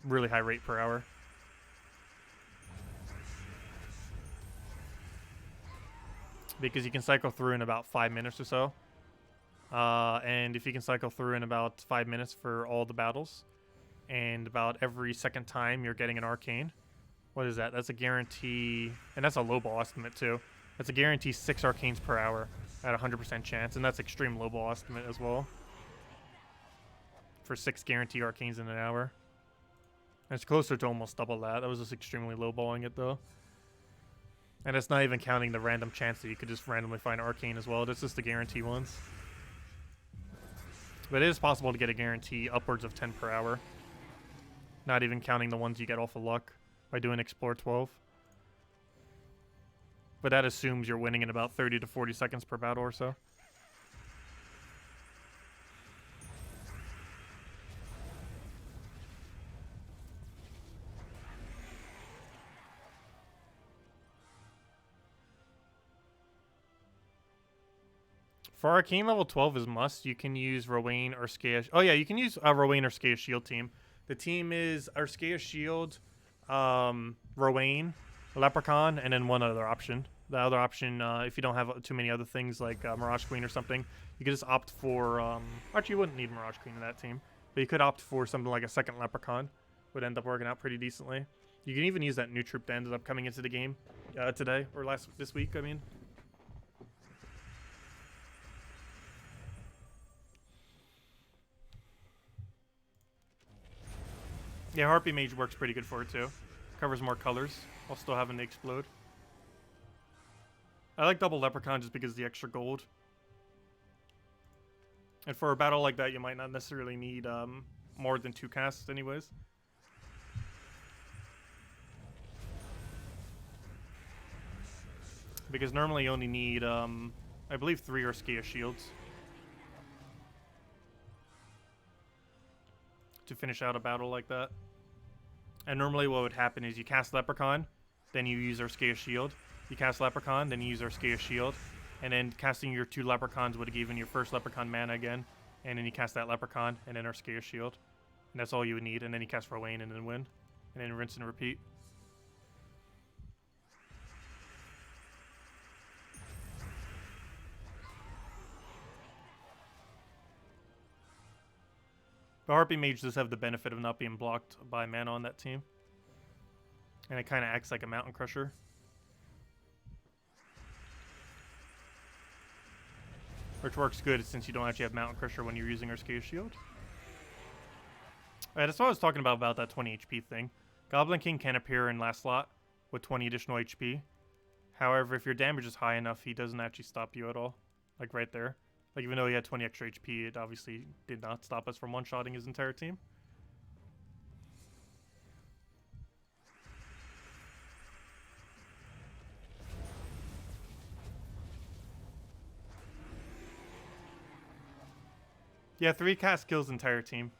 really high rate per hour. Because you can cycle through in about 5 minutes or so. And if you can cycle through in about 5 minutes for all the battles, and about every second time you're getting an arcane. What is that? That's a guarantee, and that's a low ball estimate too. That's a guarantee 6 arcanes per hour at 100% chance, and that's extreme low ball estimate as well. For 6 guarantee arcanes in an hour. And it's closer to almost double that. That was just extremely low balling it though. And it's not even counting the random chance that you could just randomly find arcane as well. That's just the guarantee ones. But it is possible to get a guarantee upwards of 10 per hour. Not even counting the ones you get off of luck by doing Explore 12. But that assumes you're winning in about 30 to 40 seconds per battle or so. For Arcane level 12 is must. You can use Rowan or Skea. Oh yeah, you can use Rowan or Skea Shield team. The team is Skea Shield, Rowan, Leprechaun, and then one other option. The other option, if you don't have too many other things like Mirage Queen or something, you could just opt for... actually, you wouldn't need Mirage Queen in that team. But you could opt for something like a second Leprechaun. Would end up working out pretty decently. You can even use that new troop that ended up coming into the game today, or this week, I mean. Yeah, Harpy Mage works pretty good for it too. Covers more colors while still having to explode. I like double Leprechaun just because of the extra gold. And for a battle like that, you might not necessarily need more than 2 casts anyways. Because normally you only need, I believe 3 or Skea Shields to finish out a battle like that. And normally what would happen is you cast Leprechaun, then you use our Skea Shield. You cast Leprechaun, then you use our Skea Shield. And then casting your 2 Leprechauns would have given your first Leprechaun mana again. And then you cast that Leprechaun, and then our Skea Shield. And that's all you would need. And then you cast Rowan and then win. And then rinse and repeat. But Harpy Mage does have the benefit of not being blocked by mana on that team. And it kind of acts like a Mountain Crusher. Which works good since you don't actually have Mountain Crusher when you're using our Skea Shield. Alright, that's what I was talking about that 20 HP thing. Goblin King can appear in last slot with 20 additional HP. However, if your damage is high enough, he doesn't actually stop you at all. Like right there. Like even though he had 20 extra HP, it obviously did not stop us from one-shotting his entire team. Yeah, 3 cast kills the entire team.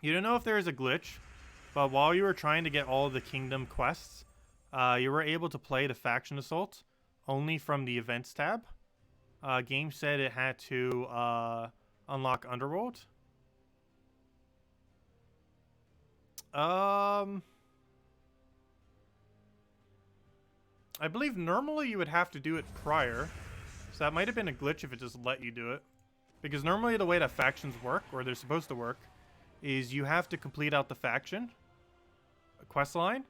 You don't know if there is a glitch, but while you were trying to get all the kingdom quests, you were able to play the faction assault only from the events tab. Game said it had to unlock Underworld. I believe normally you would have to do it prior, so that might have been a glitch if it just let you do it. Because normally the way that factions work, or they're supposed to work, is you have to complete out the faction quest line,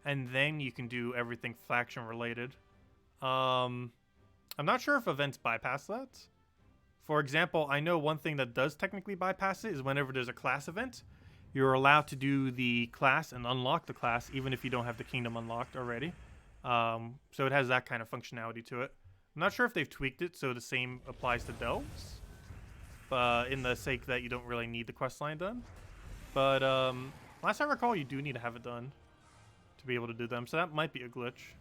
and then you can do everything faction related. I'm not sure if events bypass that. For example, I know one thing that does technically bypass it is whenever there's a class event, you're allowed to do the class and unlock the class even if you don't have the kingdom unlocked already. So it has that kind of functionality to it. I'm not sure if they've tweaked it so the same applies to delves, in the sake that you don't really need the quest line done. But last I recall, you do need to have it done to be able to do them, so that might be a glitch.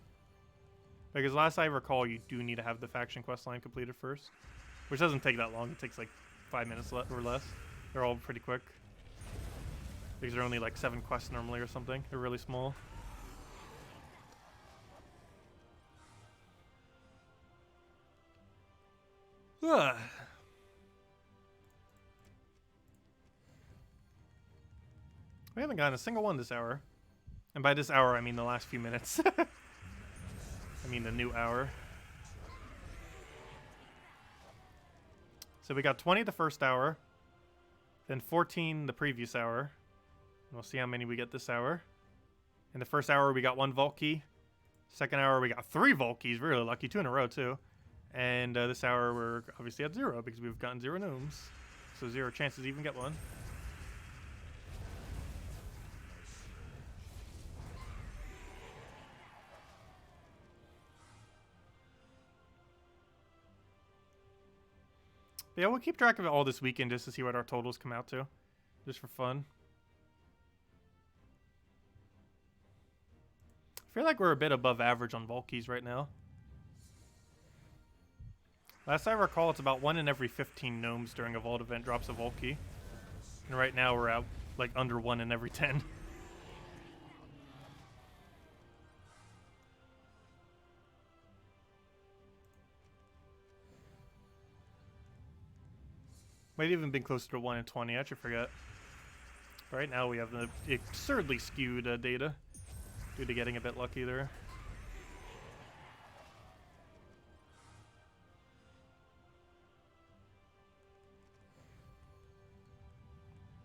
Because last I recall, you do need to have the faction quest line completed first, which doesn't take that long. It takes like 5 minutes or less. They're all pretty quick. Because they're only like 7 quests normally or something. They're really small. Ugh. We haven't gotten a single one this hour. And by this hour, I mean the last few minutes. I mean the new hour. So we got 20 the first hour. Then 14 the previous hour. And we'll see how many we get this hour. In the first hour, we got 1 vault key. Second hour, we got 3 vault keys. Really lucky. 2 in a row, too. And this hour, we're obviously at 0 because we've gotten 0 gnomes. So 0 chances to even get one. But yeah, we'll keep track of it all this weekend just to see what our totals come out to. Just for fun. I feel like we're a bit above average on vault keys right now. Last I recall, it's about 1 in every 15 gnomes during a vault event drops a vault key. And right now we're at like under 1 in every 10. Might even been closer to 1 in 20, I should forget. But right now we have the absurdly skewed data due to getting a bit lucky there.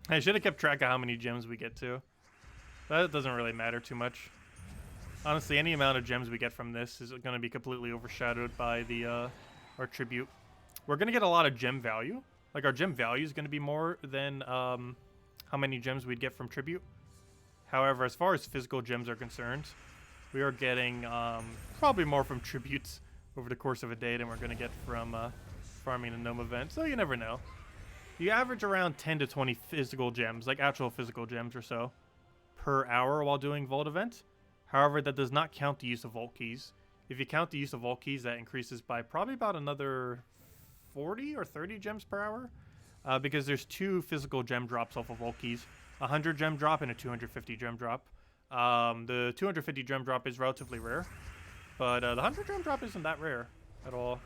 I should have kept track of how many gems we get to. That doesn't really matter too much. Honestly, any amount of gems we get from this is going to be completely overshadowed by the our tribute. We're going to get a lot of gem value. Like, our gem value is going to be more than how many gems we'd get from tribute. However, as far as physical gems are concerned, we are getting probably more from tributes over the course of a day than we're going to get from farming a gnome event. So you never know. You average around 10 to 20 physical gems, like actual physical gems or so, per hour while doing vault event. However, that does not count the use of vault keys. If you count the use of vault keys, that increases by probably about another 40 or 30 gems per hour, because there's 2 physical gem drops off of vault keys, a 100 gem drop and a 250 gem drop. The 250 gem drop is relatively rare, but the 100 gem drop isn't that rare at all.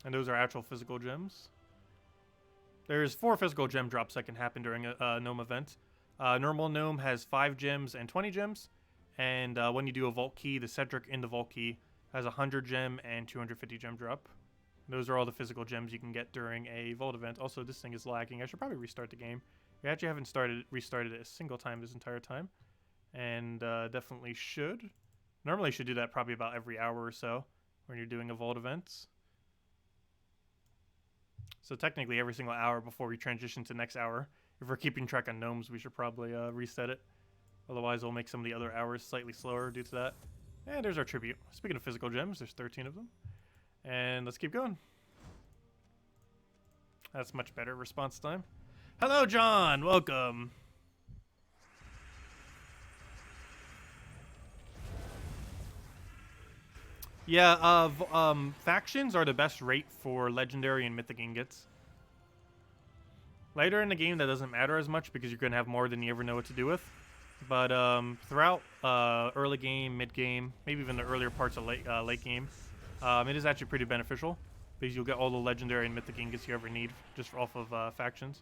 And those are actual physical gems. There's 4 physical gem drops that can happen during a gnome event. Normal gnome has 5 gems and 20 gems, and when you do a vault key, the Cedric in the vault key has a 100 gem and 250 gem drop. Those are all the physical gems you can get during a vault event. Also, this thing is lagging. I should probably restart the game. We actually haven't restarted it a single time this entire time, and definitely should. Normally you should do that probably about every hour or so when you're doing Evolved events. So technically every single hour before we transition to next hour. If we're keeping track on gnomes, we should probably reset it. Otherwise it'll make some of the other hours slightly slower due to that. And there's our tribute. Speaking of physical gems, there's 13 of them. And let's keep going. That's much better response time. Hello, John. Welcome. Yeah, factions are the best rate for legendary and mythic ingots. Later in the game, that doesn't matter as much because you're going to have more than you ever know what to do with. But throughout early game, mid game, maybe even the earlier parts of late game, it is actually pretty beneficial because you'll get all the legendary and mythic ingots you ever need just off of factions.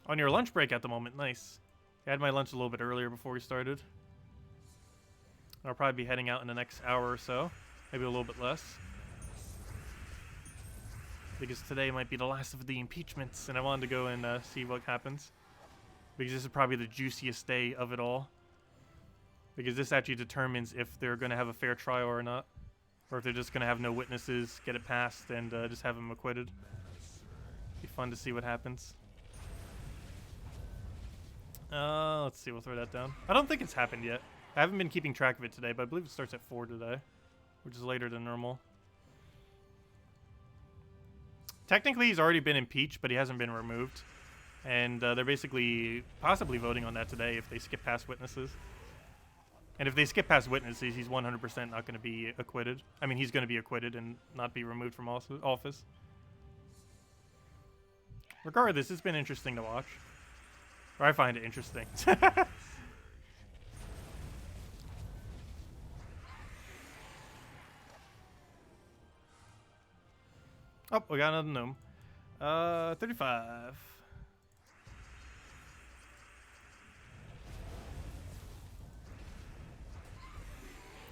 On your lunch break at the moment, nice. I had my lunch a little bit earlier before we started. I'll probably be heading out in the next hour or so, maybe a little bit less. Because today might be the last of the impeachments, and I wanted to go and see what happens. Because this is probably the juiciest day of it all. Because this actually determines if they're going to have a fair trial or not. Or if they're just going to have no witnesses, get it passed, and just have them acquitted. Be fun to see what happens. Let's see, we'll throw that down. I don't think it's happened yet. I haven't been keeping track of it today, but I believe it starts at 4 today. Which is later than normal. Technically, he's already been impeached, but he hasn't been removed. And they're basically possibly voting on that today if they skip past witnesses. And if they skip past witnesses, he's 100% not going to be acquitted. I mean, he's going to be acquitted and not be removed from office. Regardless, it's been interesting to watch. Or I find it interesting. Oh, we got another gnome. 35.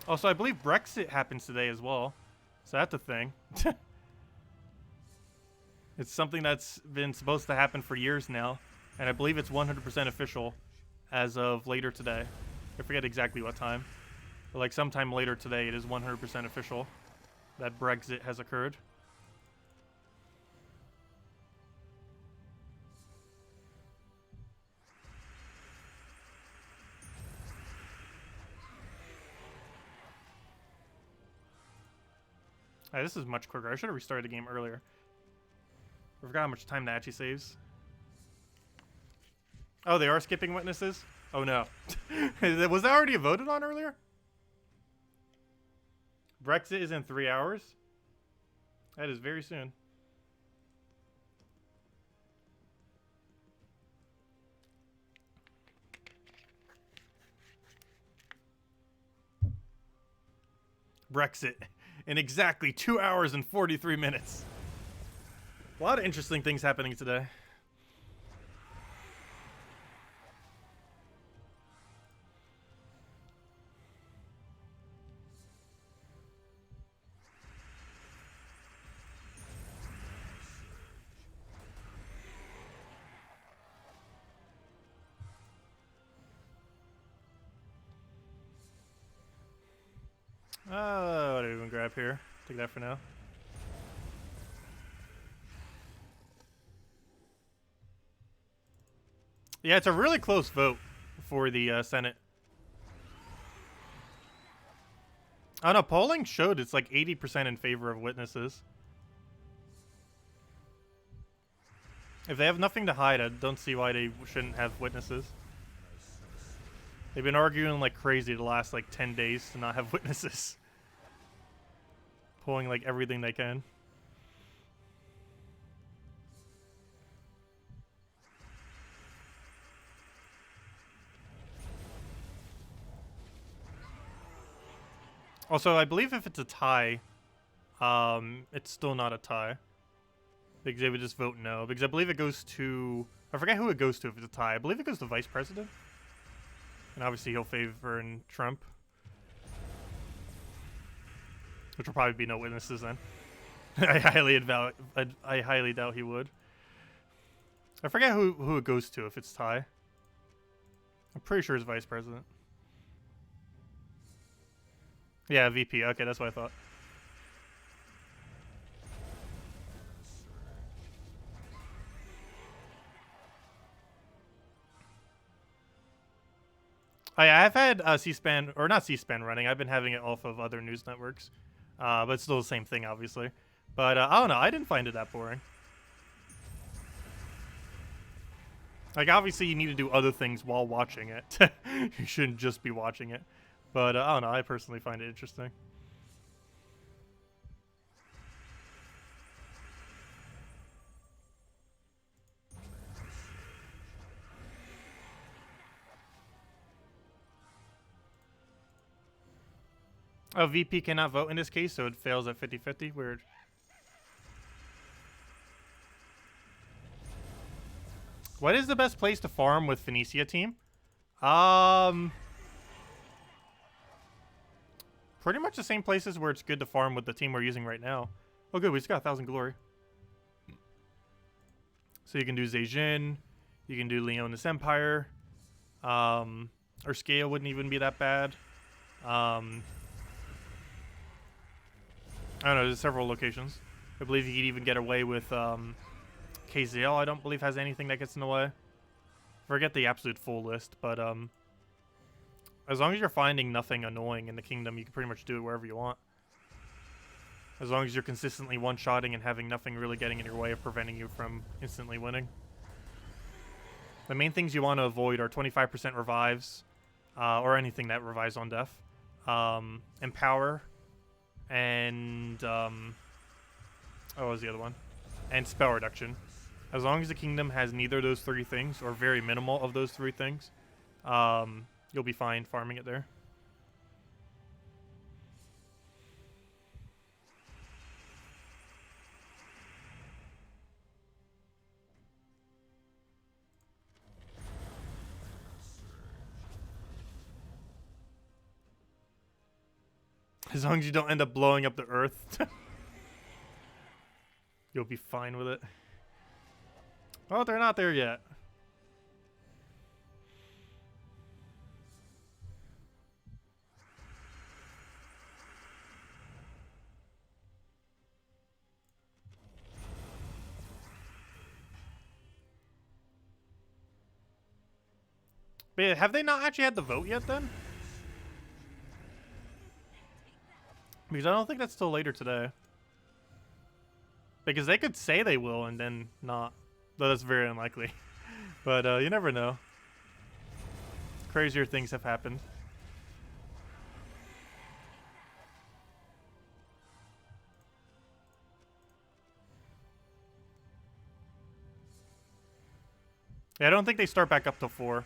Also, I believe Brexit happens today as well. So that's a thing. It's something that's been supposed to happen for years now. And I believe it's 100% official as of later today. I forget exactly what time. But like sometime later today, it is 100% official that Brexit has occurred. Alright, this is much quicker. I should have restarted the game earlier. I forgot how much time that actually saves. Oh, they are skipping witnesses? Oh no. Was that already voted on earlier? Brexit is in 3 hours? That is very soon. Brexit. In exactly 2 hours and 43 minutes. A lot of interesting things happening today. What do we even grab here? Take that for now. Yeah, it's a really close vote for the Senate. Oh no, polling showed it's like 80% in favor of witnesses. If they have nothing to hide, I don't see why they shouldn't have witnesses. They've been arguing like crazy the last like 10 days to not have witnesses. Pulling like everything they can. Also, I believe if it's a tie, it's still not a tie. Because they would just vote no. Because I believe it goes to... I forget who it goes to if it's a tie. I believe it goes to Vice President. And obviously he'll favor Trump. Which will probably be no witnesses then. I highly doubt he would. I forget who it goes to if it's tie. I'm pretty sure it's Vice President. Yeah, VP. Okay, that's what I thought. Oh, yeah, I've had C-SPAN, or not C-SPAN running. I've been having it off of other news networks. But it's still the same thing, obviously. But I don't know. I didn't find it that boring. Like, obviously, you need to do other things while watching it. You shouldn't just be watching it. But I don't know. I personally find it interesting. Oh, VP cannot vote in this case, so it fails at 50-50. Weird. What is the best place to farm with Phoenicia team? Pretty much the same places where it's good to farm with the team we're using right now. Oh, good. We just got 1,000 glory. So you can do Zhejian. You can do Leonis Empire. Or Scale wouldn't even be that bad. I don't know. There's several locations. I believe you could even get away with KZL. I don't believe has anything that gets in the way. Forget the absolute full list, but as long as you're finding nothing annoying in the kingdom, you can pretty much do it wherever you want. As long as you're consistently one-shotting and having nothing really getting in your way of preventing you from instantly winning. The main things you want to avoid are 25% revives, or anything that revives on death, Empower, and what was the other one? And spell reduction. As long as the kingdom has neither of those three things, or very minimal of those three things, you'll be fine farming it there. As long as you don't end up blowing up the earth, you'll be fine with it. Oh, they're not there yet. But yeah, have they not actually had the vote yet then? Because I don't think that's till later today. Because they could say they will and then not. Though that's very unlikely. But you never know. Crazier things have happened. Yeah, I don't think they start back up till 4.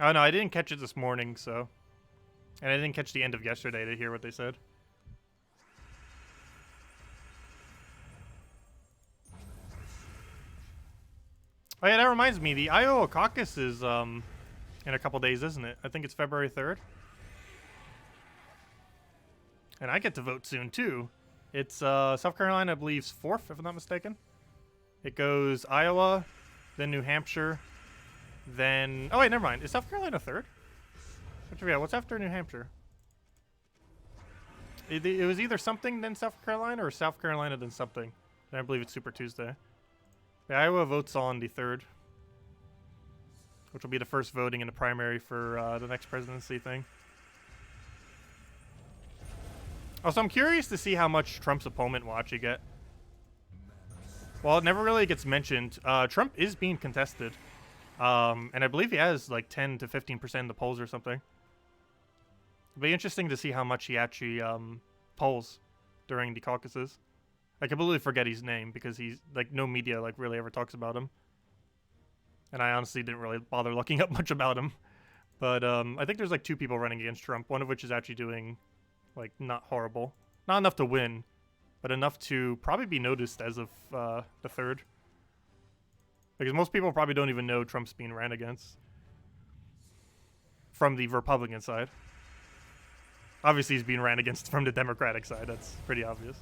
Oh no, I didn't catch it this morning, so. And I didn't catch the end of yesterday to hear what they said. Oh yeah, that reminds me, the Iowa caucus is in a couple days, isn't it? I think it's February 3rd. And I get to vote soon too. It's South Carolina, I believe, 4th, if I'm not mistaken. It goes Iowa, then New Hampshire, then... Oh wait, never mind. Is South Carolina 3rd? I forget. What's after New Hampshire? It was either something then South Carolina or South Carolina then something. And I believe it's Super Tuesday. The Iowa votes on the 3rd, which will be the first voting in the primary for the next presidency thing. Also, I'm curious to see how much Trump's opponent will actually get. Well, it never really gets mentioned. Trump is being contested. And I believe he has like 10 to 15% in the polls or something. It'll be interesting to see how much he actually polls during the caucuses. I completely forget his name because he's like no media like really ever talks about him. And I honestly didn't really bother looking up much about him. But I think there's like 2 people running against Trump, one of which is actually doing like not horrible. Not enough to win, but enough to probably be noticed as of the 3rd. Because most people probably don't even know Trump's being ran against from the Republican side. Obviously, he's being ran against from the Democratic side. That's pretty obvious.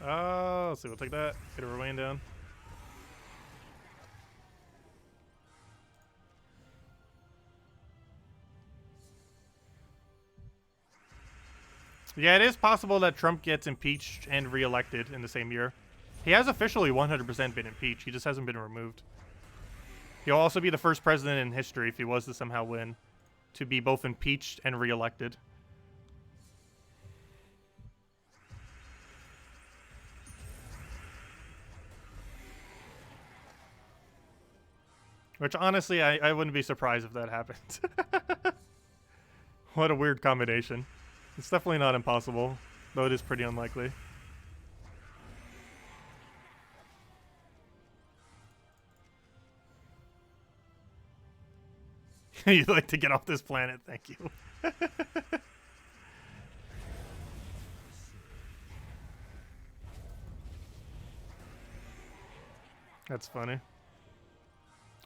Let's see, we'll take that. Get her weighing down. Yeah, it is possible that Trump gets impeached and re-elected in the same year. He has officially 100% been impeached. He just hasn't been removed. He'll also be the first president in history, if he was to somehow win, to be both impeached and re-elected. Which, honestly, I wouldn't be surprised if that happened. What a weird combination. It's definitely not impossible, though it is pretty unlikely. You'd like to get off this planet, thank you. That's funny.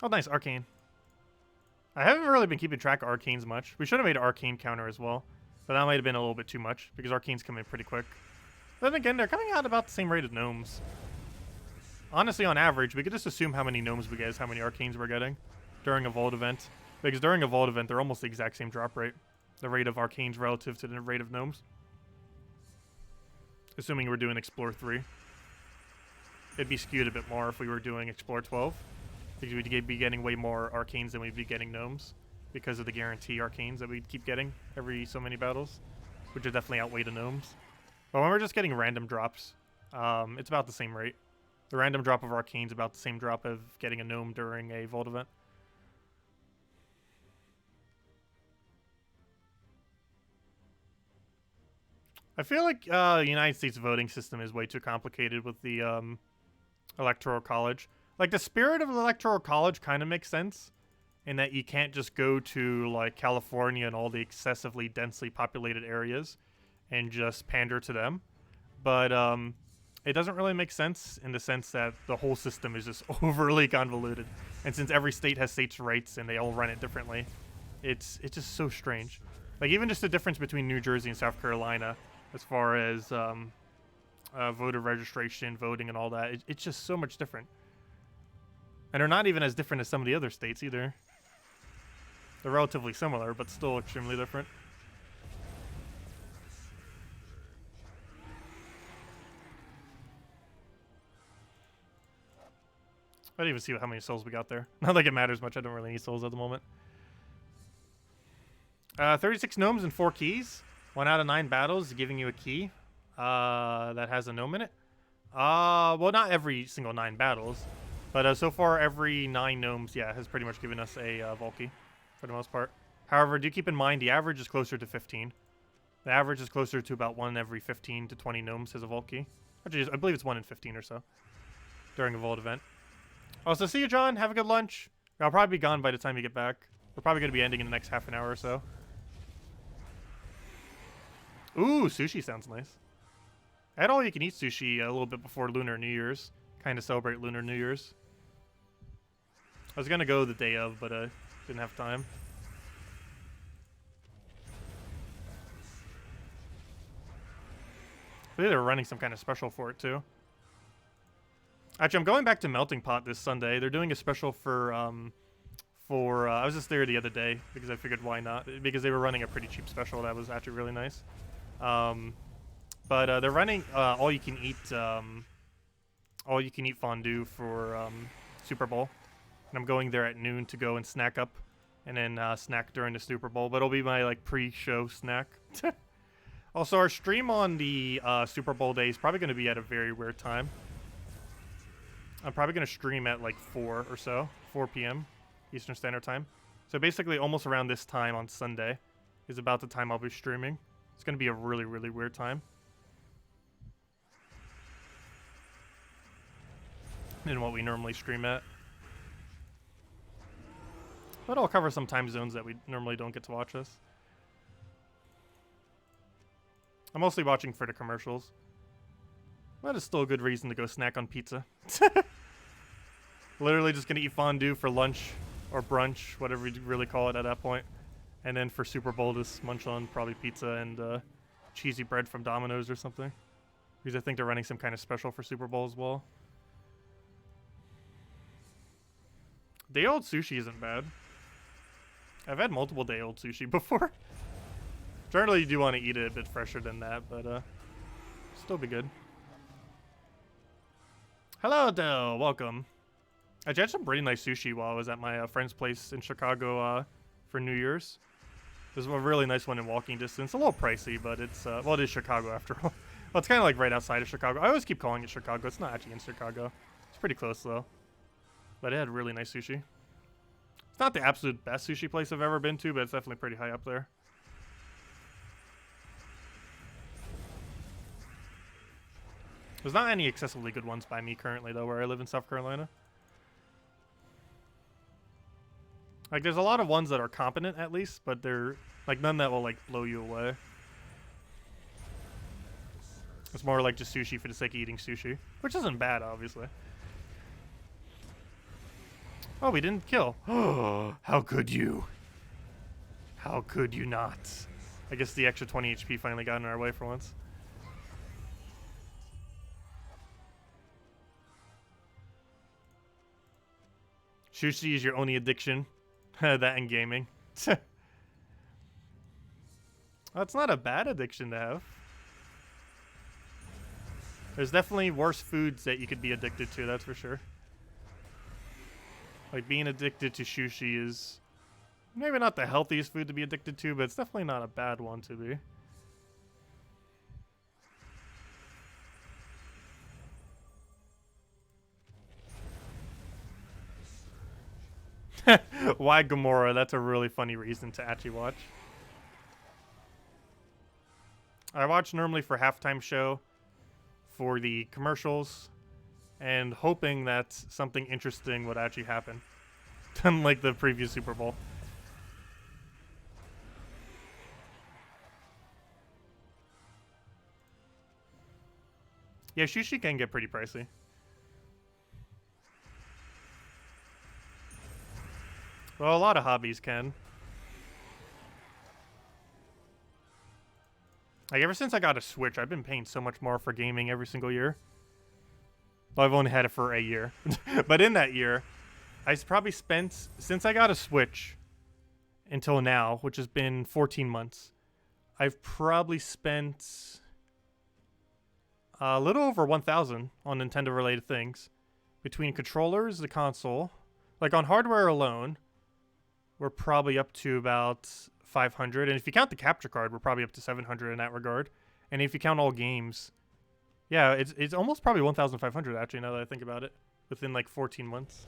Oh, nice, arcane. I haven't really been keeping track of arcanes much. We should have made an arcane counter as well, but that might have been a little bit too much because arcanes come in pretty quick. But then again, they're coming out about the same rate as gnomes. Honestly, on average, we could just assume how many gnomes we get is how many arcanes we're getting during a vault event. Because during a vault event, they're almost the exact same drop rate. The rate of arcanes relative to the rate of gnomes. Assuming we're doing Explore 3. It'd be skewed a bit more if we were doing Explore 12. Because we'd be getting way more arcanes than we'd be getting gnomes. Because of the guarantee arcanes that we'd keep getting every so many battles. Which would definitely outweigh the gnomes. But when we're just getting random drops, it's about the same rate. The random drop of arcanes about the same drop of getting a gnome during a vault event. I feel like the United States voting system is way too complicated with the Electoral College. Like, the spirit of the Electoral College kind of makes sense in that you can't just go to, like, California and all the excessively densely populated areas and just pander to them. But it doesn't really make sense in the sense that the whole system is just overly convoluted. And since every state has states' rights and they all run it differently, it's just so strange. Like, even just the difference between New Jersey and South Carolina as far as voter registration, voting, and all that, it's just so much different. And they're not even as different as some of the other states either. They're relatively similar, but still extremely different. I didn't even see how many souls we got there. Not like it matters much. I don't really need souls at the moment. 36 gnomes and 4 keys. 1 out of 9 battles giving you a key that has a gnome in it. Well, not every single 9 battles. But so far, every 9 gnomes, yeah, has pretty much given us a vault key for the most part. However, do keep in mind the average is closer to 15. The average is closer to about 1 every 15 to 20 gnomes has a vault key. Actually, I believe it's 1 in 15 or so during a vault event. Also, see you, John. Have a good lunch. I'll probably be gone by the time you get back. We're probably going to be ending in the next half an hour or so. Ooh, sushi sounds nice. I had all-you-can-eat sushi a little bit before Lunar New Year's. Kind of celebrate Lunar New Year's. I was going to go the day of, but didn't have time. I believe they were running some kind of special for it, too. Actually, I'm going back to Melting Pot this Sunday. They're doing a special for I was just there the other day because I figured why not? Because they were running a pretty cheap special that was actually really nice. But they're running all-you-can-eat fondue for Super Bowl. And I'm going there at noon to go and snack up and then snack during the Super Bowl. But it'll be my like pre-show snack. Also, our stream on the Super Bowl day is probably going to be at a very weird time. I'm probably going to stream at like 4 or so, 4 p.m. Eastern Standard Time. So basically almost around this time on Sunday is about the time I'll be streaming. It's going to be a really, really weird time. Than what we normally stream at. But I'll cover some time zones that we normally don't get to watch us. I'm mostly watching for the commercials. That is still a good reason to go snack on pizza. Literally just gonna eat fondue for lunch or brunch, whatever you really call it at that point. And then for Super Bowl, just munch on probably pizza and cheesy bread from Domino's or something. Because I think they're running some kind of special for Super Bowl as well. Day-old sushi isn't bad. I've had multiple day-old sushi before. Generally, you do want to eat it a bit fresher than that, but still be good. Hello, Adele. Welcome. I had some pretty nice sushi while I was at my friend's place in Chicago for New Year's. There's a really nice one in walking distance. A little pricey, but it's, well, it is Chicago after all. Well, it's kind of like right outside of Chicago. I always keep calling it Chicago. It's not actually in Chicago. It's pretty close, though. But it had really nice sushi. It's not the absolute best sushi place I've ever been to, but it's definitely pretty high up there. There's not any excessively good ones by me currently, though, where I live in South Carolina. Like, there's a lot of ones that are competent, at least, but they're, like, none that will, like, blow you away. It's more like just sushi for the sake of eating sushi, which isn't bad, obviously. Oh, we didn't kill. Oh, how could you? How could you not? I guess the extra 20 HP finally got in our way for once. Sushi is your only addiction. That in gaming. That's not a bad addiction to have. There's definitely worse foods that you could be addicted to, that's for sure. Like, being addicted to sushi is maybe not the healthiest food to be addicted to, but it's definitely not a bad one to be. Why Gamora? That's a really funny reason to actually watch. I watch normally for halftime show, for the commercials, and hoping that something interesting would actually happen. Unlike the previous Super Bowl. Yeah, sushi can get pretty pricey. Well, a lot of hobbies can. Like, ever since I got a Switch, I've been paying so much more for gaming every single year. Well, I've only had it for a year. But in that year, I've probably spent, since I got a Switch until now, which has been 14 months, I've probably spent a little over 1,000 on Nintendo-related things. Between controllers, the console, like on hardware alone, we're probably up to about 500. And if you count the capture card, we're probably up to 700 in that regard. And if you count all games, yeah, it's almost probably 1,500 actually, now that I think about it, within like 14 months.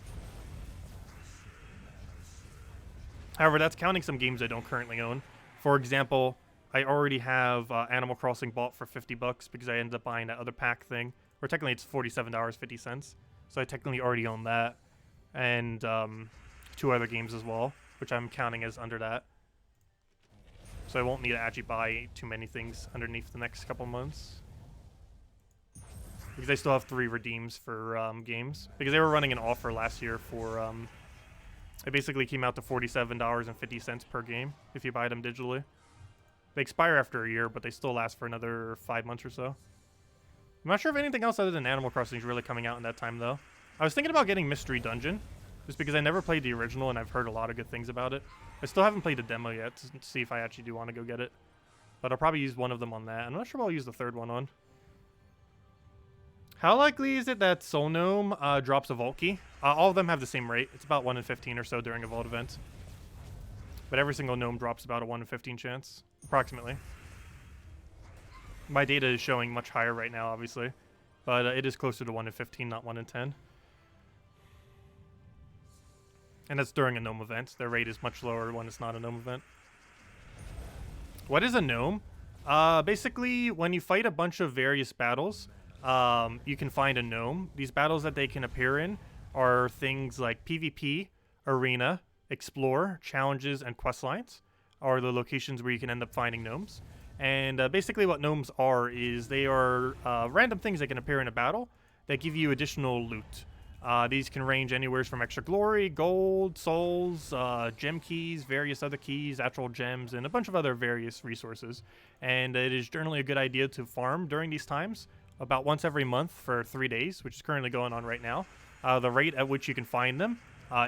However, that's counting some games I don't currently own. For example, I already have Animal Crossing bought for $50 because I ended up buying that other pack thing. Or technically it's $47.50. So I technically already own that. And 2 other games as well, which I'm counting as under that. So I won't need to actually buy too many things underneath the next couple months. Because I still have 3 redeems for games. Because they were running an offer last year for... it basically came out to $47.50 per game if you buy them digitally. They expire after a year, but they still last for another 5 months or so. I'm not sure if anything else other than Animal Crossing is really coming out in that time, though. I was thinking about getting Mystery Dungeon, just because I never played the original and I've heard a lot of good things about it. I still haven't played the demo yet to see if I actually do want to go get it. But I'll probably use one of them on that. I'm not sure what I'll use the third one on. How likely is it that Soul Gnome drops a Vault Key? All of them have the same rate. It's about 1 in 15 or so during a Vault event. But every single Gnome drops about a 1 in 15 chance, approximately. My data is showing much higher right now, obviously. But it is closer to 1 in 15, not 1 in 10. And that's during a Gnome event. Their rate is much lower when it's not a Gnome event. What is a Gnome? Basically, when you fight a bunch of various battles, you can find a Gnome. These battles that they can appear in are things like PvP, Arena, Explore, Challenges, and Quest lines are the locations where you can end up finding Gnomes. And basically what Gnomes are is they are random things that can appear in a battle that give you additional loot. These can range anywhere from extra glory, gold, souls, gem keys, various other keys, actual gems, and a bunch of other various resources. And it is generally a good idea to farm during these times. about once every month for 3 days, which is currently going on right now. The rate at which you can find them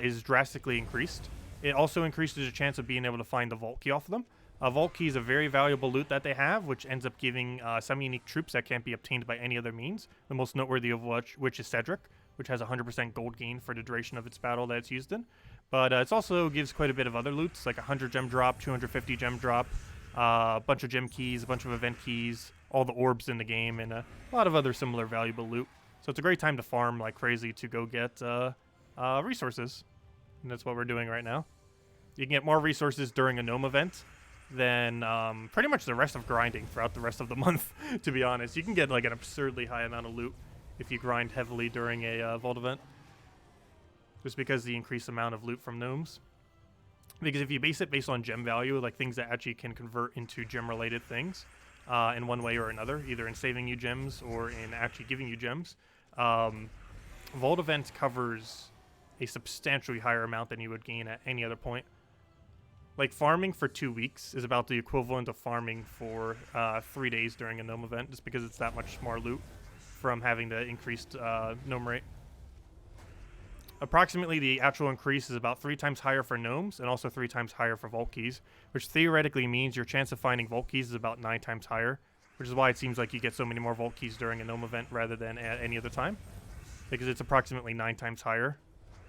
is drastically increased. It also increases your chance of being able to find the vault key off of them. Vault key is a very valuable loot that they have, which ends up giving some unique troops that can't be obtained by any other means. The most noteworthy of which is Cedric, which has 100% gold gain for the duration of its battle that it's used in. But it also gives quite a bit of other loots, like 100 gem drop, 250 gem drop, a bunch of gem keys, a bunch of event keys, all the orbs in the game, and a lot of other similar valuable loot. So it's a great time to farm like crazy to go get resources. And that's what we're doing right now. You can get more resources during a gnome event than pretty much the rest of grinding throughout the rest of the month, to be honest. You can get like an absurdly high amount of loot if you grind heavily during a vault event. Just because the increased amount of loot from gnomes. Because if you base it based on gem value, like things that actually can convert into gem-related things in one way or another, either in saving you gems or in actually giving you gems, vault event covers a substantially higher amount than you would gain at any other point. Like, farming for 2 weeks is about the equivalent of farming for 3 days during a gnome event, just because it's that much more loot from having the increased gnome rate. Approximately, the actual increase is about 3 times higher for gnomes and also 3 times higher for vault keys, which theoretically means your chance of finding vault keys is about 9 times higher, which is why it seems like you get so many more vault keys during a gnome event rather than at any other time, because it's approximately 9 times higher,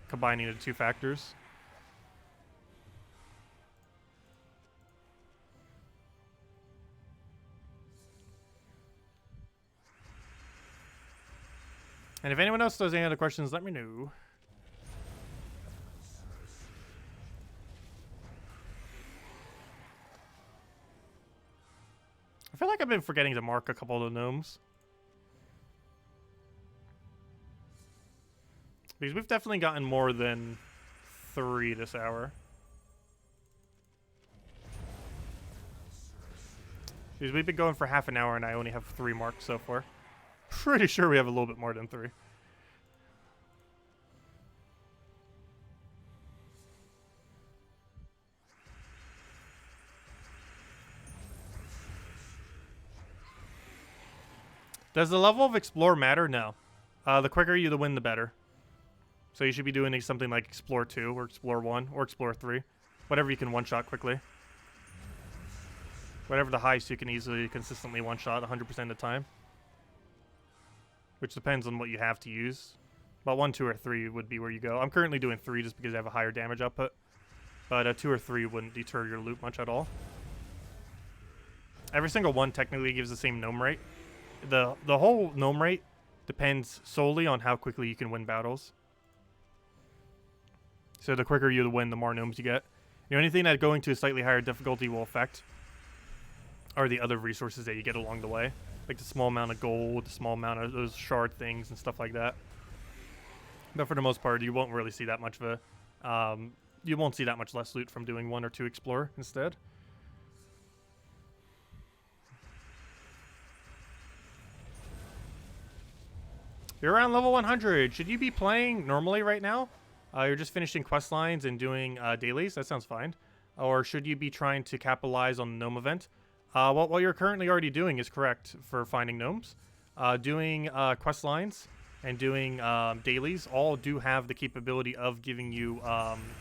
combining the 2 factors. And if anyone else has any other questions, let me know. I feel like I've been forgetting to mark a couple of the gnomes. Because we've definitely gotten more than 3 this hour. Because we've been going for half an hour and I only have 3 marked so far. Pretty sure we have a little bit more than 3. Does the level of Explore matter? No. The quicker you win, the better. So you should be doing something like Explore 2 or Explore 1 or Explore 3. Whatever you can one-shot quickly. Whatever the highest you can easily, consistently one-shot 100% of the time. Which depends on what you have to use. But 1, 2, or 3 would be where you go. I'm currently doing 3 just because I have a higher damage output. But 2 or 3 wouldn't deter your loot much at all. Every single one technically gives the same gnome rate. The whole gnome rate depends solely on how quickly you can win battles. So the quicker you win, the more gnomes you get. The only thing that going to a slightly higher difficulty will affect are the other resources that you get along the way. Like the small amount of gold, the small amount of those shard things and stuff like that. But for the most part, you won't really see that much of a... you won't see that much less loot from doing 1 or 2 Explore instead. You're around level 100. Should you be playing normally right now? You're just finishing quest lines and doing dailies. That sounds fine. Or should you be trying to capitalize on the gnome event? What you're currently already doing is correct for finding gnomes. Doing quest lines and doing dailies all do have the capability of giving you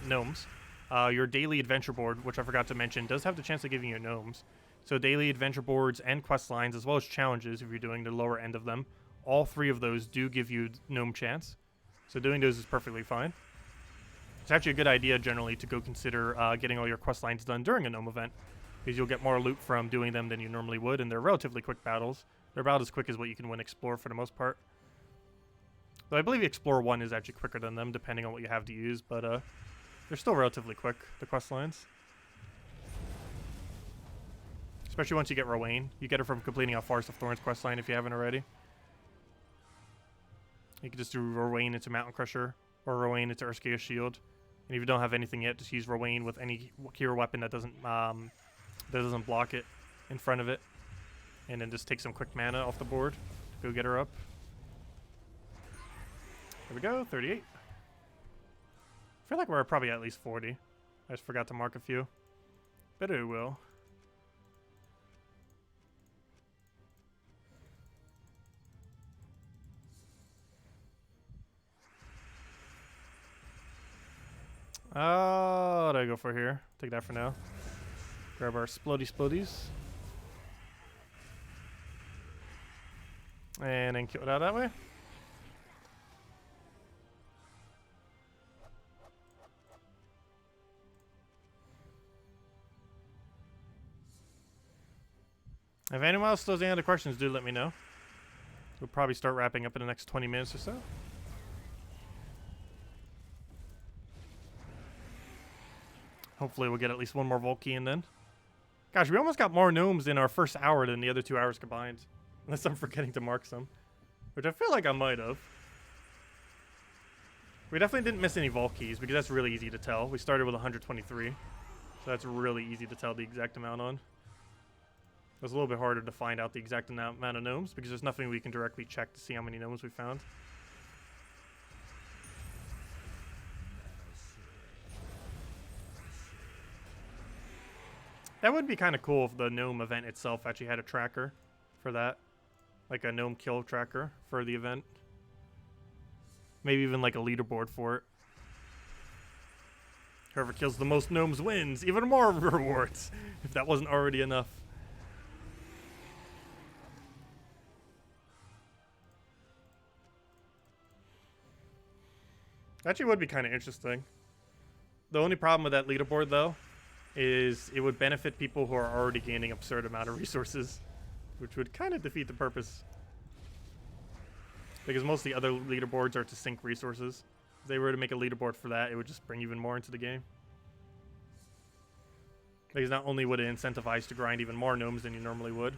gnomes. Your daily adventure board, which I forgot to mention, does have the chance of giving you gnomes. So daily adventure boards and quest lines, as well as challenges if you're doing the lower end of them, all 3 of those do give you gnome chance. So doing those is perfectly fine. It's actually a good idea generally to go consider getting all your quest lines done during a gnome event, because you'll get more loot from doing them than you normally would, and they're relatively quick battles. They're about as quick as what you can win Explore for the most part. Though I believe Explore 1 is actually quicker than them, depending on what you have to use, but they're still relatively quick, the quest lines. Especially once you get Rowan. You get it from completing a Forest of Thorns quest line if you haven't already. You can just do Rowan into Mountain Crusher, or Rowan into Urskia's Shield. And if you don't have anything yet, just use Rowan with any hero weapon that doesn't block it in front of it. And then just take some quick mana off the board to go get her up. There we go, 38. I feel like we're probably at least 40. I just forgot to mark a few. But it will. What do I go for here? Take that for now. Grab our splodies. And then kill it out that way. If anyone else has any other questions, do let me know. We'll probably start wrapping up in the next 20 minutes or so. Hopefully we'll get at least one more Volt Key in then. Gosh, we almost got more gnomes in our first hour than the other 2 hours combined. Unless I'm forgetting to mark some. Which I feel like I might have. We definitely didn't miss any Vault Keys because that's really easy to tell. We started with 123. So that's really easy to tell the exact amount on. It was a little bit harder to find out the exact amount of gnomes because there's nothing we can directly check to see how many gnomes we found. That would be kind of cool if the gnome event itself actually had a tracker for that. Like a gnome kill tracker for the event. Maybe even like a leaderboard for it. Whoever kills the most gnomes wins. Even more rewards, if that wasn't already enough. Actually would be kind of interesting. The only problem with that leaderboard, though, is it would benefit people who are already gaining absurd amount of resources, which would kind of defeat the purpose. Because most of the other leaderboards are to sync resources. If they were to make a leaderboard for that, it would just bring even more into the game. Because not only would it incentivize to grind even more gnomes than you normally would,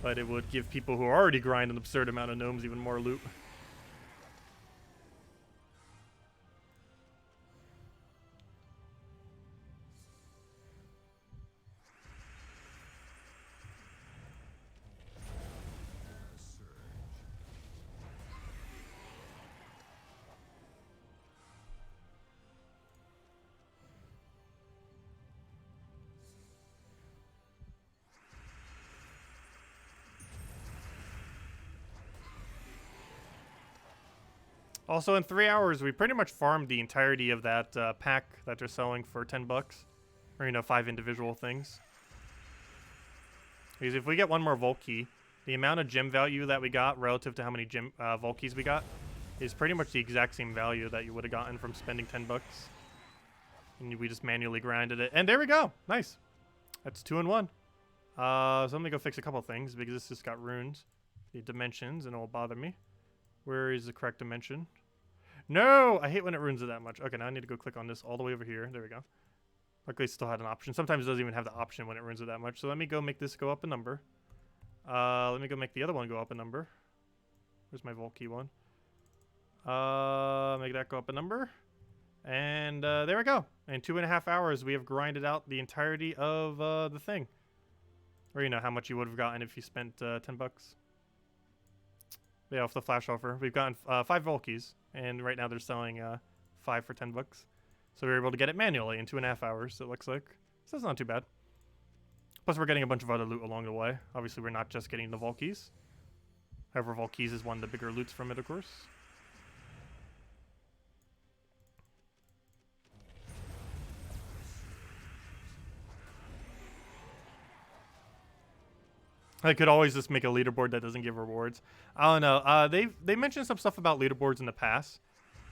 but it would give people who already grind an absurd amount of gnomes even more loot. Also, in 3 hours, we pretty much farmed the entirety of that pack that they're selling for 10 bucks. Or, you know, 5 individual things. Because if we get one more Volt Key, the amount of gem value that we got relative to how many gem Volt Keys we got is pretty much the exact same value that you would have gotten from spending 10 bucks. And we just manually grinded it. And there we go. Nice. That's 2 in 1. So let me go fix a couple things because this just got ruined. The dimensions, and it will bother me. Where is the correct dimension? No! I hate when it ruins it that much. Okay, now I need to go click on this all the way over here. There we go. Luckily, it still had an option. Sometimes it doesn't even have the option when it ruins it that much. So let me go make this go up a number. Let me go make the other one go up a number. Where's my Volt Key one? Make that go up a number. And there we go. In 2.5 hours, we have grinded out the entirety of the thing. Or, you know, how much you would have gotten if you spent 10 bucks. Yeah, off the flash offer. We've gotten 5 Volt Keys, and right now they're selling 5 for 10 bucks. So we were able to get it manually in 2.5 hours, it looks like. So that's not too bad. Plus, we're getting a bunch of other loot along the way. Obviously, we're not just getting the Volt Keys. However, Volt Keys is one of the bigger loots from it, of course. I could always just make a leaderboard that doesn't give rewards. I don't know. They mentioned some stuff about leaderboards in the past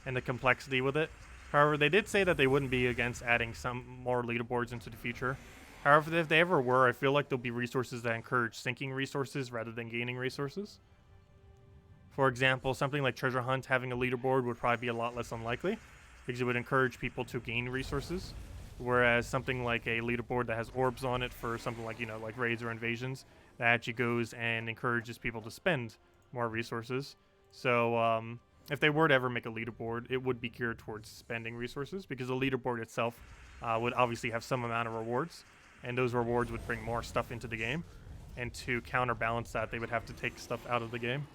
and the complexity with it. However, they did say that they wouldn't be against adding some more leaderboards into the future. However, if they ever were, I feel like there'll be resources that encourage sinking resources rather than gaining resources. For example, something like Treasure Hunt having a leaderboard would probably be a lot less unlikely because it would encourage people to gain resources. Whereas something like a leaderboard that has orbs on it for something like, you know, like raids or invasions, that actually goes and encourages people to spend more resources. So if they were to ever make a leaderboard, it would be geared towards spending resources because the leaderboard itself would obviously have some amount of rewards, and those rewards would bring more stuff into the game. And to counterbalance that, they would have to take stuff out of the game.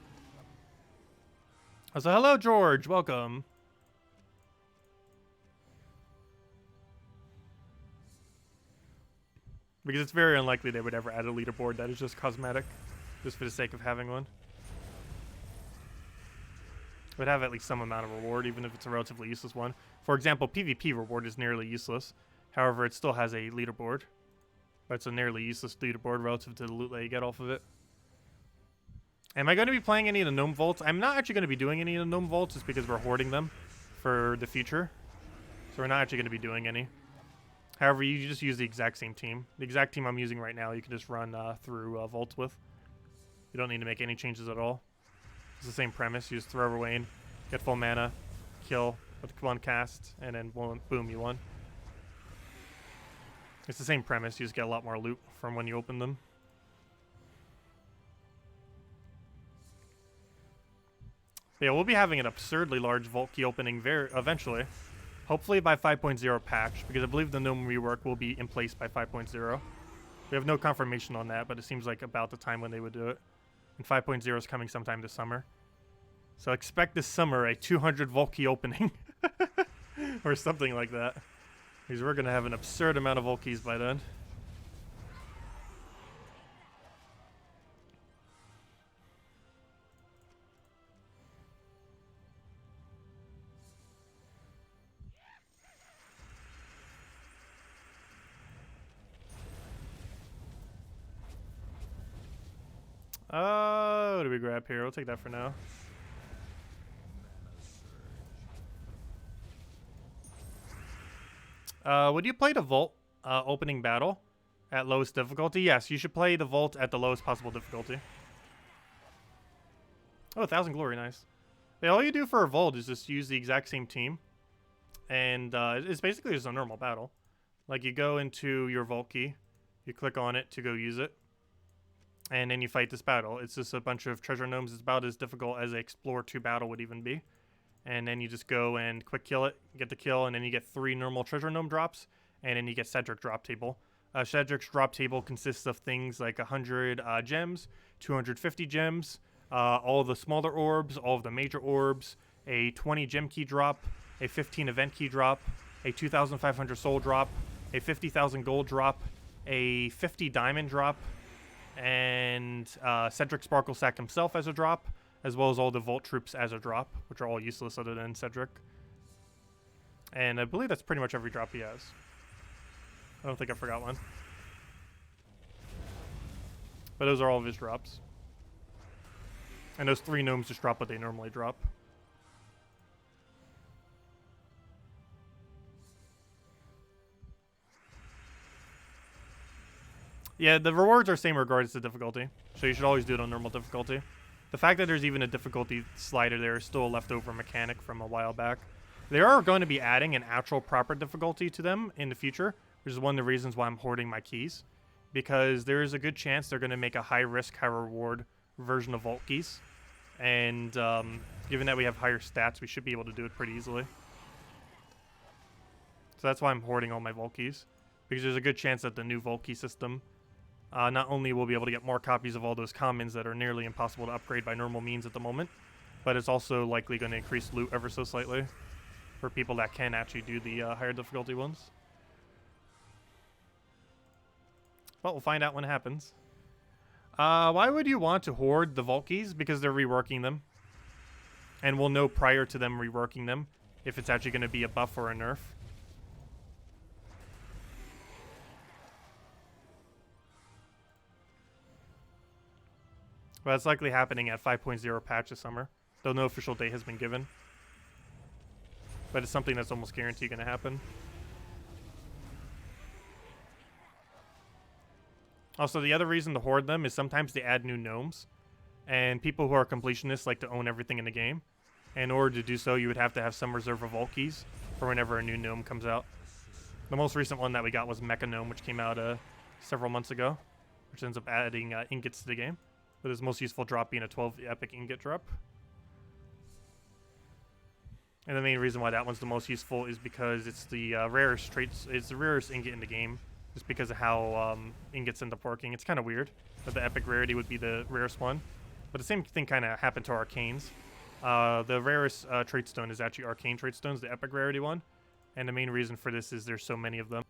So hello, George. Welcome. Because it's very unlikely they would ever add a leaderboard that is just cosmetic, just for the sake of having one. It would have at least some amount of reward, even if it's a relatively useless one. For example, PvP reward is nearly useless. However, it still has a leaderboard. But it's a nearly useless leaderboard relative to the loot that you get off of it. Am I going to be playing any of the gnome vaults? I'm not actually going to be doing any of the gnome vaults just because we're hoarding them for the future. So we're not actually going to be doing any. However, you just use the exact same team. The exact team I'm using right now, you can just run through vaults with. You don't need to make any changes at all. It's the same premise. You just throw over Wayne, get full mana, kill with one cast, and then boom, you won. It's the same premise. You just get a lot more loot from when you open them. But yeah, we'll be having an absurdly large vault key opening eventually. Hopefully by 5.0 patch, because I believe the gnome rework will be in place by 5.0. We have no confirmation on that, but it seems like about the time when they would do it. And 5.0 is coming sometime this summer. So expect this summer a 200 vault key opening. Or something like that. Because we're going to have an absurd amount of vault keys by then. What do we grab here? We'll take that for now. Would you play the vault opening battle at lowest difficulty? Yes, you should play the vault at the lowest possible difficulty. Oh, 1,000 glory, nice. Yeah, all you do for a vault is just use the exact same team. And it's basically just a normal battle. Like, you go into your vault key, you click on it to go use it, and then you fight this battle. It's just a bunch of treasure gnomes. It's about as difficult as an Explore 2 battle would even be. And then you just go and quick kill it, get the kill, and then you get 3 normal treasure gnome drops, and then you get Cedric drop table. Cedric's drop table consists of things like 100 gems, 250 gems, all of the smaller orbs, all of the major orbs, a 20 gem key drop, a 15 event key drop, a 2,500 soul drop, a 50,000 gold drop, a 50 diamond drop, and Cedric Sparkle Sack himself as a drop, as well as all the Vault troops as a drop, which are all useless other than Cedric. And I believe that's pretty much every drop he has. I don't think I forgot one. But those are all of his drops. And those 3 gnomes just drop what they normally drop. Yeah, the rewards are same regardless of difficulty, so you should always do it on normal difficulty. The fact that there's even a difficulty slider there is still a leftover mechanic from a while back. They are going to be adding an actual proper difficulty to them in the future, which is one of the reasons why I'm hoarding my keys, because there is a good chance they're going to make a high-risk, high-reward version of Vault keys, and given that we have higher stats, we should be able to do it pretty easily. So that's why I'm hoarding all my Vault keys, because there's a good chance that the new Vault key system not only will be able to get more copies of all those commons that are nearly impossible to upgrade by normal means at the moment, but it's also likely going to increase loot ever so slightly for people that can actually do the higher difficulty ones. But we'll find out when it happens. Why would you want to hoard the Vault keys? Because they're reworking them. And we'll know prior to them reworking them if it's actually going to be a buff or a nerf. Well, that's likely happening at 5.0 patch this summer, though no official date has been given. But it's something that's almost guaranteed going to happen. Also, the other reason to hoard them is sometimes they add new gnomes, and people who are completionists like to own everything in the game. And in order to do so, you would have to have some reserve of Vault keys for whenever a new gnome comes out. The most recent one that we got was Mecha Gnome, which came out several months ago, which ends up adding ingots to the game, with his most useful drop being a 12 epic ingot drop. And the main reason why that one's the most useful is because it's the rarest traits. It's the rarest ingot in the game, just because of how ingots end up working. It's kind of weird that the epic rarity would be the rarest one, but the same thing kind of happened to arcanes. The rarest trait stone is actually arcane trait stones, the epic rarity one, and the main reason for this is there's so many of them.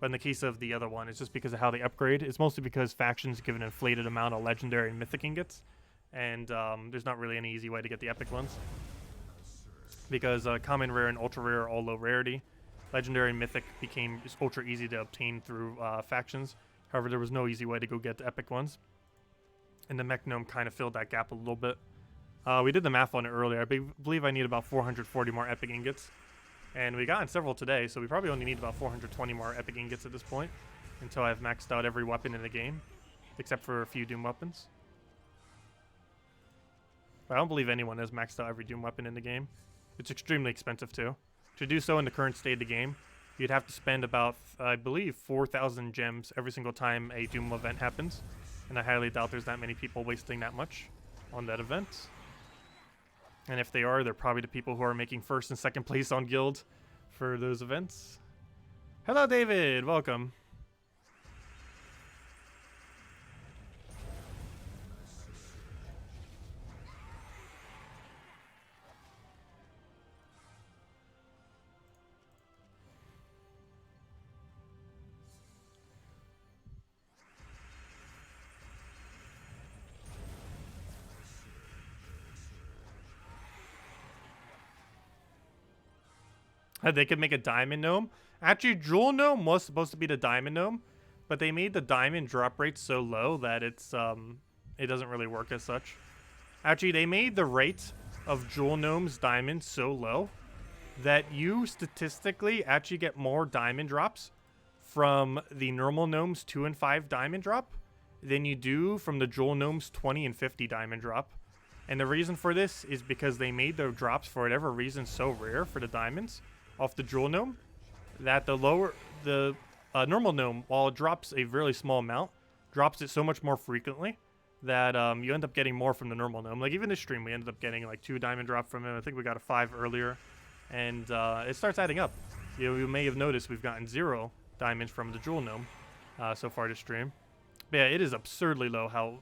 But in the case of the other one, it's just because of how they upgrade. It's mostly because factions give an inflated amount of legendary and mythic ingots, and there's not really any easy way to get the epic ones. because common, rare, and ultra rare are all low rarity. Legendary and mythic became just ultra easy to obtain through factions. However, there was no easy way to go get the epic ones. And the mech gnome kind of filled that gap a little bit. We did the math on it earlier. I believe I need about 440 more epic ingots. And we got several today, so we probably only need about 420 more epic ingots at this point until I've maxed out every weapon in the game, except for a few Doom weapons. But I don't believe anyone has maxed out every Doom weapon in the game. It's extremely expensive too. To do so in the current state of the game, you'd have to spend about, I believe, 4,000 gems every single time a Doom event happens. And I highly doubt there's that many people wasting that much on that event. And if they are, they're probably the people who are making first and second place on guild for those events. Hello, David. Welcome. They could make a diamond gnome. Actually, jewel gnome was supposed to be the diamond gnome, but they made the diamond drop rate so low that it's it doesn't really work as such. Actually, they made the rate of jewel gnomes diamond so low that you statistically actually get more diamond drops from the normal gnomes 2 and 5 diamond drop than you do from the jewel gnomes 20 and 50 diamond drop. And the reason for this is because they made the drops for whatever reason so rare for the diamonds off the jewel gnome that the normal gnome, while it drops a really small amount, drops it so much more frequently that you end up getting more from the normal gnome. Like even this stream, we ended up getting like 2 diamond drop from him. I think we got a 5 earlier, and it starts adding up. You may have noticed we've gotten 0 diamonds from the jewel gnome so far this stream. But yeah, it is absurdly low how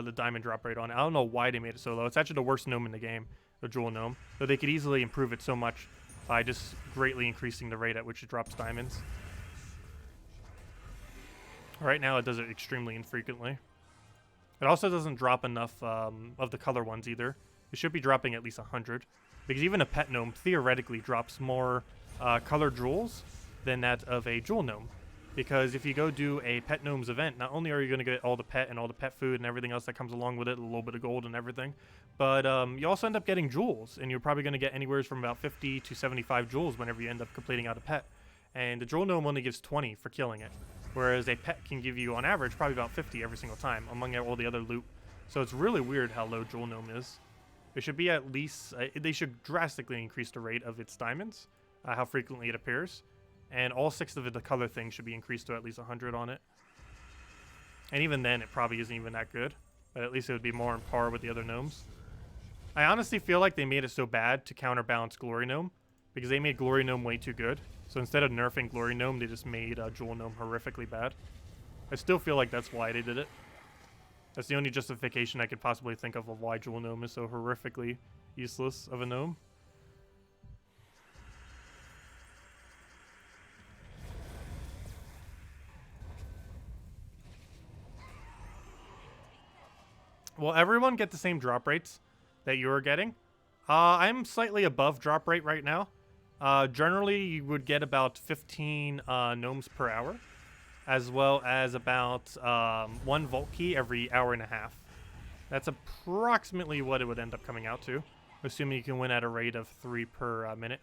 the diamond drop rate on it. I don't know why they made it so low. It's actually the worst gnome in the game, the jewel gnome. But they could easily improve it so much by just greatly increasing the rate at which it drops diamonds. Right now it does it extremely infrequently. It also doesn't drop enough of the color ones either. It should be dropping at least 100. Because even a pet gnome theoretically drops more color jewels than that of a jewel gnome. Because if you go do a pet gnomes event, not only are you going to get all the pet and all the pet food and everything else that comes along with it, a little bit of gold and everything, but you also end up getting jewels, and you're probably going to get anywhere from about 50 to 75 jewels whenever you end up completing out a pet. And the jewel gnome only gives 20 for killing it, whereas a pet can give you, on average, probably about 50 every single time, among all the other loot. So it's really weird how low jewel gnome is. It should be at least, they should drastically increase the rate of its diamonds, how frequently it appears. And all 6 of the color things should be increased to at least 100 on it. And even then, it probably isn't even that good. But at least it would be more on par with the other gnomes. I honestly feel like they made it so bad to counterbalance Glory Gnome, because they made Glory Gnome way too good. So instead of nerfing Glory Gnome, they just made Jewel Gnome horrifically bad. I still feel like that's why they did it. That's the only justification I could possibly think of why Jewel Gnome is so horrifically useless of a gnome. Will everyone get the same drop rates that you're getting? I'm slightly above drop rate right now. Generally, you would get about 15 gnomes per hour, as well as about 1 vault key every hour and a half. That's approximately what it would end up coming out to, assuming you can win at a rate of 3 per minute.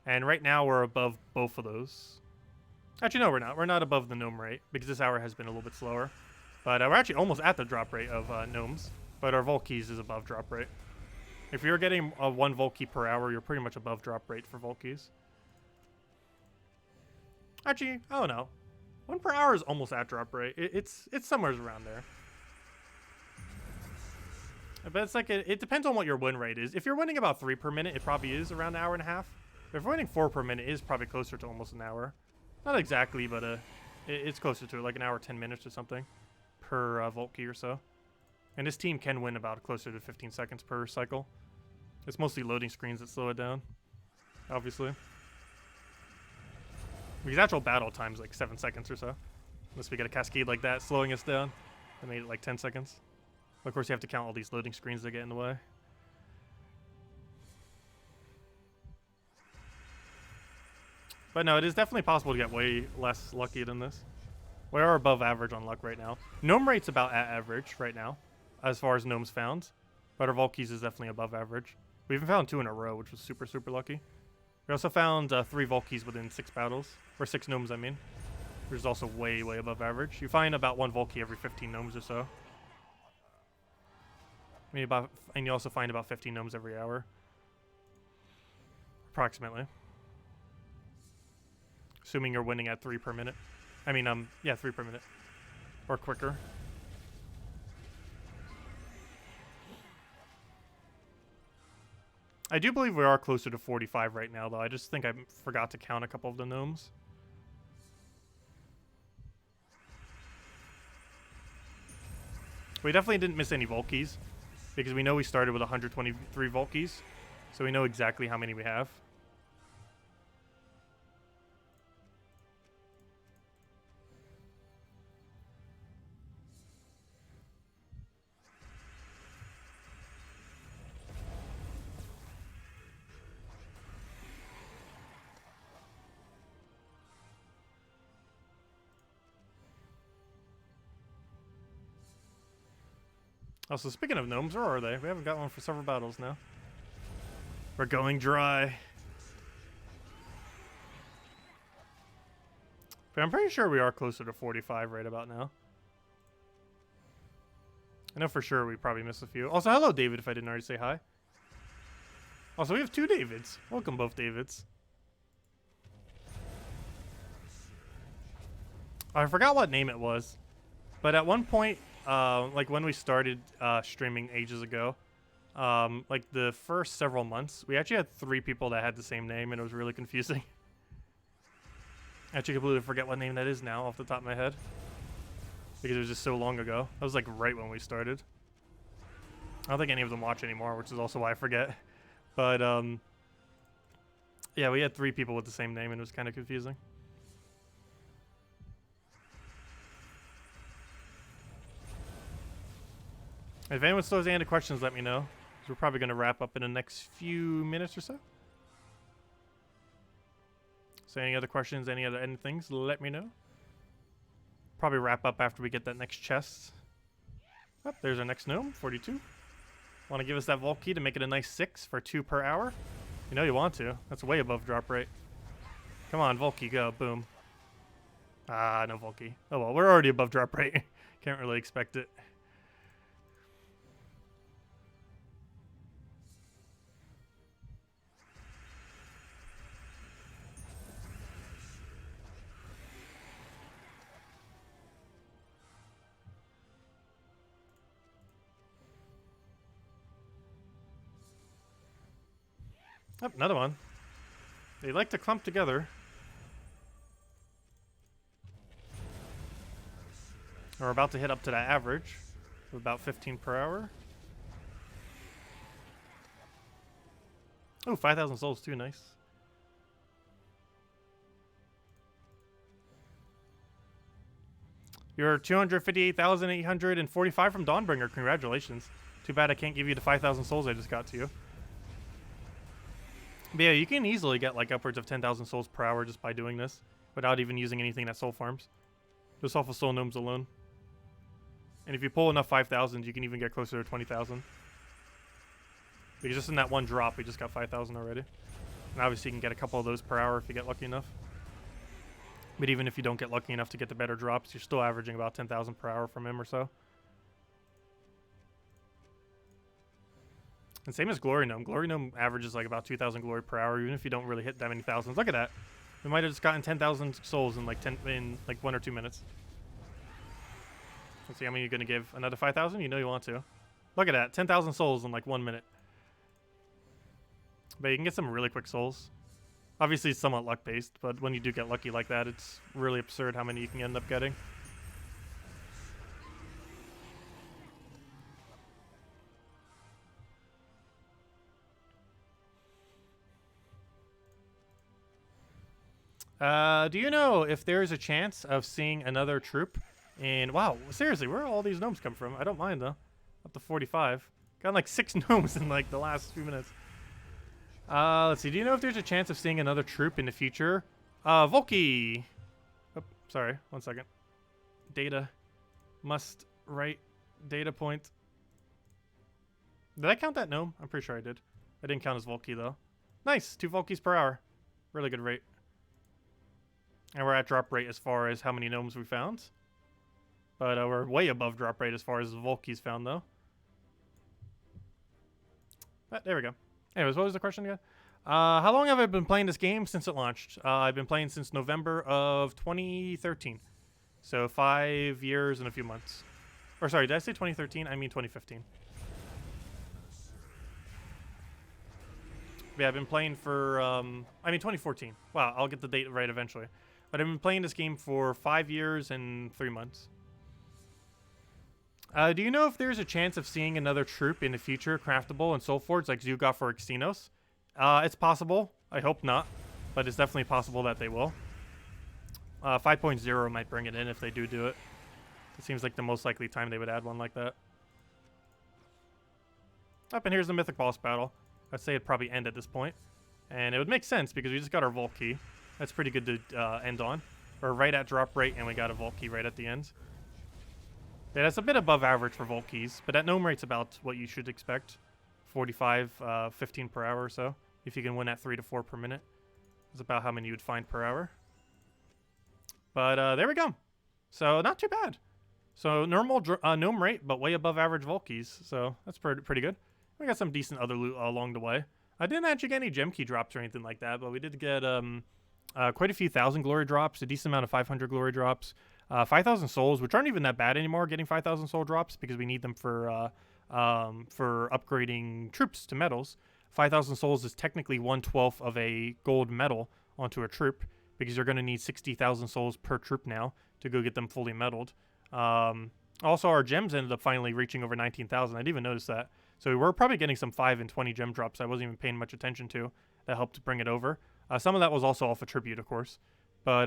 And right now, we're above both of those. Actually, no, we're not. We're not above the gnome rate, because this hour has been a little bit slower. But we're actually almost at the drop rate of gnomes. But our vault keys is above drop rate. If you're getting 1 vault key per hour, you're pretty much above drop rate for vault keys. Actually, I don't know. 1 per hour is almost at drop rate. It's somewhere around there. But it's like, it depends on what your win rate is. If you're winning about 3 per minute, it probably is around an hour and a half. If you're winning 4 per minute, it is probably closer to almost an hour. Not exactly, but it's closer to it, like an hour, 10 minutes or something per vault key or so. And this team can win about closer to 15 seconds per cycle. It's mostly loading screens that slow it down, obviously. Because actual battle time's like 7 seconds or so. Unless we get a cascade like that slowing us down. That made it like 10 seconds. Of course, you have to count all these loading screens that get in the way. But no, it is definitely possible to get way less lucky than this. We are above average on luck right now. Gnome rate's about at average right now, as far as gnomes found. But our Volkeys is definitely above average. We even found 2 in a row, which was super, super lucky. We also found 3 Volkeys within 6 battles. Or 6 gnomes, I mean. Which is also way, way above average. You find about 1 Volkey every 15 gnomes or so. And you also find about 15 gnomes every hour. Approximately. Assuming you're winning at 3 per minute. I mean, yeah, 3 per minute. Or quicker. I do believe we are closer to 45 right now, though. I just think I forgot to count a couple of the gnomes. We definitely didn't miss any Volkeys, because we know we started with 123 Volkeys, so we know exactly how many we have. Also, speaking of gnomes, where are they? We haven't got one for several battles now. We're going dry. But I'm pretty sure we are closer to 45 right about now. I know for sure we probably missed a few. Also, hello, David, if I didn't already say hi. Also, we have 2 Davids. Welcome, both Davids. I forgot what name it was. But at one point, like when we started streaming ages ago, like the first several months, we actually had 3 people that had the same name, and it was really confusing. I actually completely forget what name that is now off the top of my head, because it was just so long ago. That was like right when we started. I don't think any of them watch anymore, which is also why I forget. But yeah, we had 3 people with the same name, and it was kind of confusing. If anyone still has any other questions, let me know. We're probably going to wrap up in the next few minutes or so. So any other questions, any other things, let me know. Probably wrap up after we get that next chest. Oh, there's our next gnome, 42. Want to give us that vault key to make it a nice 6 for 2 per hour? You know you want to. That's way above drop rate. Come on, Volkey, go. Boom. Ah, no Volkey. Oh well, we're already above drop rate. Can't really expect it. Oh, another one. They like to clump together. We're about to hit up to that average of about 15 per hour. Oh, 5,000 souls too, nice. You're 258,845 from Dawnbringer. Congratulations. Too bad I can't give you the 5,000 souls I just got to you. But yeah, you can easily get like upwards of 10,000 souls per hour just by doing this, without even using anything that soul farms. Just off of soul gnomes alone. And if you pull enough 5,000, you can even get closer to 20,000. Because just in that one drop, we just got 5,000 already. And obviously you can get a couple of those per hour if you get lucky enough. But even if you don't get lucky enough to get the better drops, you're still averaging about 10,000 per hour from him or so. And same as Glory Gnome. Glory Gnome averages like about 2,000 glory per hour, even if you don't really hit that many thousands. Look at that. We might have just gotten 10,000 souls in like 1 or 2 minutes. Let's see how many you're going to give. Another 5,000? You know you want to. Look at that. 10,000 souls in like 1 minute. But you can get some really quick souls. Obviously, it's somewhat luck-based, but when you do get lucky like that, it's really absurd how many you can end up getting. Do you know if there's a chance of seeing another troop? And wow, seriously, where all these gnomes come from? I don't mind though. Up to 45. Got like 6 gnomes in like the last few minutes. Let's see. Do you know if there's a chance of seeing another troop in the future Volky. Oh, sorry, 1 second. Data. Must write data point. Did I count that gnome? I'm pretty sure I did. I didn't count as Volky though. Nice, 2 Volkies per hour. Really good rate. And we're at drop rate as far as how many gnomes we found. But we're way above drop rate as far as Volkies found though. But there we go. Anyways, what was the question again? How long have I been playing this game since it launched? I've been playing since November of 2013. So 5 years and a few months. Or sorry, did I say 2013? I mean 2015. Yeah, I've been playing for, I mean 2014. Wow, I'll get the date right eventually. But I've been playing this game for 5 years and 3 months. Do you know if there's a chance of seeing another troop in the future, craftable and Soulforged like Zugaf or Xenos? It's possible. I hope not. But it's definitely possible that they will. 5.0 might bring it in if they do it. It seems like the most likely time they would add one like that. Up, and here's the Mythic Boss battle. I'd say it'd probably end at this point. And it would make sense because we just got our Vault Key. That's pretty good to end on. We're right at drop rate and we got a Vault Key right at the end. Yeah, that's a bit above average for Vault Keys, but that gnome rate's about what you should expect. 45, 15 per hour or so. If you can win at 3 to 4 per minute. That's about how many you would find per hour. But there we go. So not too bad. So normal gnome rate, but way above average Vault Keys. So that's pretty good. We got some decent other loot along the way. I didn't actually get any gem key drops or anything like that, but we did get quite a few 1,000 glory drops, a decent amount of 500 glory drops, 5,000 souls, which aren't even that bad anymore, getting 5,000 soul drops because we need them for upgrading troops to medals. 5,000 souls is technically 1/12 of a gold medal onto a troop because you're going to need 60,000 souls per troop now to go get them fully medaled. Also, our gems ended up finally reaching over 19,000. I didn't even notice that. So we were probably getting some 5 and 20 gem drops I wasn't even paying much attention to. That helped bring it over. Some of that was also off a tribute, of course. But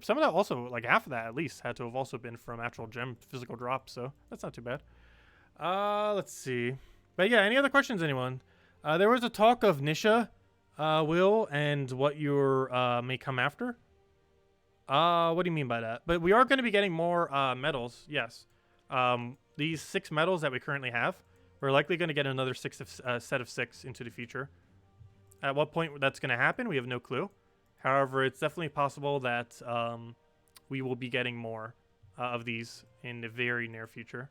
some of that also, like half of that at least, had to have also been from actual gem physical drops. So that's not too bad. Let's see. But yeah, any other questions, anyone? There was a talk of Nisha, Will, and what your may come after. What do you mean by that? But we are going to be getting more medals, yes. These 6 medals that we currently have, we're likely going to get another set of 6 into the future. At what point that's going to happen, we have no clue. However, it's definitely possible that we will be getting more of these in the very near future.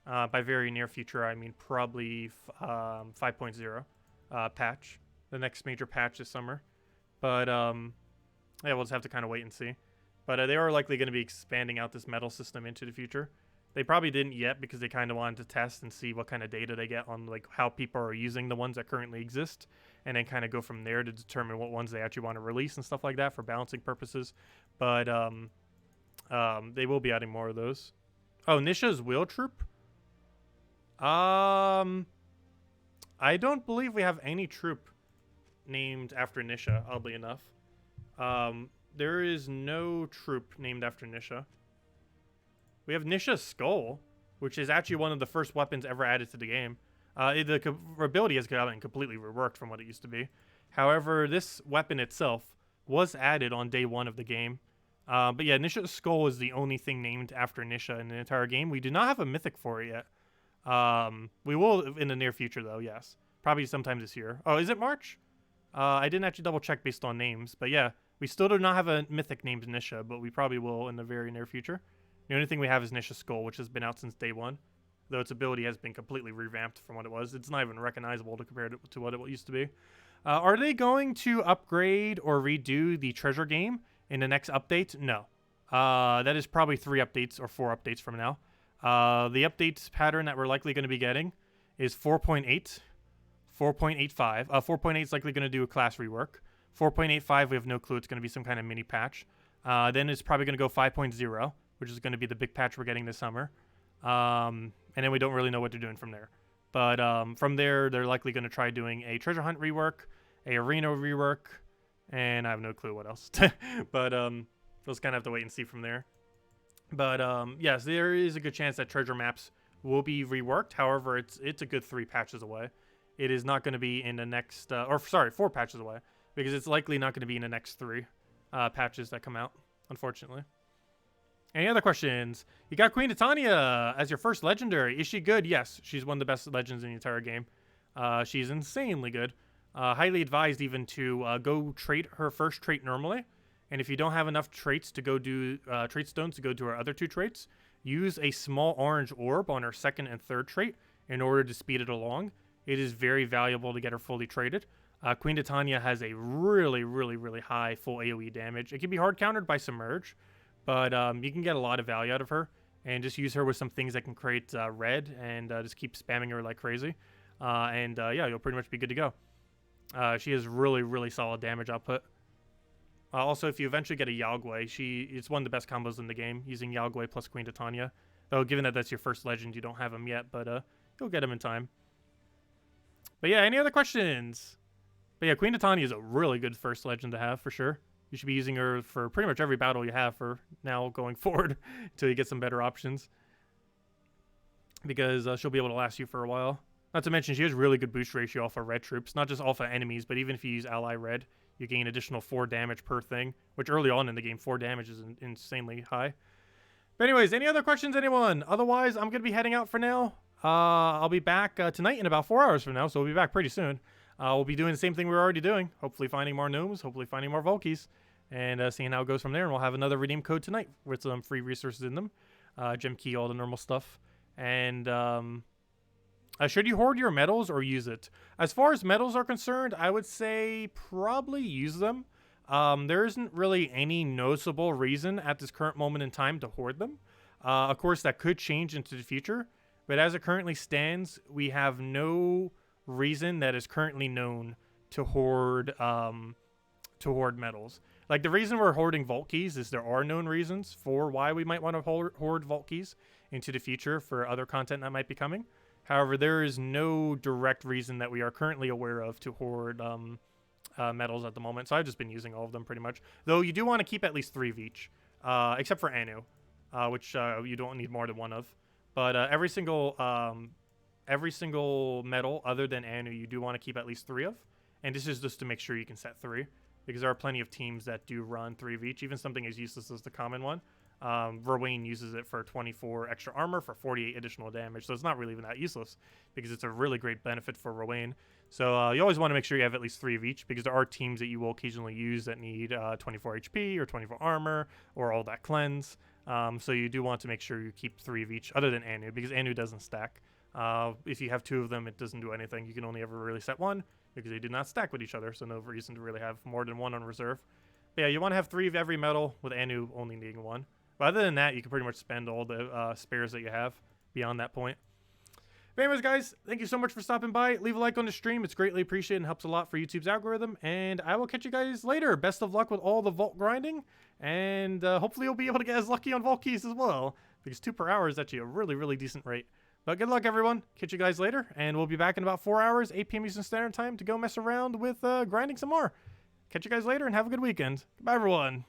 By very near future, I mean probably 5.0 patch, the next major patch this summer. But yeah, we'll just have to kind of wait and see. But they are likely going to be expanding out this medal system into the future. They probably didn't yet because they kind of wanted to test and see what kind of data they get on like how people are using the ones that currently exist, and then kind of go from there to determine what ones they actually want to release and stuff like that for balancing purposes. But they will be adding more of those. Oh, Nisha's Wheel Troop? I don't believe we have any troop named after Nisha, oddly enough. There is no troop named after Nisha. We have Nisha's Skull, which is actually one of the first weapons ever added to the game. The ability has gotten completely reworked from what it used to be. However, this weapon itself was added on day 1 of the game. But yeah, Nisha's Skull is the only thing named after Nisha in the entire game. We do not have a mythic for it yet. We will in the near future, though, yes. Probably sometime this year. Oh, is it March? I didn't actually double check based on names. But yeah, we still do not have a mythic named Nisha, but we probably will in the very near future. The only thing we have is Nisha's Skull, which has been out since day 1. Though its ability has been completely revamped from what it was. It's not even recognizable to compare it to what it used to be. Are they going to upgrade or redo the treasure game in the next update? No. That is probably 3 updates or 4 updates from now. The updates pattern that we're likely going to be getting is 4.8, 4.85. 4.8 is likely going to do a class rework. 4.85, we have no clue. It's going to be some kind of mini patch. Then it's probably going to go 5.0, which is going to be the big patch we're getting this summer. And then we don't really know what they're doing from there. But from there, they're likely going to try doing a treasure hunt rework, a arena rework, and I have no clue what else. But we'll just kind of have to wait and see from there. But yes, there is a good chance that treasure maps will be reworked. However, it's a good 3 patches away. It is not going to be in the next, 4 patches away, because it's likely not going to be in the next 3. patches that come out, unfortunately. Any other questions? You got Queen Titania as your first legendary. Is she good? Yes, she's one of the best legends in the entire game. She's insanely good. Highly advised even to go trait her first trait normally. And if you don't have enough traits to go do trait stones to go do her other 2 traits, use a small orange orb on her second and third trait in order to speed it along. It is very valuable to get her fully traded. Queen Titania has a really, really, really high full AoE damage. It can be hard countered by Submerge, but you can get a lot of value out of her. And just use her with some things that can create red and just keep spamming her like crazy. Yeah, you'll pretty much be good to go. She has really, really solid damage output. Also, if you eventually get a Yagwe, it's one of the best combos in the game, using Yagwe plus Queen Titania. Though, given that that's your first legend, you don't have him yet, but you'll get him in time. But yeah, any other questions? But yeah, Queen Titania is a really good first legend to have, for sure. You should be using her for pretty much every battle you have for now going forward until you get some better options. Because she'll be able to last you for a while. Not to mention, she has really good boost ratio off of red troops. Not just off of enemies, but even if you use ally red, you gain additional 4 damage per thing. Which early on in the game, 4 damage is insanely high. But anyways, any other questions, anyone? Otherwise, I'm going to be heading out for now. I'll be back tonight in about 4 hours from now, so we'll be back pretty soon. We'll be doing the same thing we were already doing. Hopefully finding more gnomes, hopefully finding more Volkies, and seeing how it goes from there. And we'll have another redeem code tonight with some free resources in them. Gem key, all the normal stuff. And should you hoard your medals or use it? As far as medals are concerned, I would say probably use them. There isn't really any noticeable reason at this current moment in time to hoard them. Of course, that could change into the future. But as it currently stands, we have no reason that is currently known to hoard medals. Like, the reason we're hoarding vault keys is there are known reasons for why we might want to hoard vault keys into the future for other content that might be coming. However, there is no direct reason that we are currently aware of to hoard medals at the moment. So I've just been using all of them pretty much. Though you do want to keep at least 3 of each, except for Anu, which you don't need more than 1 of. But every single medal other than Anu, you do want to keep at least 3 of. And this is just to make sure you can set 3. Because there are plenty of teams that do run 3 of each. Even something as useless as the common one. Rowan uses it for 24 extra armor for 48 additional damage. So it's not really even that useless. Because it's a really great benefit for Rowan. So you always want to make sure you have at least 3 of each. Because there are teams that you will occasionally use that need 24 HP or 24 armor. Or all that cleanse. So you do want to make sure you keep 3 of each. Other than Anu. Because Anu doesn't stack. If you have 2 of them, it doesn't do anything. You can only ever really set 1. Because they do not stack with each other, so no reason to really have more than 1 on reserve. But yeah, you want to have 3 of every medal, with Anu only needing 1. But other than that, you can pretty much spend all the spares that you have beyond that point. But anyways, guys, thank you so much for stopping by. Leave a like on the stream. It's greatly appreciated and helps a lot for YouTube's algorithm. And I will catch you guys later. Best of luck with all the vault grinding. And hopefully you'll be able to get as lucky on vault keys as well. Because 2 per hour is actually a really, really decent rate. But good luck, everyone. Catch you guys later, and we'll be back in about 4 hours, 8 p.m. Eastern Standard Time, to go mess around with grinding some more. Catch you guys later, and have a good weekend. Goodbye, everyone.